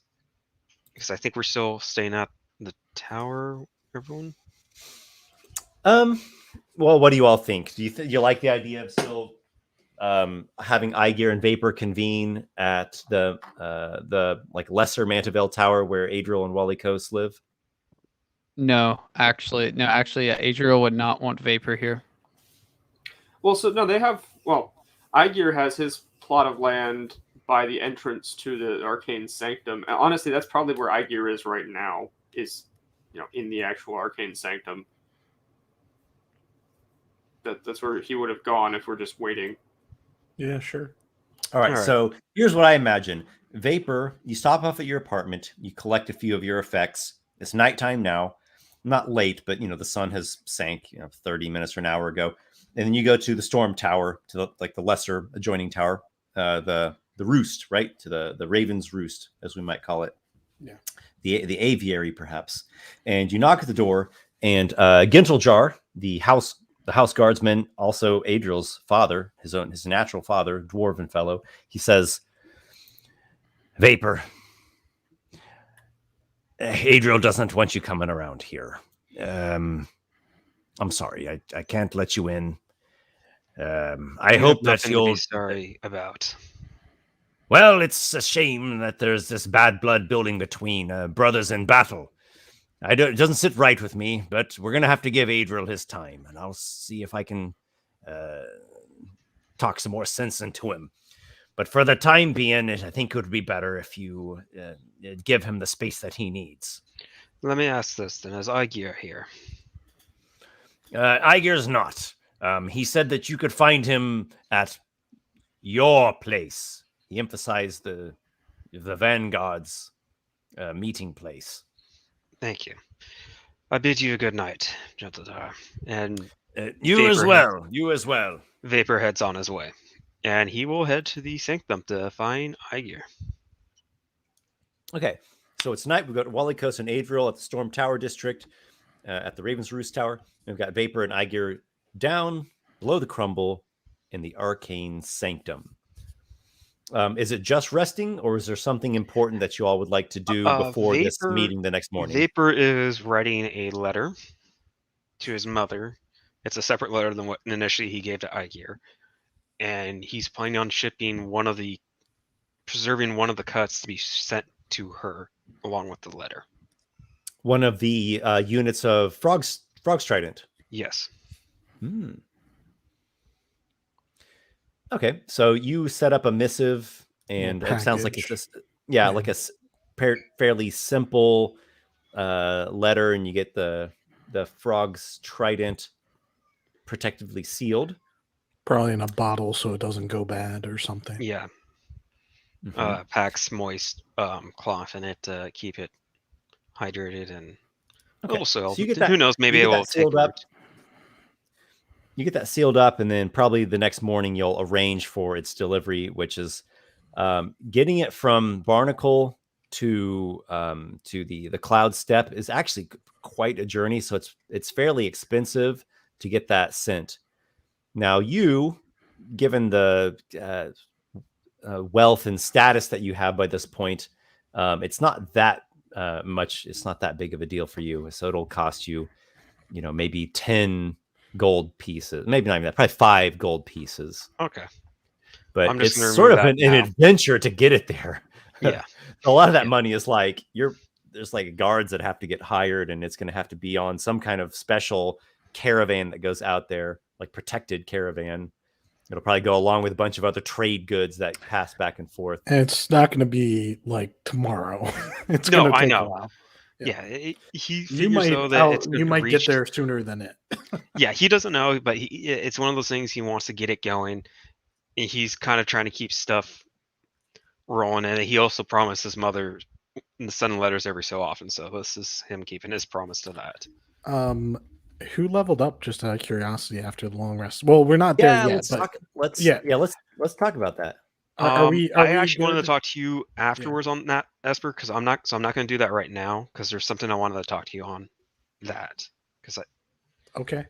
Because I think we're still staying at the tower, everyone? Well, what do you all think? Do you like the idea of still having Aygir and Vapor convene at the like lesser Manteville Tower where Adriel and Walykos live? No, actually, Adriel would not want Vapor here. Well, so no, they have. Well, Aygir has his plot of land by the entrance to the Arcane Sanctum. And honestly, that's probably where Aygir is right now. Is in the actual Arcane Sanctum. That's where he would have gone if we're just waiting. Yeah, sure. All right. So here's what I imagine: Vapor, you stop off at your apartment, you collect a few of your effects. It's nighttime now, not late, but the sun has sank 30 minutes or an hour ago. And then you go to the Storm Tower, to the lesser adjoining tower, the Roost, right? To the Raven's Roost, as we might call it. Yeah. The aviary, perhaps. And you knock at the door, and Ginteljar, the house guardsman, also Adriel's father, his natural father, dwarven fellow, he says, "Vapor, Adriel doesn't want you coming around here. I'm sorry, I can't let you in. I hope that you'll be sorry about. Well, it's a shame that there's this bad blood building between brothers in battle. It doesn't sit right with me, but we're gonna have to give Adriel his time, and I'll see if I can talk some more sense into him. But for the time being, I think it would be better if you give him the space that he needs." Let me ask this then: is Aygir here? Aygir's not. He said that you could find him at your place. He emphasized the Vanguard's meeting place. Thank you. I bid you a good night, Ginteljar. And you as well. You as well. Vapor heads on his way, and he will head to the Sanctum to find Aygir. Okay, so it's night. We've got Walykos and Adriel at the Storm Tower District, at the Raven's Roost Tower. We've got Vapor and Aygir down below the crumble in the Arcane Sanctum. Is it just resting, or is there something important that you all would like to do before this meeting the next morning? Vapor is writing a letter to his mother. It's a separate letter than what initially he gave to Aygir. And he's planning on preserving one of the cuts to be sent to her along with the letter. One of the units of Frog's Trident? Yes. Okay, so you set up a missive, and it sounds like it's just like a fairly simple letter, and you get the Frog's Trident protectively sealed, probably in a bottle so it doesn't go bad or something. Yeah. Packs moist cloth in it to keep it hydrated and also so you get that, who knows, maybe it will take up. You get that sealed up, and then probably the next morning you'll arrange for its delivery, which is getting it from Barnacle to the Cloud Step is actually quite a journey. So it's fairly expensive to get that sent. Now, you, given the wealth and status that you have by this point, it's not that much. It's not that big of a deal for you. So it'll cost you, maybe 10 gold pieces, maybe not even that, probably 5 gold pieces. Okay. But it's sort of an adventure to get it there. Yeah. A lot of that money is like there's like guards that have to get hired, and it's going to have to be on some kind of special caravan that goes out there, like protected caravan. It'll probably go along with a bunch of other trade goods that pass back and forth. And it's not going to be like tomorrow. It's going to take a while. Yeah, he figures though that you might get there sooner than it. Yeah, he doesn't know, but it's one of those things he wants to get it going. And he's kind of trying to keep stuff rolling, and he also promised his mother and sending letters every so often. So this is him keeping his promise to that. Who leveled up, just out of curiosity, after the long rest? Well, we're not there yet. Let's talk about that. I actually wanted to talk to you afterwards on that, Esper, because I'm not going to do that right now because there's something I wanted to talk to you on. that because Okay.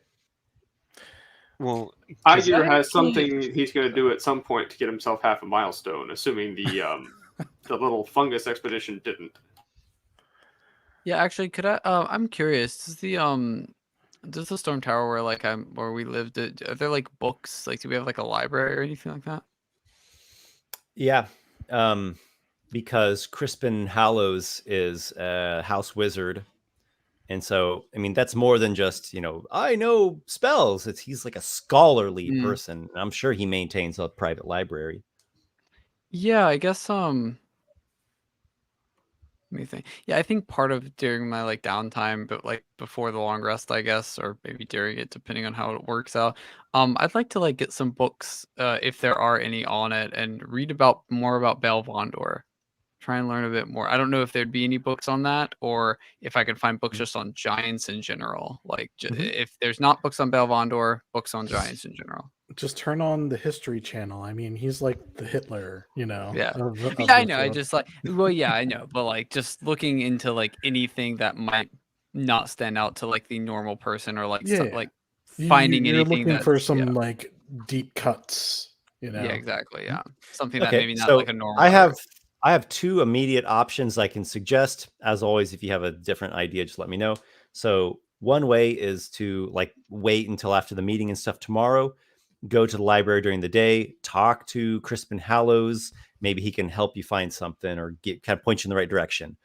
well, Aygir has something he's going to do at some point to get himself half a milestone, assuming the the little fungus expedition didn't. Yeah, actually, could I? I'm curious. Does the Storm Tower where we lived? Are there like books? Like, do we have like a library or anything like that? Yeah, because Crispin Hallows is a house wizard, and so I mean that's more than just I know spells. He's like a scholarly person. I'm sure he maintains a private library. Yeah, I guess. Let me think. Yeah, I think part of during my like downtime, but like before the long rest, I guess, or maybe during it, depending on how it works out. I'd like to like get some books, if there are any on it, and read more about Belvondor. Try and learn a bit more. I don't know if there'd be any books on that, or if I could find books just on giants in general. Like, if there's not books on Belvondor, books on giants in general. Just turn on the History Channel. I mean, he's like the Hitler, Yeah. of Yeah, I this know. I world. just like, well, yeah, I know. But like, just looking into like anything that might not stand out to like the normal person, or like like finding You're anything looking for that's some like deep cuts, yeah, exactly, yeah, something that Okay, maybe not so like a normal. I have two immediate options I can suggest. As always, if you have a different idea, just let me know. So one way is to like wait until after the meeting and stuff tomorrow. Go to the library during the day, talk to Crispin Hallows. Maybe he can help you find something or kind of point you in the right direction.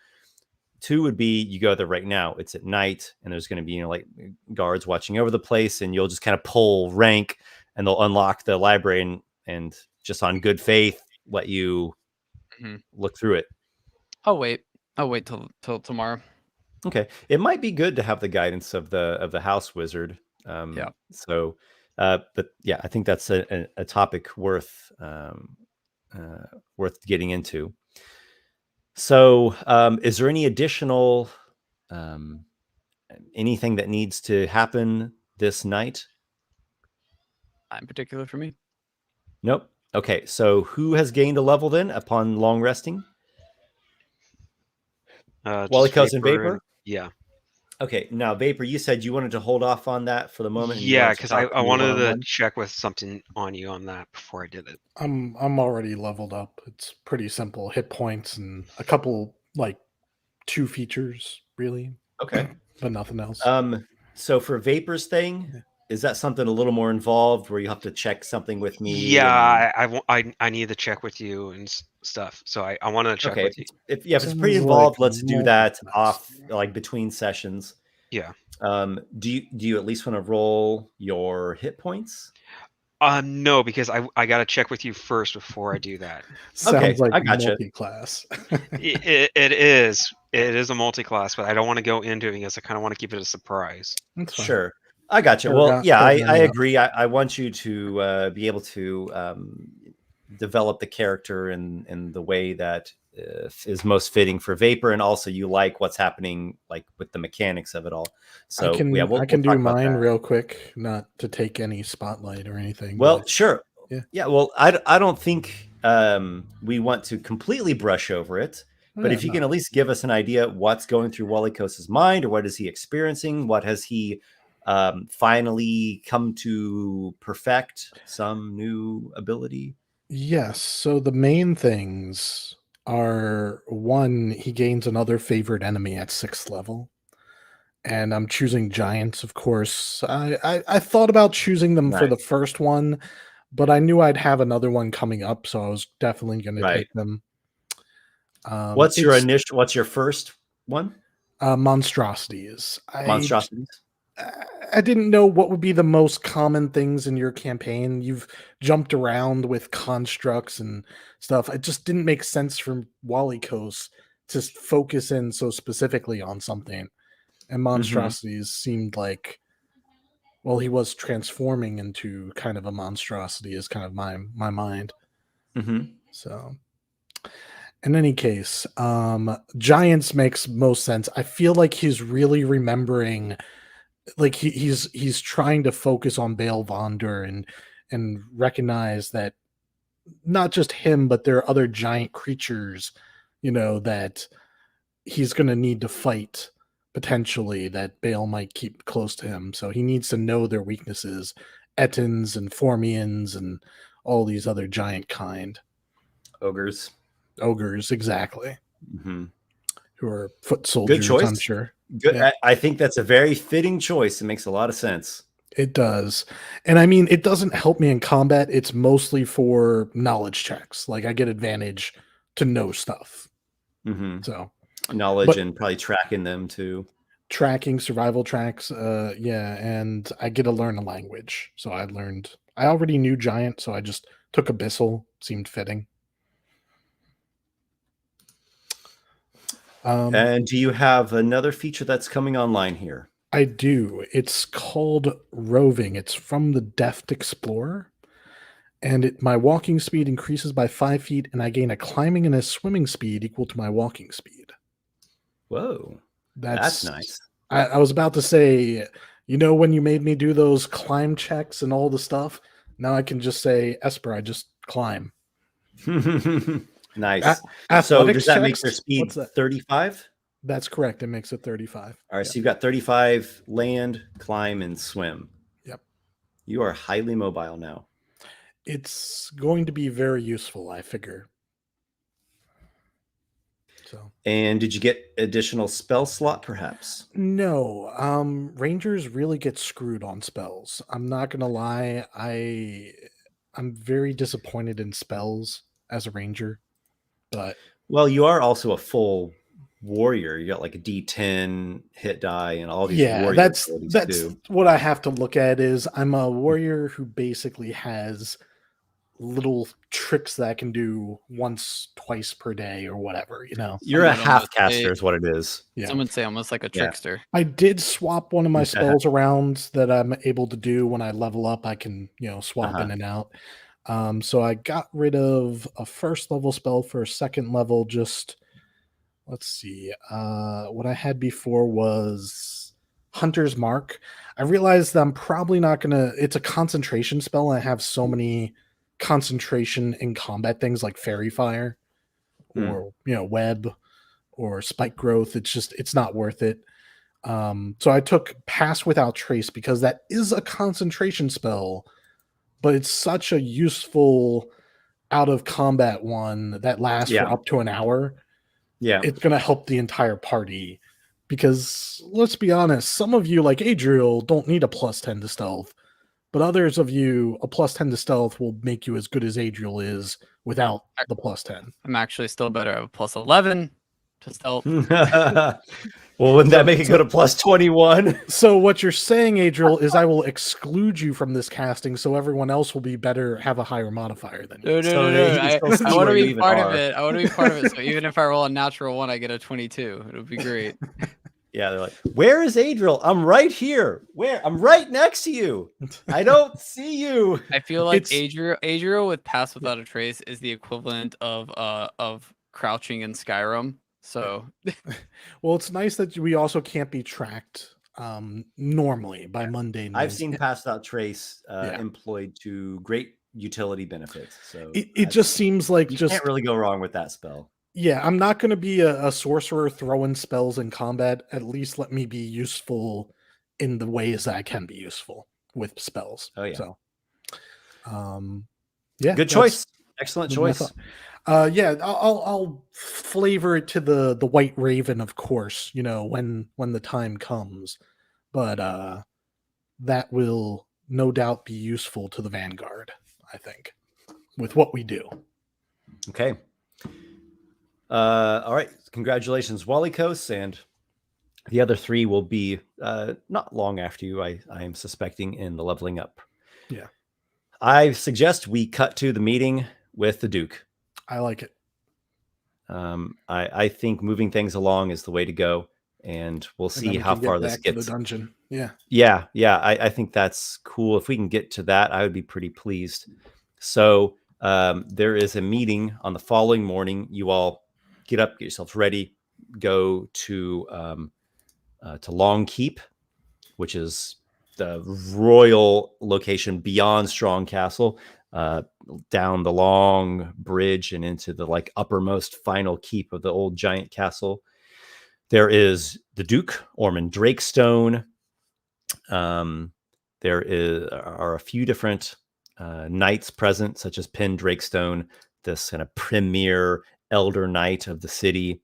Two would be you go there right now. It's at night, and there's going to be like guards watching over the place, and you'll just kind of pull rank, and they'll unlock the library and just on good faith let you look through it. I'll wait till tomorrow. Okay, it might be good to have the guidance of the house wizard. Yeah. So, but yeah, I think that's a topic worth getting into. So, is there any additional anything that needs to happen this night? Not in particular for me. Nope. Okay, so who has gained a level then upon long resting? Walykos and Vapor? Yeah. Okay, now Vapor, you said you wanted to hold off on that for the moment. Yeah, because I wanted to check with something on you on that before I did it. I'm already leveled up. It's pretty simple. Hit points and a couple like 2 features, really. Okay. But nothing else. So for Vapor's thing, is that something a little more involved where you have to check something with me? Yeah, I need to check with you and stuff. So I want to check with you. If it's pretty involved, let's do that off like between sessions. Yeah. Do you at least want to roll your hit points? No, because I got to check with you first before I do that. Sounds like I gotcha. Multi-class. It is. It is a multi-class, but I don't want to go into it because I kind of want to keep it a surprise. Sure. I got you. Well, yeah, I agree. I want you to be able to develop the character in the way that is most fitting for Vapor, and also you like what's happening like with the mechanics of it all. So I can do mine real quick, not to take any spotlight or anything. Well, sure. Yeah. Well, I don't think we want to completely brush over it. But if you can at least give us an idea what's going through Walykos's mind, or what is he experiencing? What has he finally come to perfect? Some new ability? Yes. So the main things are, one, he gains another favorite enemy at 6th level. And I'm choosing giants, of course. I thought about choosing them for the first one, but I knew I'd have another one coming up, so I was definitely going to take them. What's your first one? Monstrosities. Monstrosities. I didn't know what would be the most common things in your campaign. You've jumped around with constructs and stuff. It just didn't make sense for Walykos to focus in so specifically on something. And monstrosities seemed like, well, he was transforming into kind of a monstrosity is kind of my mind. So in any case, giants makes most sense. I feel like he's really remembering, like he's trying to focus on Belvondor and recognize that not just him, but there are other giant creatures, that he's going to need to fight potentially that Bale might keep close to him. So he needs to know their weaknesses, Ettins and Formians and all these other giant kind. Ogres. Ogres, exactly. Mm-hmm. Who are foot soldiers, Good choice. I'm sure. Good. Yeah. I think that's a very fitting choice. It makes a lot of sense. It does. And I mean, it doesn't help me in combat. It's mostly for knowledge checks. Like I get advantage to know stuff. Mm-hmm. So knowledge and probably tracking them too. Tracking, survival tracks. Yeah. And I get to learn a language. So I already knew giant. So I just took abyssal. Seemed fitting. And do you have another feature that's coming online here? I do. It's called roving. It's from the Deft Explorer. And my walking speed increases by 5 feet, and I gain a climbing and a swimming speed equal to my walking speed. Whoa. That's nice. I was about to say, when you made me do those climb checks and all the stuff, now I can just say, Esper, I just climb. Nice. So does that make your speed 35? That's correct. It makes it 35. All right. So you've got 35 land, climb, and swim. Yep. You are highly mobile now. It's going to be very useful, I figure. So. And did you get additional spell slot, perhaps? No. Rangers really get screwed on spells. I'm not gonna lie. I'm very disappointed in spells as a ranger. But you are also a full warrior. You got like a D10 hit die and all these. Yeah, that's what I have to look at. Is I'm a warrior who basically has little tricks that I can do once, twice per day, or whatever. You're a half caster, is what it is. Yeah. Some would say almost like a trickster. I did swap one of my spells around that I'm able to do when I level up. I can swap in and out. So I got rid of a first level spell for a second level. Just let's see. What I had before was Hunter's Mark. I realized that I'm probably not gonna. It's a concentration spell. And I have so many concentration in combat things like Fairy Fire, or Web, or Spike Growth. It's not worth it. So I took Pass Without Trace because that is a concentration spell. But it's such a useful out of combat one that lasts for up to an hour. Yeah. It's going to help the entire party because let's be honest, some of you like Adriel don't need a +10 to stealth, but others of you, a +10 to stealth will make you as good as Adriel is without the +10. I'm actually still better. I have a +11 to stealth. Well, wouldn't that make it go to +21? So what you're saying, Adriel, is I will exclude you from this casting so everyone else will have a higher modifier than you. No. I want to be part of it. I want to be part of it. So even if I roll a natural 1, I get a 22. It'll be great. Yeah, they're like, where is Adriel? I'm right here. Where? I'm right next to you. I don't see you. I feel like Adriel with Pass Without a Trace is the equivalent of crouching in Skyrim. So, well, it's nice that we also can't be tracked normally by mundane. I've seen Pass Without Trace employed to great utility benefits. So it just seems like you can't really go wrong with that spell. Yeah, I'm not going to be a sorcerer throwing spells in combat. At least let me be useful in the ways that I can be useful with spells. Oh yeah. So, good choice. Excellent choice. I'll flavor it to the White Raven, of course, when the time comes. But that will no doubt be useful to the Vanguard, I think, with what we do. Okay. All right. Congratulations, Walykos, and the other 3 will be not long after you, I am suspecting, in the leveling up. Yeah. I suggest we cut to the meeting with the Duke. I like it. I think moving things along is the way to go, and we'll see how far this gets. The dungeon. Yeah. I think that's cool. If we can get to that, I would be pretty pleased. So there is a meeting on the following morning. You all get up, get yourselves ready, go to Long Keep, which is the royal location beyond Strong Castle, down the long bridge and into the uppermost final keep of the old giant castle. There is the Duke, Ormond Drakestone. Are a few different knights present, such as Penn Drakestone, this kind of premier elder knight of the city.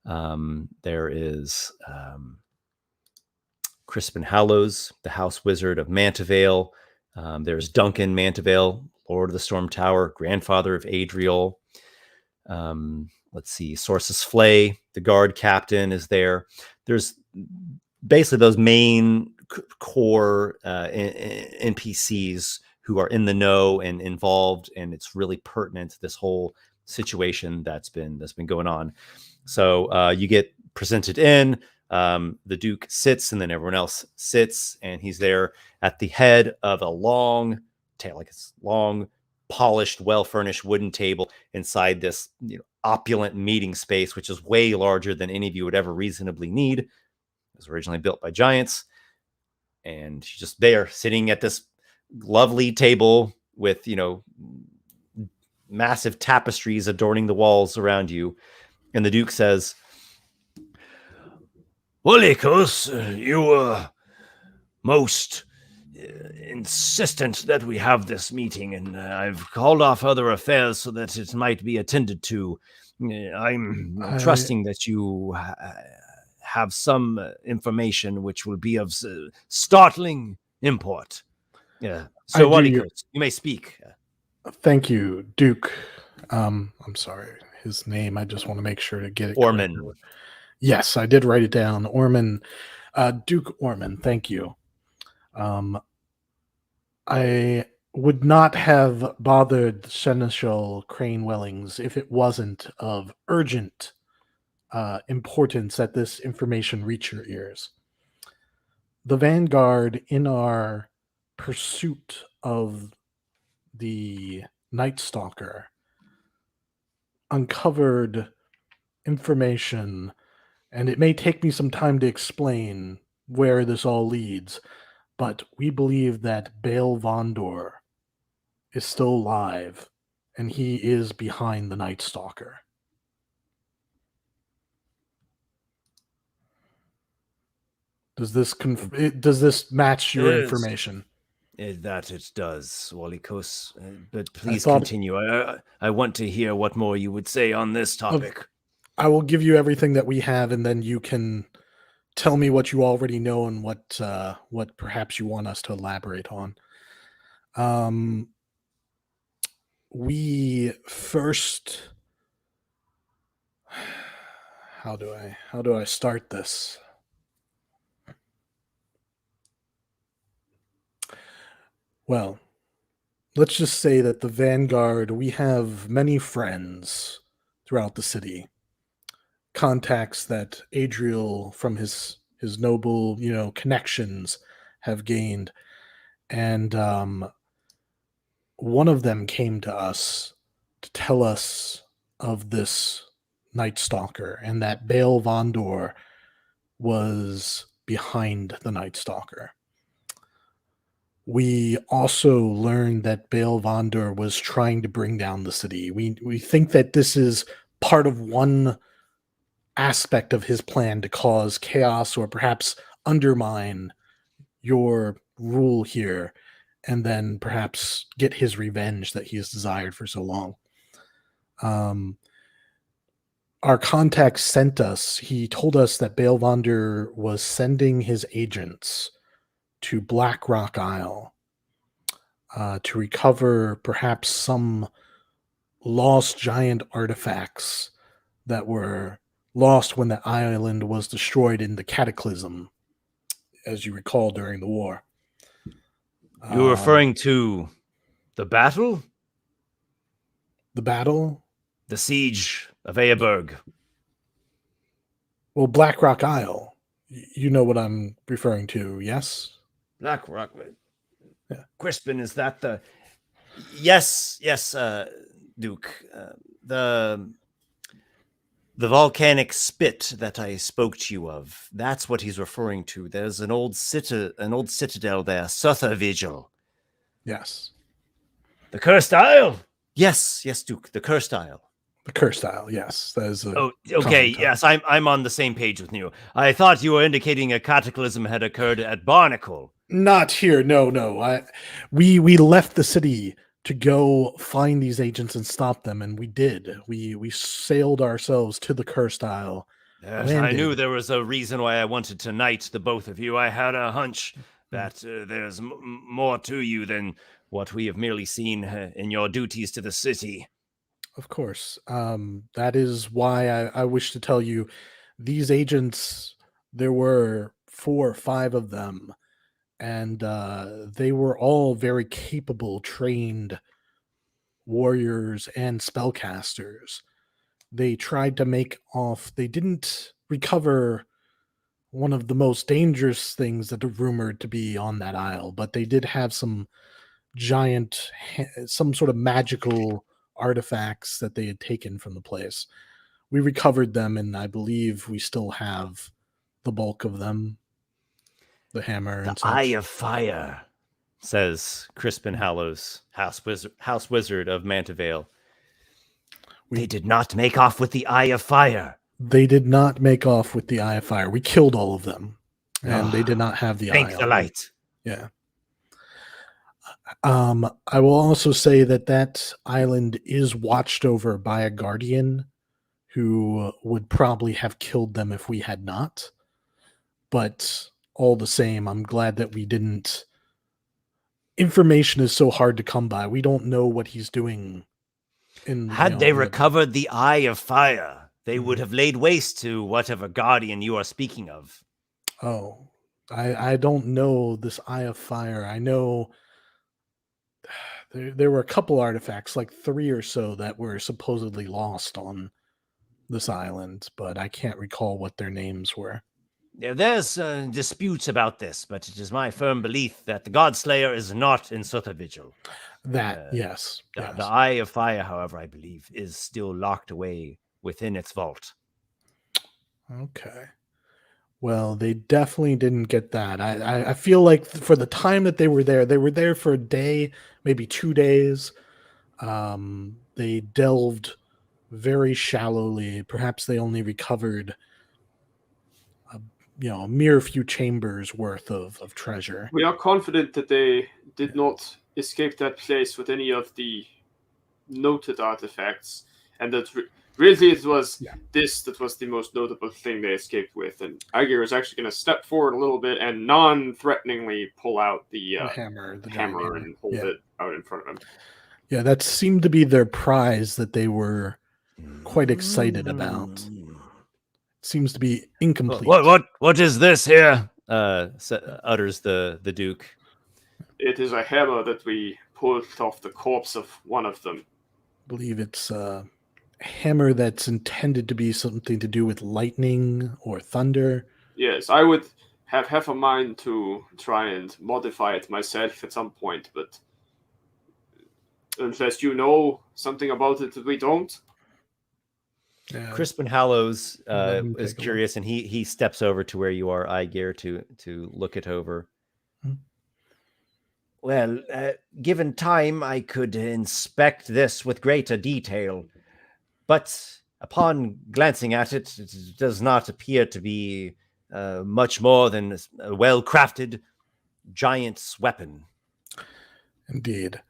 There is Crispin Hallows, the House Wizard of Mantevale. There's Duncan Mantevale, Lord of the Storm Tower, grandfather of Adriel. Let's see, Sorcerer Flay, the guard captain, is there. There's basically those main core NPCs who are in the know and involved, and it's really pertinent to this whole situation that's been going on. So you get presented in. The Duke sits, and then everyone else sits, and he's there at the head of a long, polished, well-furnished wooden table inside this opulent meeting space, which is way larger than any of you would ever reasonably need. It was originally built by giants, and she's just there sitting at this lovely table with massive tapestries adorning the walls around you. And the Duke says, Walykos, you were most insistent that we have this meeting, and I've called off other affairs so that it might be attended to. I'm trusting that you have some information which will be of startling import. Yeah. So, Walykos, you may speak. Thank you, Duke. I'm sorry, his name. I just want to make sure to get it. Ormond. Correct. Yes, I did write it down. Ormond, Duke Ormond. Thank you. I would not have bothered Seneschal Crane Wellings if it wasn't of urgent importance that this information reach your ears. The Vanguard, in our pursuit of the Night Stalker, uncovered information, and it may take me some time to explain where this all leads, but we believe that Baal Vondor is still alive, and he is behind the Night Stalker. Does this match your information? That it does, Walykos. But please continue. I want to hear what more you would say on this topic. I will give you everything that we have, and then you can tell me what you already know and what perhaps you want us to elaborate on. We first, how do I start this? Well, let's just say that the Vanguard, we have many friends throughout the city. Contacts that Adriel, from his noble, connections, have gained. And one of them came to us to tell us of this Night Stalker, and that Baal Vondor was behind the Night Stalker. We also learned that Baal Vondor was trying to bring down the city. We think that this is part of one aspect of his plan to cause chaos or perhaps undermine your rule here, and then perhaps get his revenge that he has desired for so long. Our contact sent us. He told us that Baal Vondor was sending his agents to Black Rock Isle to recover perhaps some lost giant artifacts that were lost when the island was destroyed in the Cataclysm, as you recall, during the war. You're referring to the battle? The battle? The siege of Ayrburg. Well, Black Rock Isle. You know what I'm referring to, yes? Black Rock. Yeah. Crispin, is that the... Yes, Duke. The volcanic spit that I spoke to you of, that's what he's referring to. There's an old citadel there, Suther Vigil. Yes. The Cursed Isle? Yes, Duke, the Cursed Isle. The curse style, yes. That is Oh, okay. Yes, I'm on the same page with you. I thought you were indicating a cataclysm had occurred at Barnacle. Not here. No. We left the city to go find these agents and stop them, and we did. We sailed ourselves to the curse Isle. Yes, I knew there was a reason why I wanted to knight the both of you. I had a hunch that there's more to you than what we have merely seen in your duties to the city. Of course. That is why I wish to tell you, these agents, there were 4 or 5 of them, and they were all very capable, trained warriors and spellcasters. They tried to make off. They didn't recover one of the most dangerous things that are rumored to be on that isle, but they did have some some sort of magical artifacts that they had taken from the place. We recovered them, and I believe we still have the bulk of them. The hammer and The such. Eye of Fire, says Crispin Hallows, House Wizard of Mantavale. They did not make off with the Eye of Fire. They did not make off with the Eye of Fire. We killed all of them, and they did not have the Thank eye. the light. Yeah. I will also say that island is watched over by a guardian who would probably have killed them if we had not. But all the same, I'm glad that we didn't. Information is so hard to come by. We don't know what he's doing. Had they recovered the Eye of Fire, they would have laid waste to whatever guardian you are speaking of. Oh, I don't know this Eye of Fire. I know there were a couple artifacts, like 3 or so, that were supposedly lost on this island, but I can't recall what their names were. There's disputes about this, but it is my firm belief that the Godslayer is not in Sotavigil. Yes. The Eye of Fire, however, I believe, is still locked away within its vault. Okay. Well, they definitely didn't get that. I feel like for the time that they were there for a day, maybe 2 days. They delved very shallowly. Perhaps they only recovered a mere few chambers worth of treasure. We are confident that they did not escape that place with any of the noted artifacts, and that really it was this that was the most notable thing they escaped with. And Aygir is actually going to step forward a little bit and non-threateningly pull out the hammer and hold it out in front of him. Yeah, that seemed to be their prize that they were quite excited about. Seems to be incomplete. What is this here? Utters the Duke. It is a hammer that we pulled off the corpse of one of them. I believe it's a hammer that's intended to be something to do with lightning or thunder. Yes, I would have half a mind to try and modify it myself at some point, but unless you know something about it that we don't. Crispin Hallows is curious, and he steps over to where you are, Aygir, to look it over. Well, given time, I could inspect this with greater detail, but upon glancing at it, it does not appear to be much more than a well-crafted giant's weapon. Indeed.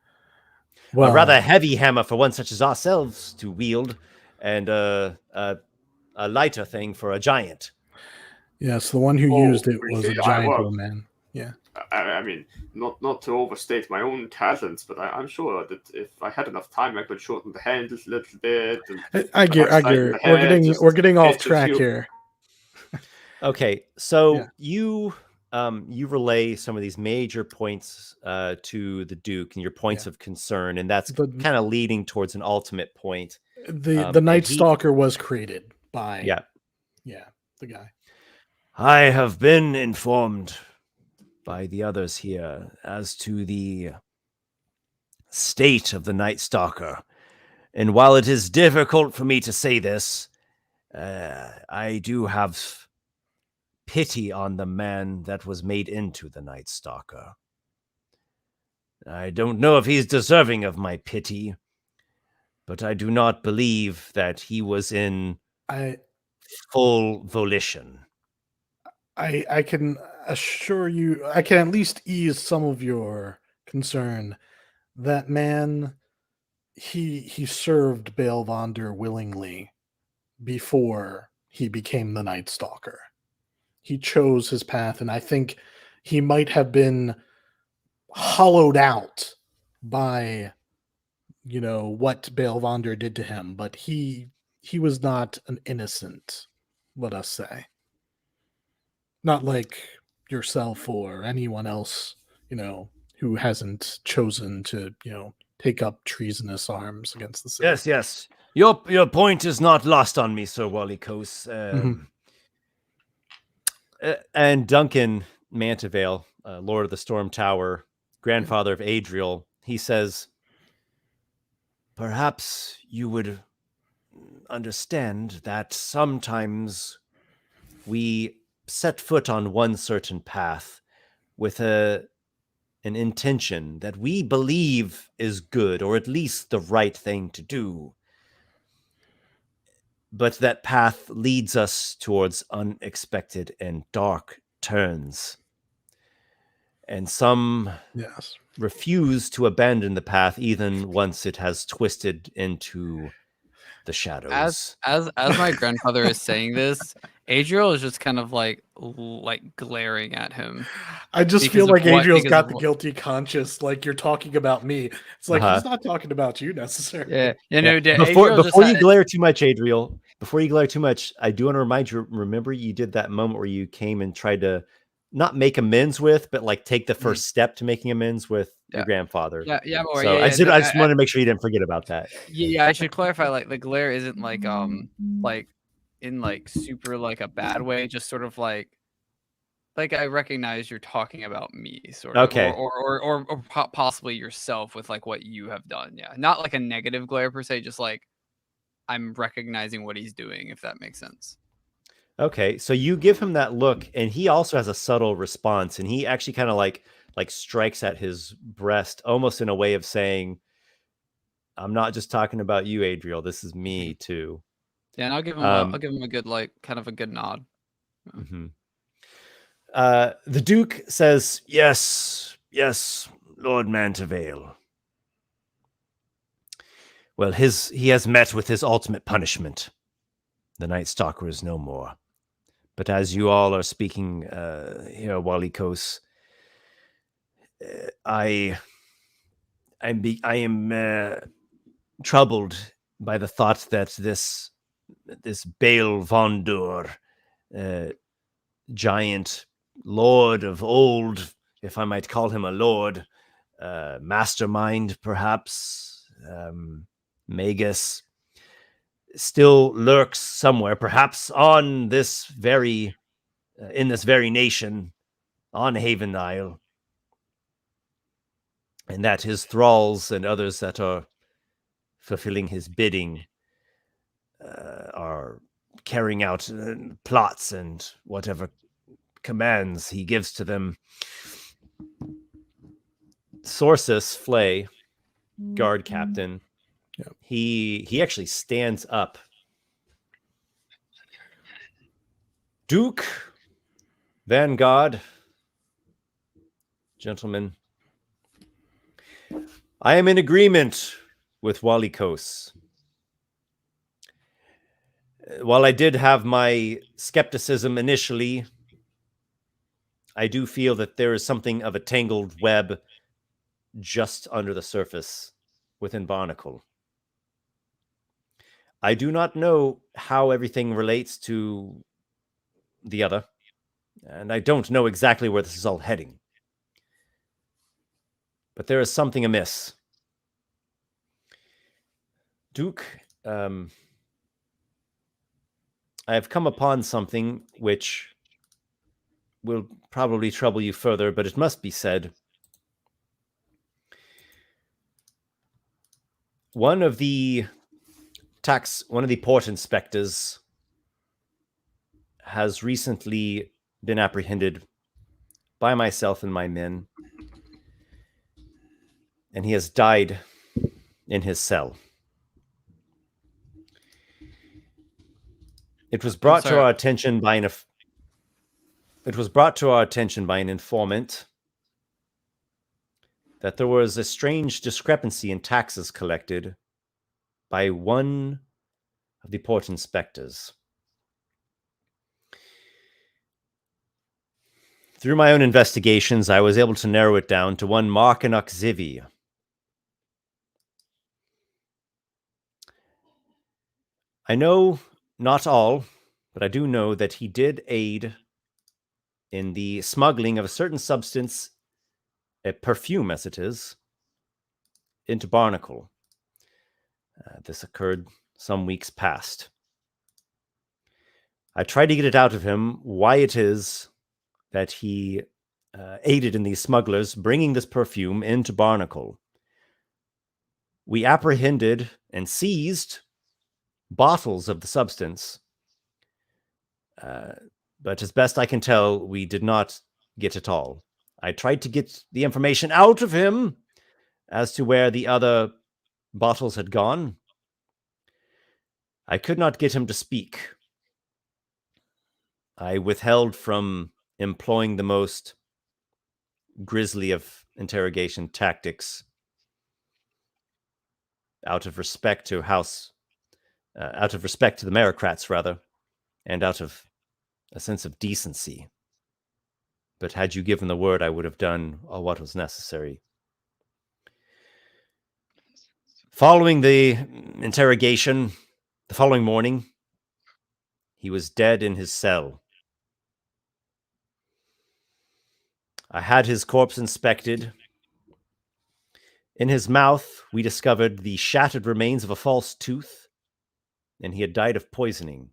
Well, a rather heavy hammer for one such as ourselves to wield, and a lighter thing for a giant. Yes, the one who used it was a giant old man. Yeah. I mean, not to overstate my own talents, but I'm sure that if I had enough time, I could shorten the handles a little bit. Aygir, we're getting off track here. Okay, so you relay some of these major points to the Duke and your points of concern, and that's kind of leading towards an ultimate point. The Night Stalker was created by the guy. I have been informed by the others here as to the state of the Night Stalker, and while it is difficult for me to say this, I do have pity on the man that was made into the Night Stalker. I don't know if he's deserving of my pity, but I do not believe that he was in I full volition. I can assure you, I can at least ease some of your concern. That man, he served Balvander willingly before he became the Night Stalker. He chose his path, and I think he might have been hollowed out by, what Balvander did to him, but he was not an innocent, let us say. Not like yourself or anyone else, who hasn't chosen to, take up treasonous arms against the city. Yes. Your point is not lost on me, Sir Walykos. And Duncan Mantevale, Lord of the Storm Tower, grandfather of Adriel, he says, perhaps you would understand that sometimes we set foot on one certain path with an intention that we believe is good, or at least the right thing to do. But that path leads us towards unexpected and dark turns. And some refuse to abandon the path even once it has twisted into the shadows. As my grandfather is saying this, Adriel is just kind of like glaring at him. I just feel like Adriel's got the guilty conscience, like you're talking about me. It's like he's not talking about you necessarily. Before you glare too much, Adriel, I do want to remind you, remember you did that moment where you came and tried to not make amends with, but like take the first step to making amends with your grandfather. I just wanted to make sure you didn't forget about that. Yeah, I should clarify. Like the glare isn't like in like super like a bad way, just sort of like I recognize you're talking about me, sort of, okay, or possibly yourself with like what you have done. Yeah, not like a negative glare per se, just like I'm recognizing what he's doing, if that makes sense. Okay, so you give him that look, and he also has a subtle response, and he actually kind of like strikes at his breast, almost in a way of saying, "I'm not just talking about you, Adriel. This is me too." Yeah, and I'll give him a good kind of a good nod. Mm-hmm. The Duke says, "Yes, Lord Mantevale. Well, he has met with his ultimate punishment. The Night Stalker is no more. But as you all are speaking here, Walykos, I am troubled by the thought that this Balvander, giant lord of old, if I might call him a lord, mastermind perhaps, magus, still lurks somewhere, perhaps on this very, in this very nation, on Haven Isle, and that his thralls and others that are fulfilling his bidding are carrying out plots and whatever commands he gives to them." Sorcerer Flay, guard captain, he actually stands up. "Duke, Vanguard, gentlemen, I am in agreement with Walykos. While I did have my skepticism initially, I do feel that there is something of a tangled web just under the surface within Barnacle. I do not know how everything relates to the other, and I don't know exactly where this is all heading. But there is something amiss. Duke, I have come upon something which will probably trouble you further, but it must be said. One of the port inspectors has recently been apprehended by myself and my men, and he has died in his cell. It was brought to our attention by an informant that there was a strange discrepancy in taxes collected by one of the port inspectors. Through my own investigations, I was able to narrow it down to one Markinuk Zivi. I know not all, but I do know that he did aid in the smuggling of a certain substance, a perfume as it is, into Barnacle. This occurred some weeks past. I tried to get it out of him why it is that he aided in these smugglers bringing this perfume into Barnacle. We apprehended and seized bottles of the substance, but as best I can tell, we did not get it all. I tried to get the information out of him as to where the other bottles had gone. I could not get him to speak. I withheld from employing the most grisly of interrogation tactics out of respect to the merocrats, rather, and out of a sense of decency. But had you given the word, I would have done all what was necessary. Following the interrogation, the following morning, he was dead in his cell. I had his corpse inspected. In his mouth, we discovered the shattered remains of a false tooth, and he had died of poisoning.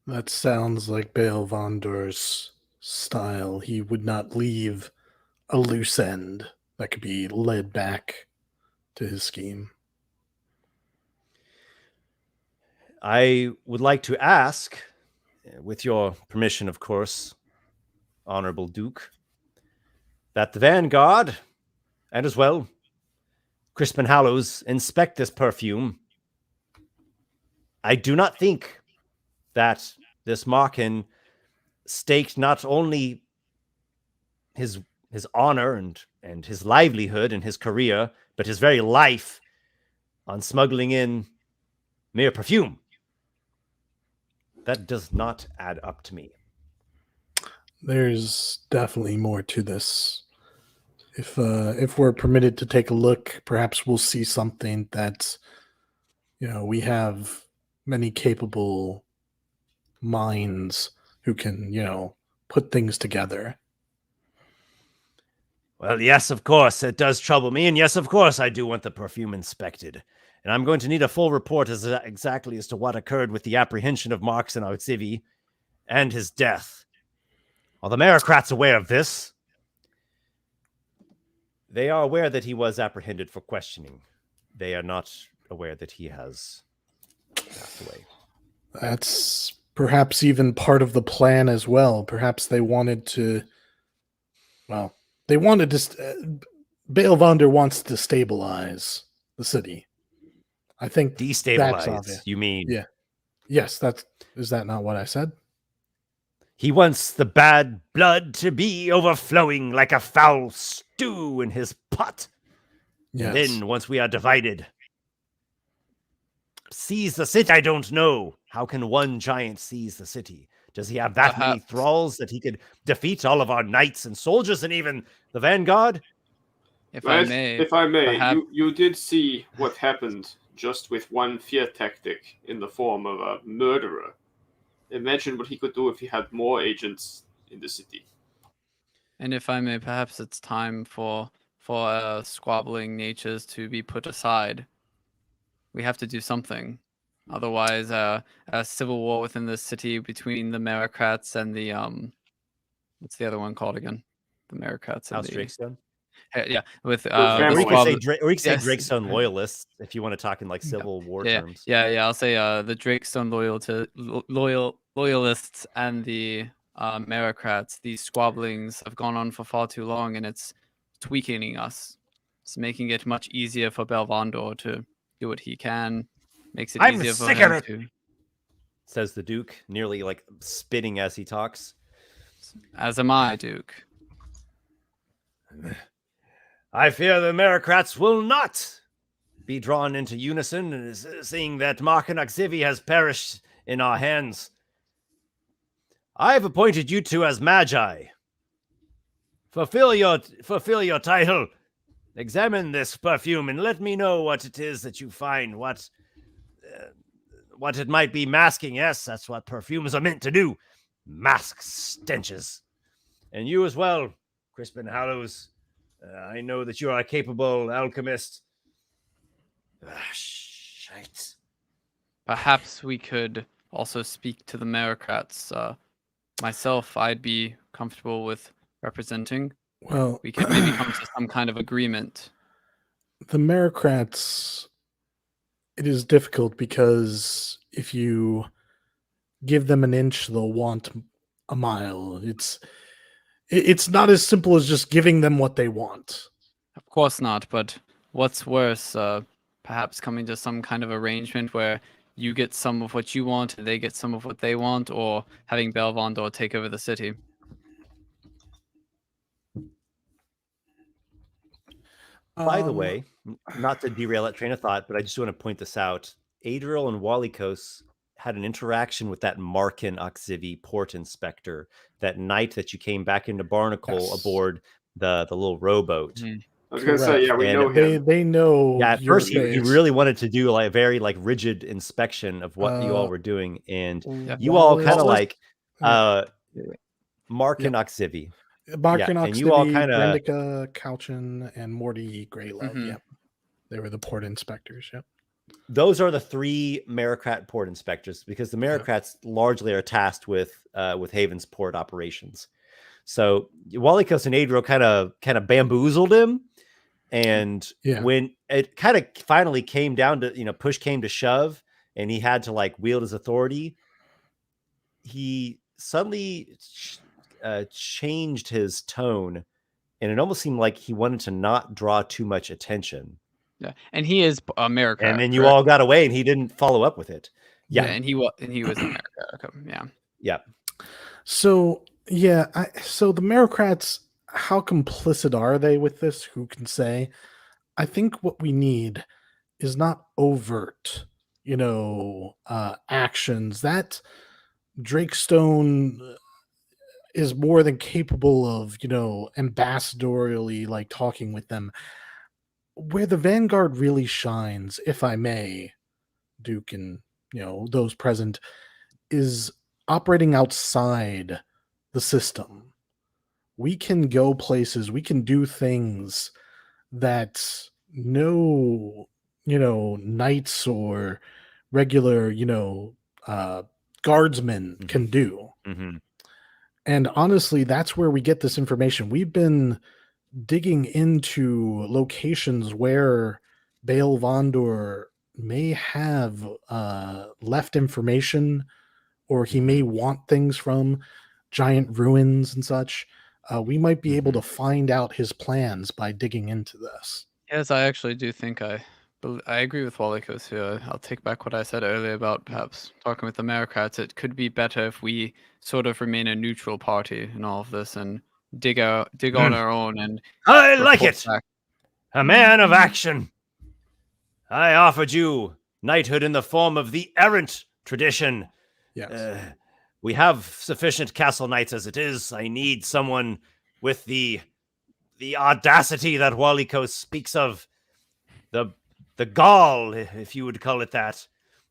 That sounds like Baal Vondor's style. He would not leave a loose end that could be led back to his scheme. I would like to ask, with your permission, of course, Honorable Duke, that the Vanguard, and as well Crispin Hallows, inspect this perfume. I do not think that this Markin staked not only his honor and his livelihood and his career, but his very life on smuggling in mere perfume. That does not add up to me. There's definitely more to this. If we're permitted to take a look, perhaps we'll see something that, we have many capable minds who can, put things together. Well, yes, of course, it does trouble me, and yes, of course, I do want the perfume inspected. And I'm going to need a full report exactly as to what occurred with the apprehension of Markin Zivi and his death. Are the merocrats aware of this? They are aware that he was apprehended for questioning. They are not aware that he has passed away. That's perhaps even part of the plan as well. Perhaps they wanted to... Well, they wanted to... Baal Vondor wants to stabilize the city. I think destabilize, you mean? Yeah. Yes, is that not what I said? He wants the bad blood to be overflowing like a foul stew in his pot. Yes. And then, once we are divided, seize the city. I don't know. How can one giant seize the city? Does he have that many thralls that he could defeat all of our knights and soldiers and even the Vanguard? If I may, you did see what happened just with one fear tactic in the form of a murderer. Imagine what he could do if he had more agents in the city. And if I may, perhaps it's time for squabbling natures to be put aside. We have to do something. Otherwise, a civil war within the city between the merocrats and the what's the other one called again? The merocrats and House Drakestone. Yeah, with or you could say Drakestone loyalists if you want to talk in like civil war terms. Yeah. I'll say the Drakestone loyalists and the merocrats. These squabblings have gone on for far too long, and it's weakening us. It's making it much easier for Baal Vondor to do what he can Makes it I'm easier for sick of him it. to. says the Duke, nearly like spitting as he talks. As am I, Duke. I fear the Merocrats will not be drawn into unison, seeing that Markanaxivi has perished in our hands. I have appointed you two as Magi. Fulfill your title. Examine this perfume and let me know what it is that you find. What it might be masking. Yes, that's what perfumes are meant to do. Mask stenches. And you as well, Crispin Hallows. I know that you are a capable alchemist. Shite. Perhaps we could also speak to the Merocrats. Myself, I'd be comfortable with representing. Well, We could maybe come to some kind of agreement. the Merocrats, it is difficult because if you give them an inch, they'll want a mile. It's not as simple as just giving them what they want. Of course not, but what's worse, perhaps coming to some kind of arrangement where you get some of what you want and they get some of what they want, or having Belvondor take over the city. By the way, not to derail that train of thought, but I just want to point this out. Adriel and Walykos had an interaction with that Markin Oxivi port inspector that night that you came back into Barnacle aboard the little rowboat. Mhm. I was going to say, yeah, we know him. They know. Yeah, at your first you base. really wanted to do like a very like rigid inspection of what you all were doing, and you all Wallace- kind of like Yeah. Markin Yep. Oxivi. Markin and you all Oxivi, kinda- Brendica, Couchin, and Morty Greylove. Mhm. Yep. They were the port inspectors. Yep. Those are the three Merocrat port inspectors, because the Merocrats largely are tasked with Haven's port operations. So Walykos and Adriel kind of bamboozled him, and when it kind of finally came down to push came to shove, and he had to like wield his authority, he suddenly changed his tone, and it almost seemed like he wanted to not draw too much attention. Yeah, and he is America. And then you all got away, and he didn't follow up with it. Yeah, and he was America. Yeah. Yeah. So so the Merocrats, how complicit are they with this? Who can say? I think what we need is not overt, actions. That Drakestone is more than capable of, ambassadorially like talking with them. Where the Vanguard really shines, if I may, Duke and those present, is operating outside the system. We can go places, we can do things that no knights or regular guardsmen can do. And honestly, that's where we get this information. We've been digging into locations where Baal Vondor may have left information, or he may want things from giant ruins and such. We might be able to find out his plans by digging into this. Yes, I actually do think I agree with Walykos here. I'll take back what I said earlier about perhaps talking with the Merocrats. It could be better if we sort of remain a neutral party in all of this and dig on our own. And I like report it. back. A man of action. I offered you knighthood in the form of the errant tradition. Yes. We have sufficient castle knights as it is. I need someone with the audacity that Walykos speaks of, the gall, if you would call it that,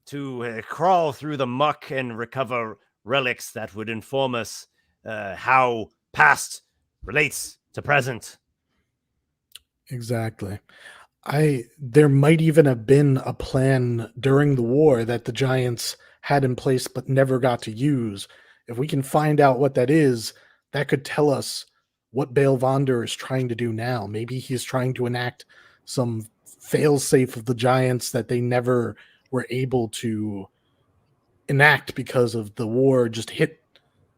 to crawl through the muck and recover relics that would inform us how past relates to present. Exactly. There might even have been a plan during the war that the Giants had in place but never got to use. If we can find out what that is, that could tell us what Baal Vondor is trying to do now. Maybe he's trying to enact some failsafe of the Giants that they never were able to enact because of the war just hit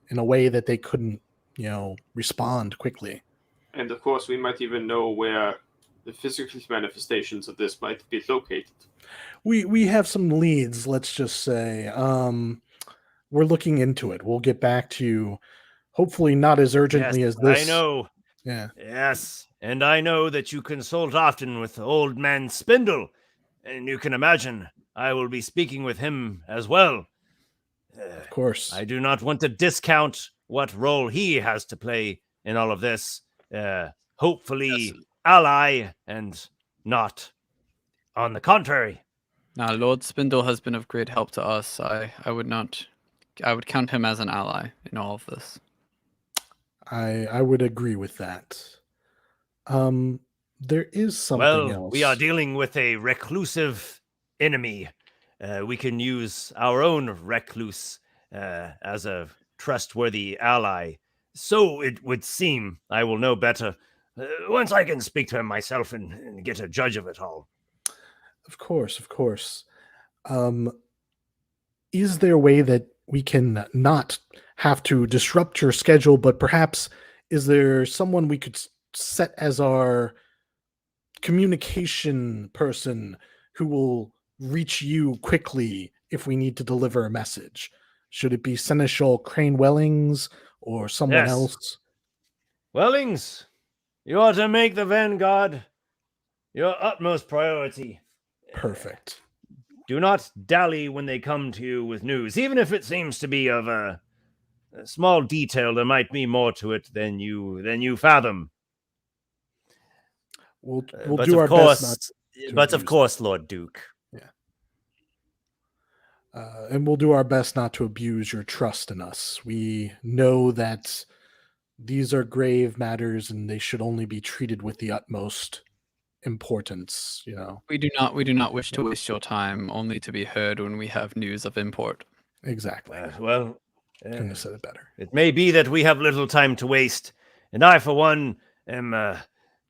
in a way that they couldn't, respond quickly. And of course, we might even know where the physical manifestations of this might be located. We have some leads, let's just say. We're looking into it. We'll get back to you, hopefully not as urgently as this. I know. Yeah. Yes, and I know that you consult often with old man Spindle, and you can imagine I will be speaking with him as well. Of course. I do not want to discount what role he has to play in all of this. Hopefully, ally and not on the contrary. Now, Lord Spindle has been of great help to us. I would count him as an ally in all of this. I would agree with that. There is something else. We are dealing with a reclusive enemy. We can use our own recluse as a trustworthy ally. So it would seem. I will know better once I can speak to him myself and get a judge of it all. Of course. Is there a way that we can not have to disrupt your schedule, but perhaps is there someone we could set as our communication person who will reach you quickly if we need to deliver a message? Should it be Seneschal Crane Wellings or someone else? Wellings, you ought to make the Vanguard your utmost priority. Perfect. Do not dally when they come to you with news, even if it seems to be of a small detail. There might be more to it than you fathom. We'll do our best. But of course, Lord Duke. Yeah. And we'll do our best not to abuse your trust in us. We know that these are grave matters and they should only be treated with the utmost importance, We do not wish to waste your time, only to be heard when we have news of import. Exactly. Couldn't have said it better. It may be that we have little time to waste, and I, for one, am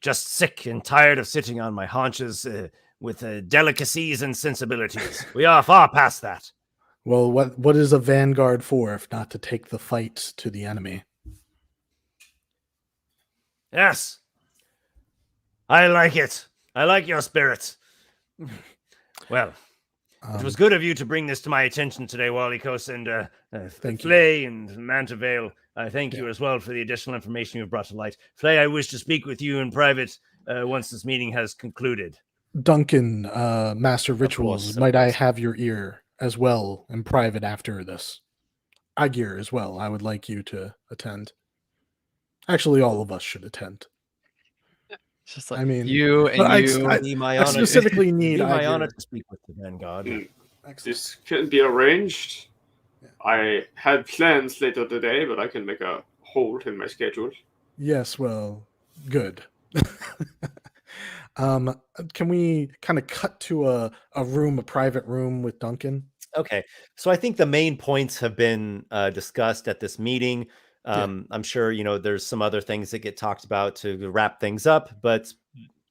just sick and tired of sitting on my haunches with delicacies and sensibilities. We are far past that. Well, what is a vanguard for if not to take the fight to the enemy? Yes. I like it. I like your spirit. Well, it was good of you to bring this to my attention today, Walykos, and Flay and Mantavale. I thank you as well for the additional information you've brought to light. Flay, I wish to speak with you in private once this meeting has concluded. Duncan, Master of Rituals, might I have your ear as well in private after this? Aygir as well. I would like you to attend. Actually, all of us should attend. Just like you and you. I specifically need my honor to speak with the Vanguard. This can be arranged. Yeah. I had plans later today, but I can make a hold in my schedule. Yes, well, good. Can we kind of cut to a private room with Duncan? Okay, so I think the main points have been discussed at this meeting. I'm sure, there's some other things that get talked about to wrap things up, but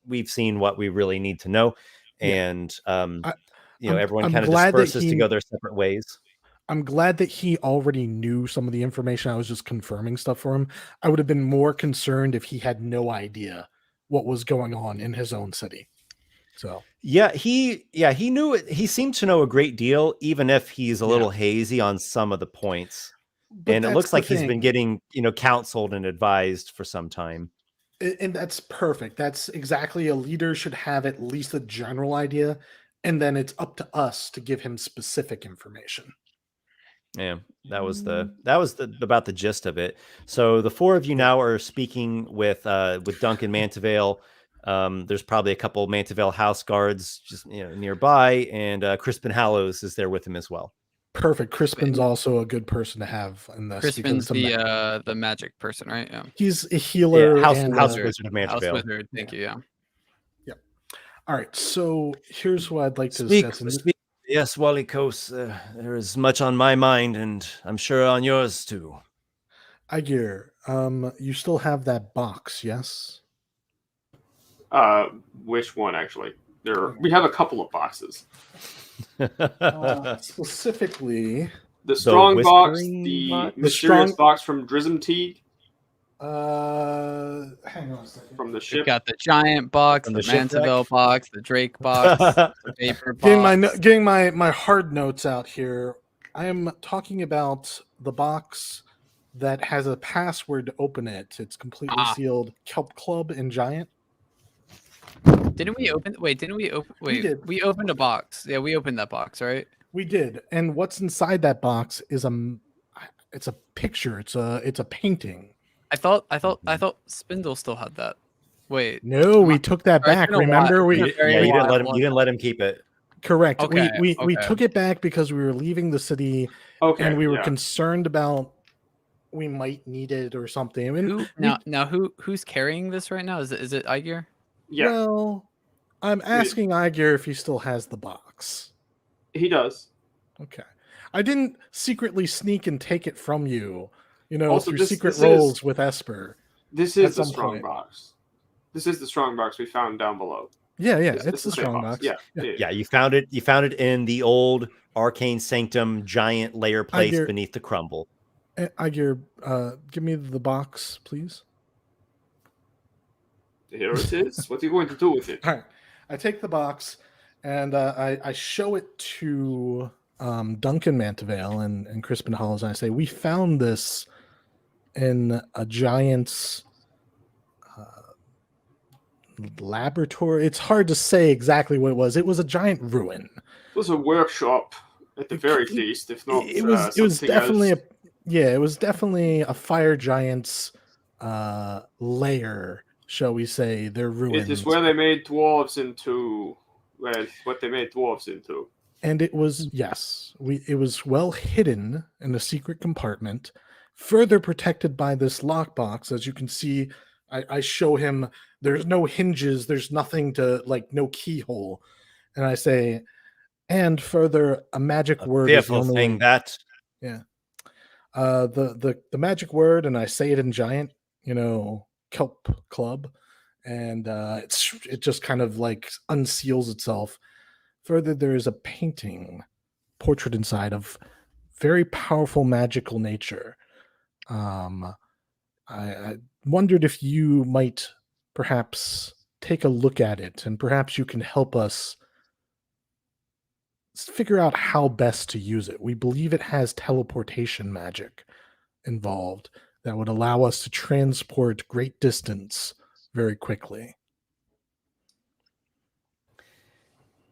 we've seen what we really need to know. And, everyone kind of disperses to go their separate ways. I'm glad that he already knew some of the information. I was just confirming stuff for him. I would have been more concerned if he had no idea what was going on in his own city. So he knew it. He seemed to know a great deal, even if he's a little hazy on some of the points. And it looks like he's been getting, counseled and advised for some time. And that's perfect. That's exactly, a leader should have at least a general idea, and then it's up to us to give him specific information. Yeah, that was about the gist of it. So the four of you now are speaking with Duncan Mantavale. There's probably a couple of Mantavale house guards just nearby, and Crispin Hallows is there with him as well. Perfect. Crispin's also a good person to have in this. Crispin's the magic person, right? Yeah. He's a healer. House Wizard of Mantavale. House Wizard, thank you, yeah. All right, so here's what I'd like to discuss. Yes, Walykos, there is much on my mind, and I'm sure on yours too. Aygir, you still have that box, yes? Which one actually? We have a couple of boxes. Specifically, the strong box, the mysterious box from Drism Teague. Hang on a second. From the We've ship. got the giant box, From the the shipwreck? Manteville box, the Drake box, the Vapor box. Getting my hard notes out here. I am talking about the box that has a password to open it. It's completely sealed. Kelp Club and Giant. Didn't we open? Wait, didn't we open? Wait, did. we opened a box. Yeah, we opened that box, right? We did. And what's inside that box is it's a picture. It's a painting. I thought Spindle still had that. Wait, No, we took that Or it's back. been a while. Remember, It's we been a very Yeah, you didn't while. let him. You didn't let him keep it. correct. Okay, We okay. took it back because we were leaving the city, Okay. and we were yeah. concerned about we might need it or something. I mean, Who's carrying this right now? Is it Aygir? Yeah, well, I'm asking Aygir if he still has the box. he does. Okay. I didn't secretly sneak and take it from you, Also, through this- secret this rolls is- with Esper. This At is the some strong point. box. This is the strong box we found down below. Yeah, It's it's the same strong box. Yeah. Yeah, you found it. You found it in the old arcane sanctum, giant layer place Aygir- beneath the crumble. Aygir, give me the box, please. Here it is. What are you going to do with it? All right. I take the box and I show it to Duncan Mantevale and Crispin Hollis, and I say, we found this in a giant's laboratory. It's hard to say exactly what it was. It was a giant ruin. It was a workshop, at the very least, if not. It was something definitely else. it was definitely a fire giant's lair, shall we say, their ruins. It is where they made dwarves into. Well, what they made dwarves into. And it was, yes, it was well hidden in a secret compartment, further protected by this lockbox. As you can see, I show him there's no hinges, there's nothing to, no keyhole. And I say, and further, a magic word is the Fearful only thing way. that. Yeah. The magic word, and I say it in giant, kelp club, and it just kind of unseals itself. Further, there is a painting portrait inside of very powerful magical nature. I wondered if you might perhaps take a look at it, and perhaps you can help us figure out how best to use it. We believe it has teleportation magic involved that would allow us to transport great distance very quickly.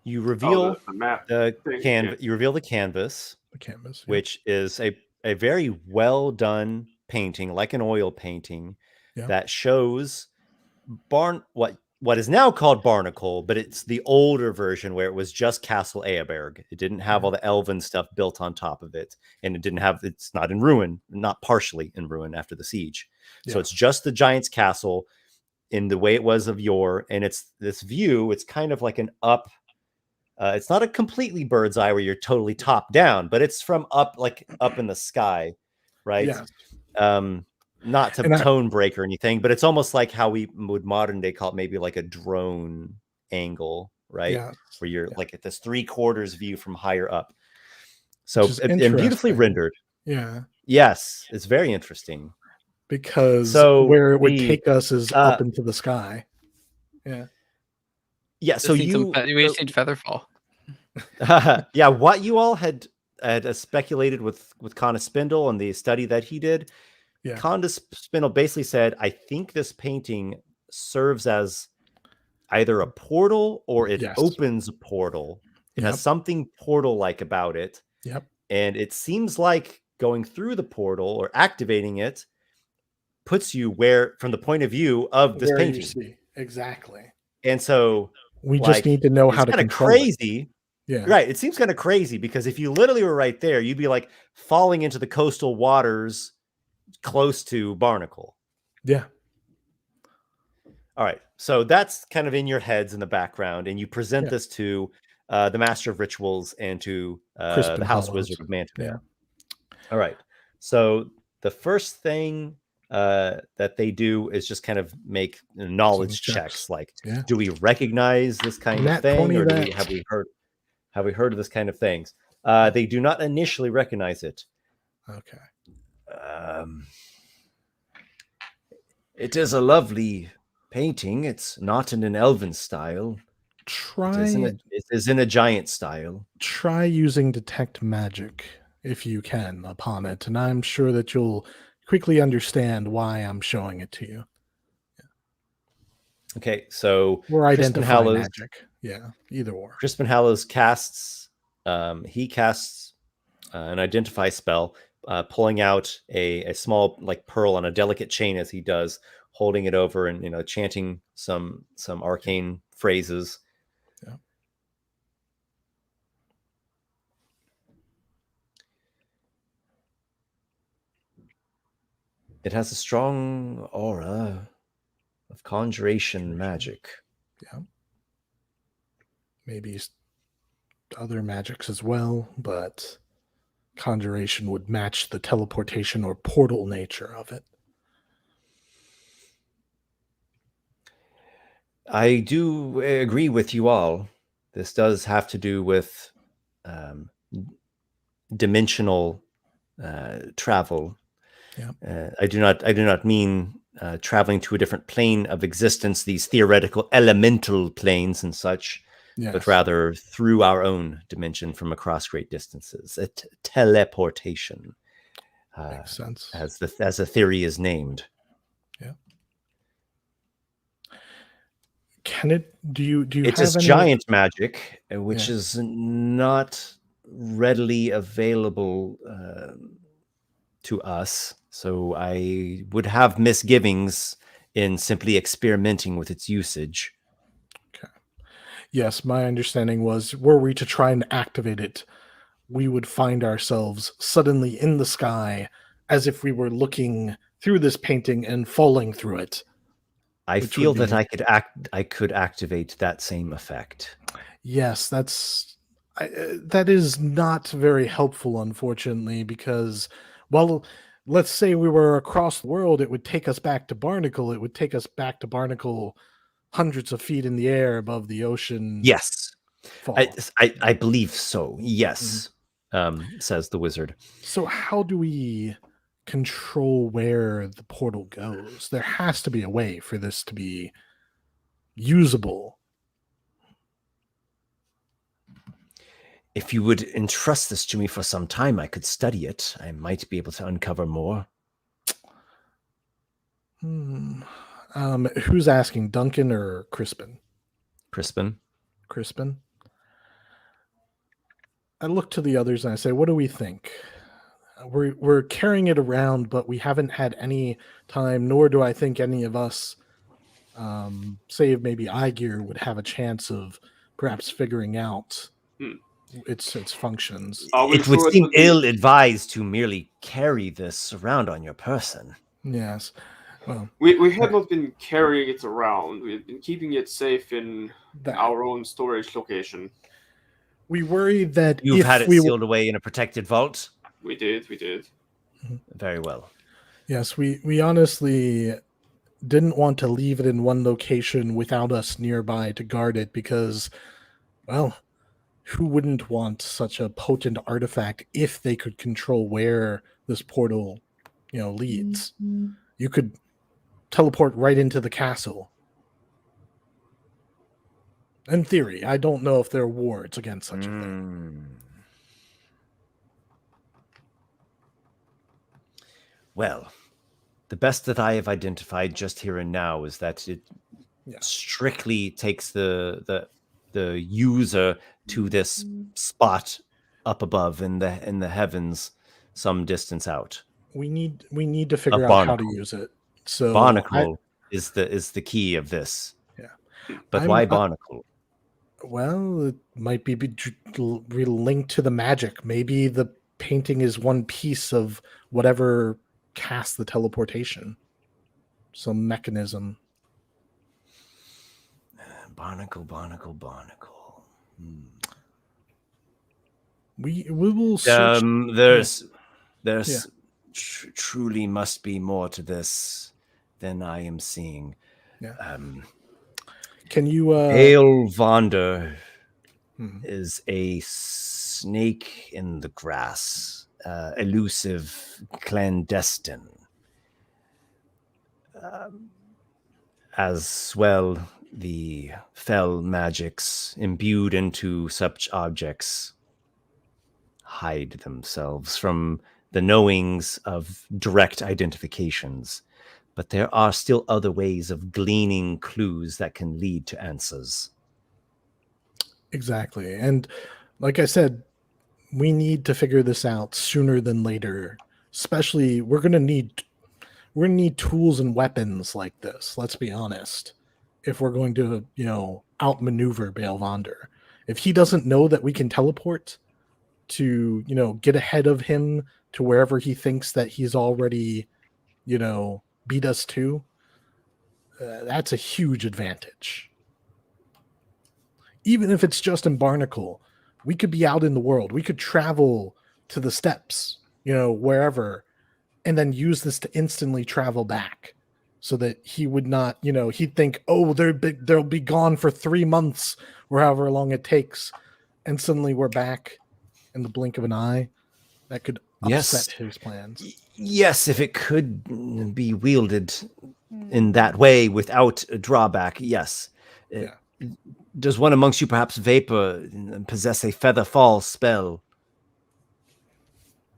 You reveal the map. the thing, canvas. yeah. You reveal the canvas, The canvas, yeah. which is a very well done painting, like an oil painting, Yeah. that shows what is now called Barnacle, but it's the older version where it was just Castle Eoberg. It didn't have all the elven stuff built on top of it, and it's not in ruin, not partially in ruin after the siege. So Yeah. it's just the giant's castle in the way it was of yore, and it's this view. It's kind of like an up. It's not a completely bird's eye where you're totally top down, but it's from up in the sky, right? Yeah. Not to tone break or anything, but it's almost like how we would modern day call it, maybe like a drone angle, right? Yeah. Where you're like at this 3/4 view from higher up. So Which is and beautifully interesting. rendered. Yeah. Yes, it's very interesting. Because where it would take us is up into the sky. Yeah. Yeah, so we just need Featherfall. Yeah, what you all had speculated with Conda Spindle and the study that he did, Yeah. Conda Spindle basically said, I think this painting serves as either a portal or it opens a portal. It has something portal-like about it. Yep. And it seems like going through the portal or activating it puts you from the point of view of this painting. You see. Exactly. And so we just need to know how to control crazy. It. Yeah. Right. It seems kind of crazy because if you literally were right there, you'd be like falling into the coastal waters close to Barnacle. Yeah. All right. So that's kind of in your heads in the background, and you present this to the Master of Rituals and to the House Wizard of Manteville. Yeah. All right. So the first thing that they do is just kind of make knowledge checks. Like, do we recognize this kind of thing, or have we heard of this kind of things? They do not initially recognize it. Okay. It is a lovely painting. It's not in an elven style. It is in a giant style. Try using detect magic if you can upon it, and I'm sure that you'll quickly understand why I'm showing it to you. Okay, so Or Crispin identify Hallows, magic. Yeah, either or. Crispin Hallows casts. He casts an identify spell, pulling out a small like pearl on a delicate chain as he does, holding it over and chanting some arcane phrases. Yeah. It has a strong aura of conjuration magic. Yeah. Maybe other magics as well, but conjuration would match the teleportation or portal nature of it. I do agree with you all. This does have to do with dimensional travel. Yeah. I do not mean traveling to a different plane of existence, these theoretical elemental planes and such, Yes. but rather through our own dimension from across great distances. A teleportation, Makes sense. as the theory is named. Yeah. Can it? Do you It have is any giant magic, which Yeah. is not readily available to us. So I would have misgivings in simply experimenting with its usage. Okay. Yes, my understanding was, were we to try and activate it, we would find ourselves suddenly in the sky as if we were looking through this painting and falling through it. I Which feel would that be- I could activate that same effect. Yes, that is not very helpful, unfortunately, because, well, let's say we were across the world, it would take us back to Barnacle. It would take us back to Barnacle hundreds of feet in the air above the ocean. Yes, Fall. I believe so. Yes, says the wizard. So how do we control where the portal goes? There has to be a way for this to be usable. If you would entrust this to me for some time, I could study it. I might be able to uncover more. Who's asking, Duncan or Crispin? Crispin. Crispin. I look to the others and I say, what do we think? We're carrying it around, but we haven't had any time, nor do I think any of us, save maybe Aygir, would have a chance of perhaps figuring out its functions. It would seem ill-advised to merely carry this around on your person. Yes. Well, we have not been carrying it around. We've been keeping it safe in our own storage location. We worry that You've had it sealed away in a protected vault? We did. Very well. Yes, we honestly didn't want to leave it in one location without us nearby to guard it because, well, who wouldn't want such a potent artifact if they could control where this portal, leads? You could teleport right into the castle. In theory, I don't know if there are wards against such a thing. Well, the best that I have identified just here and now is that it strictly takes the user to this spot up above in the heavens, some distance out. We need to figure out how to use it. So Barnacle is the key of this. Yeah, but why Barnacle? Well, it might be linked to the magic. Maybe the painting is one piece of whatever casts the teleportation. Some mechanism. Barnacle. We will search. There's truly must be more to this than I am seeing. Yeah. Can you Hail Vonder is a snake in the grass, elusive, clandestine. as well, the fell magics imbued into such objects hide themselves from the knowings of direct identifications. But there are still other ways of gleaning clues that can lead to answers. Exactly. And like I said, we need to figure this out sooner than later. Especially, we're gonna need tools and weapons like this, let's be honest, if we're going to, outmaneuver Balvander. If he doesn't know that we can teleport to, get ahead of him to wherever he thinks that he's already, beat us to, that's a huge advantage. Even if it's just in Barnacle, we could be out in the world. We could travel to the steppes, wherever, and then use this to instantly travel back so that he would not, he'd think, oh, they'll be gone for 3 months or however long it takes. And suddenly we're back in the blink of an eye. That could upset his plans. Yes, if it could be wielded in that way without a drawback, yes. Yeah. Does one amongst you, perhaps Vapor, possess a feather fall spell?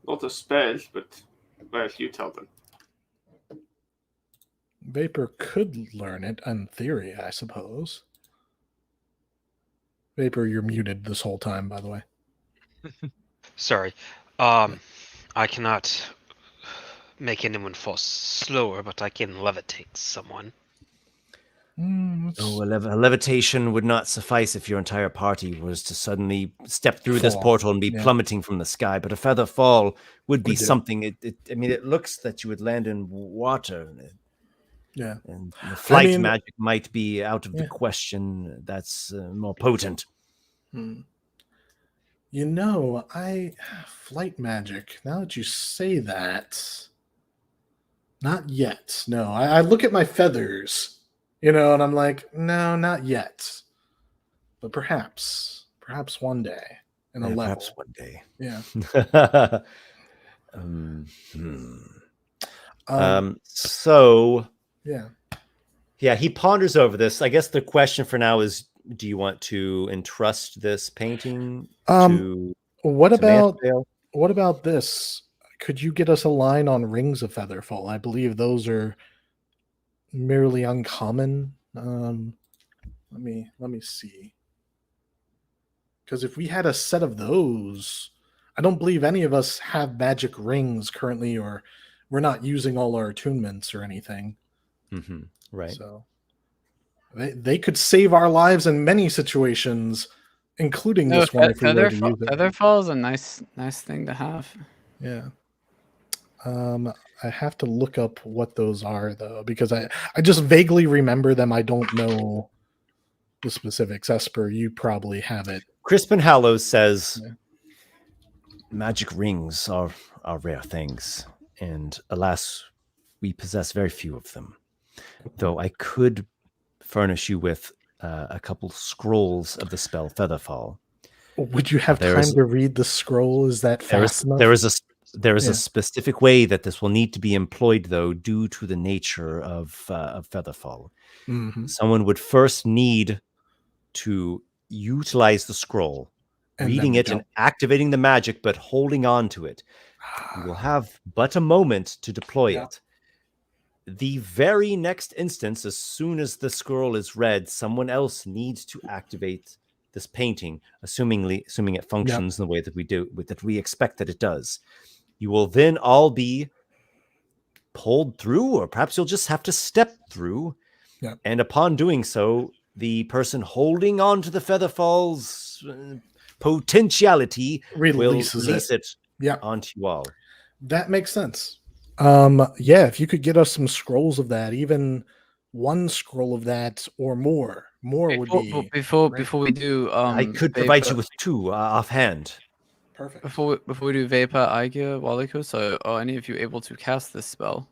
Not a spell, but well, you tell them. Vapor could learn it in theory, I suppose. Vapor, you're muted this whole time, by the way. Sorry. I cannot make anyone fall slower, but I can levitate someone. Oh, a levitation would not suffice if your entire party was to suddenly step through this portal and be plummeting from the sky. But a feather fall would be something. It looks that you would land in water. Yeah. And the flight magic might be out of the question. That's more potent. Flight magic, now that you say that, not yet. No, I look at my feathers, and I'm like, no, not yet. But perhaps one day in a level. Perhaps one day. Yeah. So yeah. Yeah, he ponders over this. I guess the question for now is, do you want to entrust this painting to what about this? Could you get us a line on rings of Featherfall? I believe those are merely uncommon. Let me see. Because if we had a set of those, I don't believe any of us have magic rings currently, or we're not using all our attunements or anything. Mm-hmm. Right. So they could save our lives in many situations, including this one. If we were to use it. Featherfall is a nice thing to have. Yeah. I have to look up what those are though, because I just vaguely remember them. I don't know the specifics. Esper, you probably have it. Crispin Hallows says, magic rings are rare things, and alas, we possess very few of them. Though I could furnish you with a couple scrolls of the spell Featherfall. Would you have time to read the scroll? Is that fast enough? There is a specific way that this will need to be employed, though, due to the nature of Featherfall. Mm-hmm. Someone would first need to utilize the scroll, reading it and activating the magic, but holding on to it. You will have but a moment to deploy it. The very next instance, as soon as the scroll is read, someone else needs to activate this painting, assuming it functions in the way that we do, that we expect that it does. You will then all be pulled through, or perhaps you'll just have to step through. Yep. And upon doing so, the person holding on to the Featherfall's potentiality releases will release it Yep. onto you all. That makes sense. If you could get us some scrolls of that, even one scroll of that or more would be before we do. I could provide you with two offhand. Perfect. Before we do Vapor, Aygir, Walykos, are any of you able to cast this spell?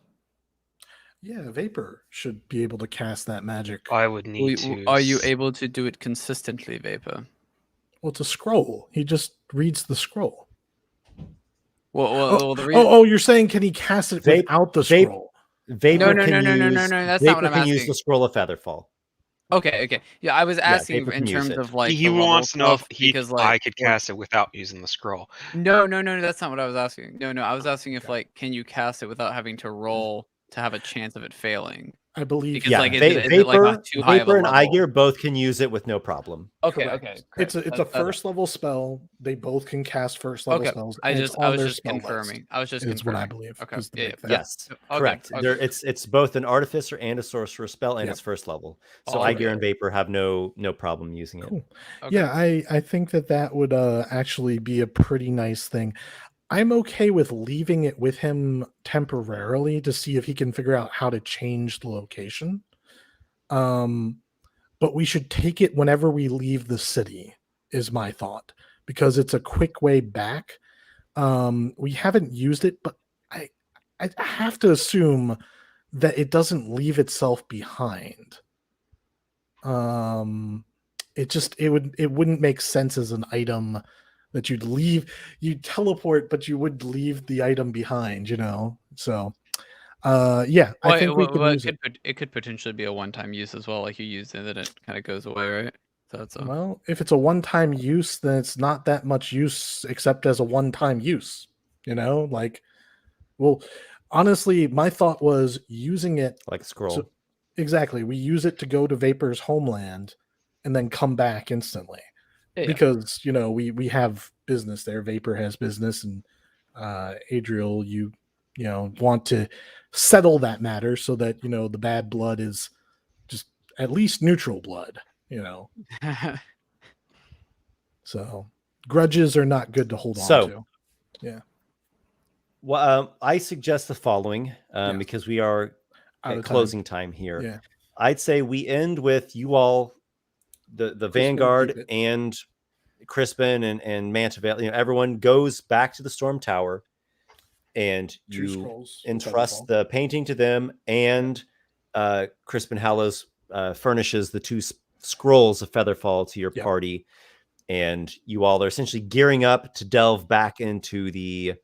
Yeah, Vapor should be able to cast that magic. I would need to. Are you able to do it consistently, Vapor? Well, it's a scroll. He just reads the scroll. Well, the reason... you're saying can he cast it without the scroll? Vapor No. That's not what Vapor I'm can use asking. the scroll of Featherfall. Okay. Yeah, I was asking Vapor in can use terms it. of like He the level wants to know if stuff, he, because I like could cast it without using the scroll. no, that's not what I was asking. No, I was asking if like can you cast it without having to roll to have a chance of it failing? I believe. Because Yeah, like is it like a too high of a Vapor and level? Aygir both can use it with no problem. Okay. Correct. It's a first level spell. They both can cast first level spells. I and was it's on their just spell confirming. list, I was just is confirming. what I believe. Okay. Is the big thing. Yes, correct. It's both an artificer and a sorcerer spell, and it's first level. So Aygir and Vapor have no problem using it. Cool. Okay. Yeah, I think that would actually be a pretty nice thing. I'm okay with leaving it with him temporarily to see if he can figure out how to change the location. But we should take it whenever we leave the city, is my thought, because it's a quick way back. We haven't used it, but I have to assume that it doesn't leave itself behind. It wouldn't make sense as an item that you'd teleport, but you would leave the item behind, So yeah, I think we can use it. It could potentially be a one-time use as well, like you use it and then it kind of goes away, right? So that's well, if it's a one-time use, then it's not that much use except as a one-time use. Well, honestly, my thought was using it like a scroll. So, exactly, we use it to go to Vapor's homeland and then come back instantly. Yeah. Because we have business there. Vapor has business, and Adriel, you want to settle that matter so that the bad blood is just at least neutral blood. So grudges are not good to hold on to. Yeah. Well, I suggest the following because we are at closing time here. Yeah. I'd say we end with you all, the Vanguard and Crispin and Mantavale. Everyone goes back to the Storm Tower, and you entrust the painting to them, and Crispin Hallows furnishes the 2 scrolls of Featherfall to your party, and you all are essentially gearing up to delve back into the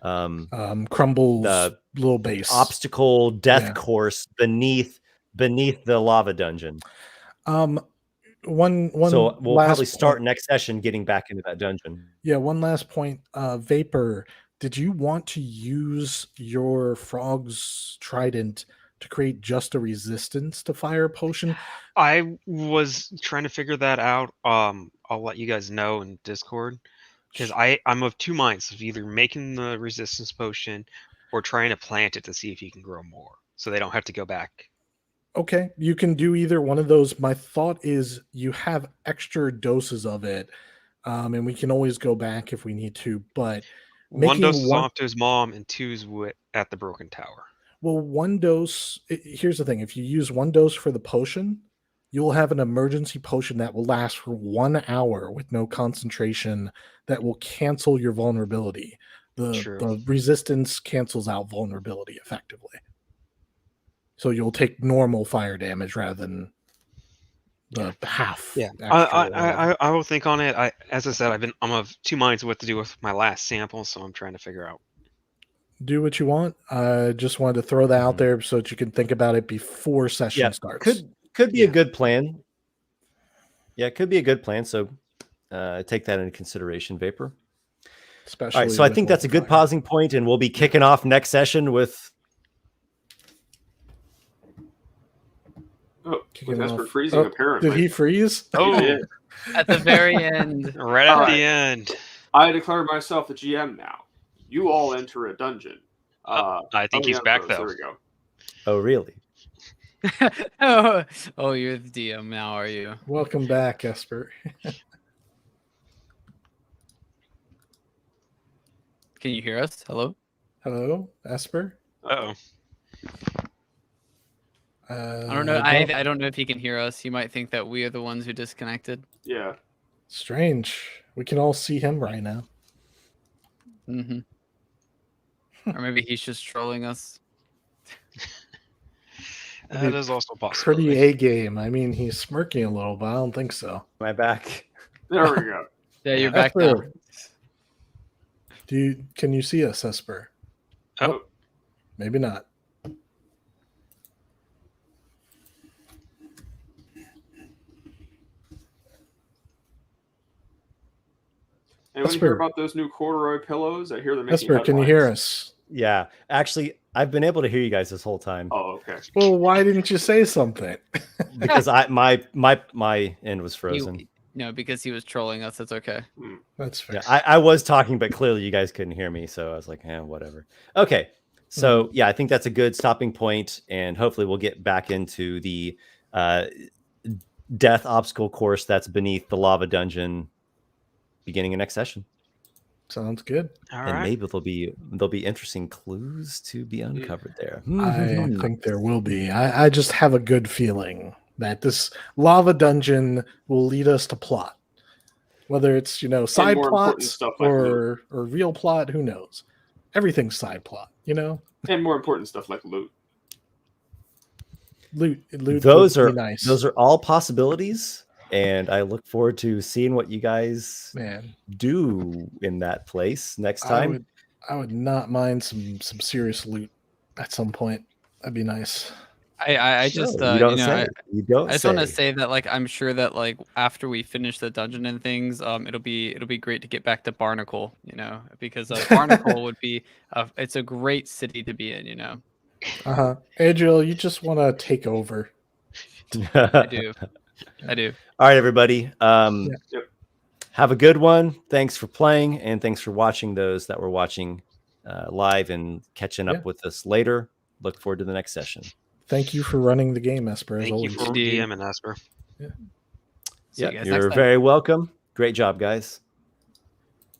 Crumble's little base obstacle death course beneath the lava dungeon. So we'll probably start next session getting back into that dungeon. Yeah, one last point. Vapor, did you want to use your frog's trident to create just a resistance to fire potion? I was trying to figure that out. I'll let you guys know in Discord, because I'm of 2 minds of either making the resistance potion or trying to plant it to see if you can grow more, so they don't have to go back. Okay, you can do either one of those. My thought is you have extra doses of it, and we can always go back if we need to. But 1 dose is off to his mom, and 2's at the Broken Tower. Well, 1 dose. Here's the thing: if you use 1 dose for the potion, you'll have an emergency potion that will last for 1 hour with no concentration. That will cancel your vulnerability. The resistance cancels out vulnerability effectively. So you'll take normal fire damage rather than the half. Yeah, I will think on it. As I said, I'm of 2 minds what to do with my last sample, so I'm trying to figure out. Do what you want. I just wanted to throw that out there so that you can think about it before session starts. Could be a good plan. Yeah, it could be a good plan. So take that into consideration, Vapor. Especially. All right, so I think that's a good pausing point, and we'll be kicking off next session with. With Esper freezing, apparently. Did he freeze? Oh, at the very end. Right at the end. I declare myself the GM now. You all enter a dungeon. I think he's back, though. There we go. Oh, really? Oh, you're the DM now, are you? Welcome back, Esper. Can you hear us? Hello? Hello, Esper? Uh-oh. I don't know. I don't know if he can hear us. He might think that we are the ones who disconnected. Yeah. Strange. We can all see him right now. Or maybe he's just trolling us. That is also possible. Pretty A game. I mean, he's smirking a little, but I don't think so. Am I back? There we go. Yeah, you're back now. Can you see us, Esper? Oh. Maybe not. Anyone hear about those new corduroy pillows? I hear they're making Esper, headlines. can you hear us? Yeah, actually, I've been able to hear you guys this whole time. Oh, okay. Well, why didn't you say something? Because my end was frozen. No, because he was trolling us. That's okay. That's fair. Yeah, I was talking, but clearly you guys couldn't hear me, so I was like, whatever. Okay, so yeah, I think that's a good stopping point, and hopefully we'll get back into the death obstacle course that's beneath the lava dungeon beginning of next session. Sounds good. All And right. maybe there'll be interesting clues to be uncovered there. I think there will be. I just have a good feeling that this lava dungeon will lead us to plot. Whether it's, side more important plots stuff like or real plot, who knows? Everything's side plot, And more important stuff like loot. Loot those would are be nice. those are all possibilities, and I look forward to seeing what you guys do in that place next time. I would not mind some serious loot at some point. That'd be nice. I just you don't say. You don't. I just want to say that I'm sure that after we finish the dungeon and things, it'll be great to get back to Barnacle, because Barnacle would be it's a great city to be in, Adriel, you just want to take over. I do. All right, everybody. Have a good one. Thanks for playing, and thanks for watching those that were watching live and catching up with us later. Look forward to the next session. Thank you for running the game, Esper. As Thank always. you for DMing, Esper. Yeah. Yeah, you're very welcome. Great job, guys.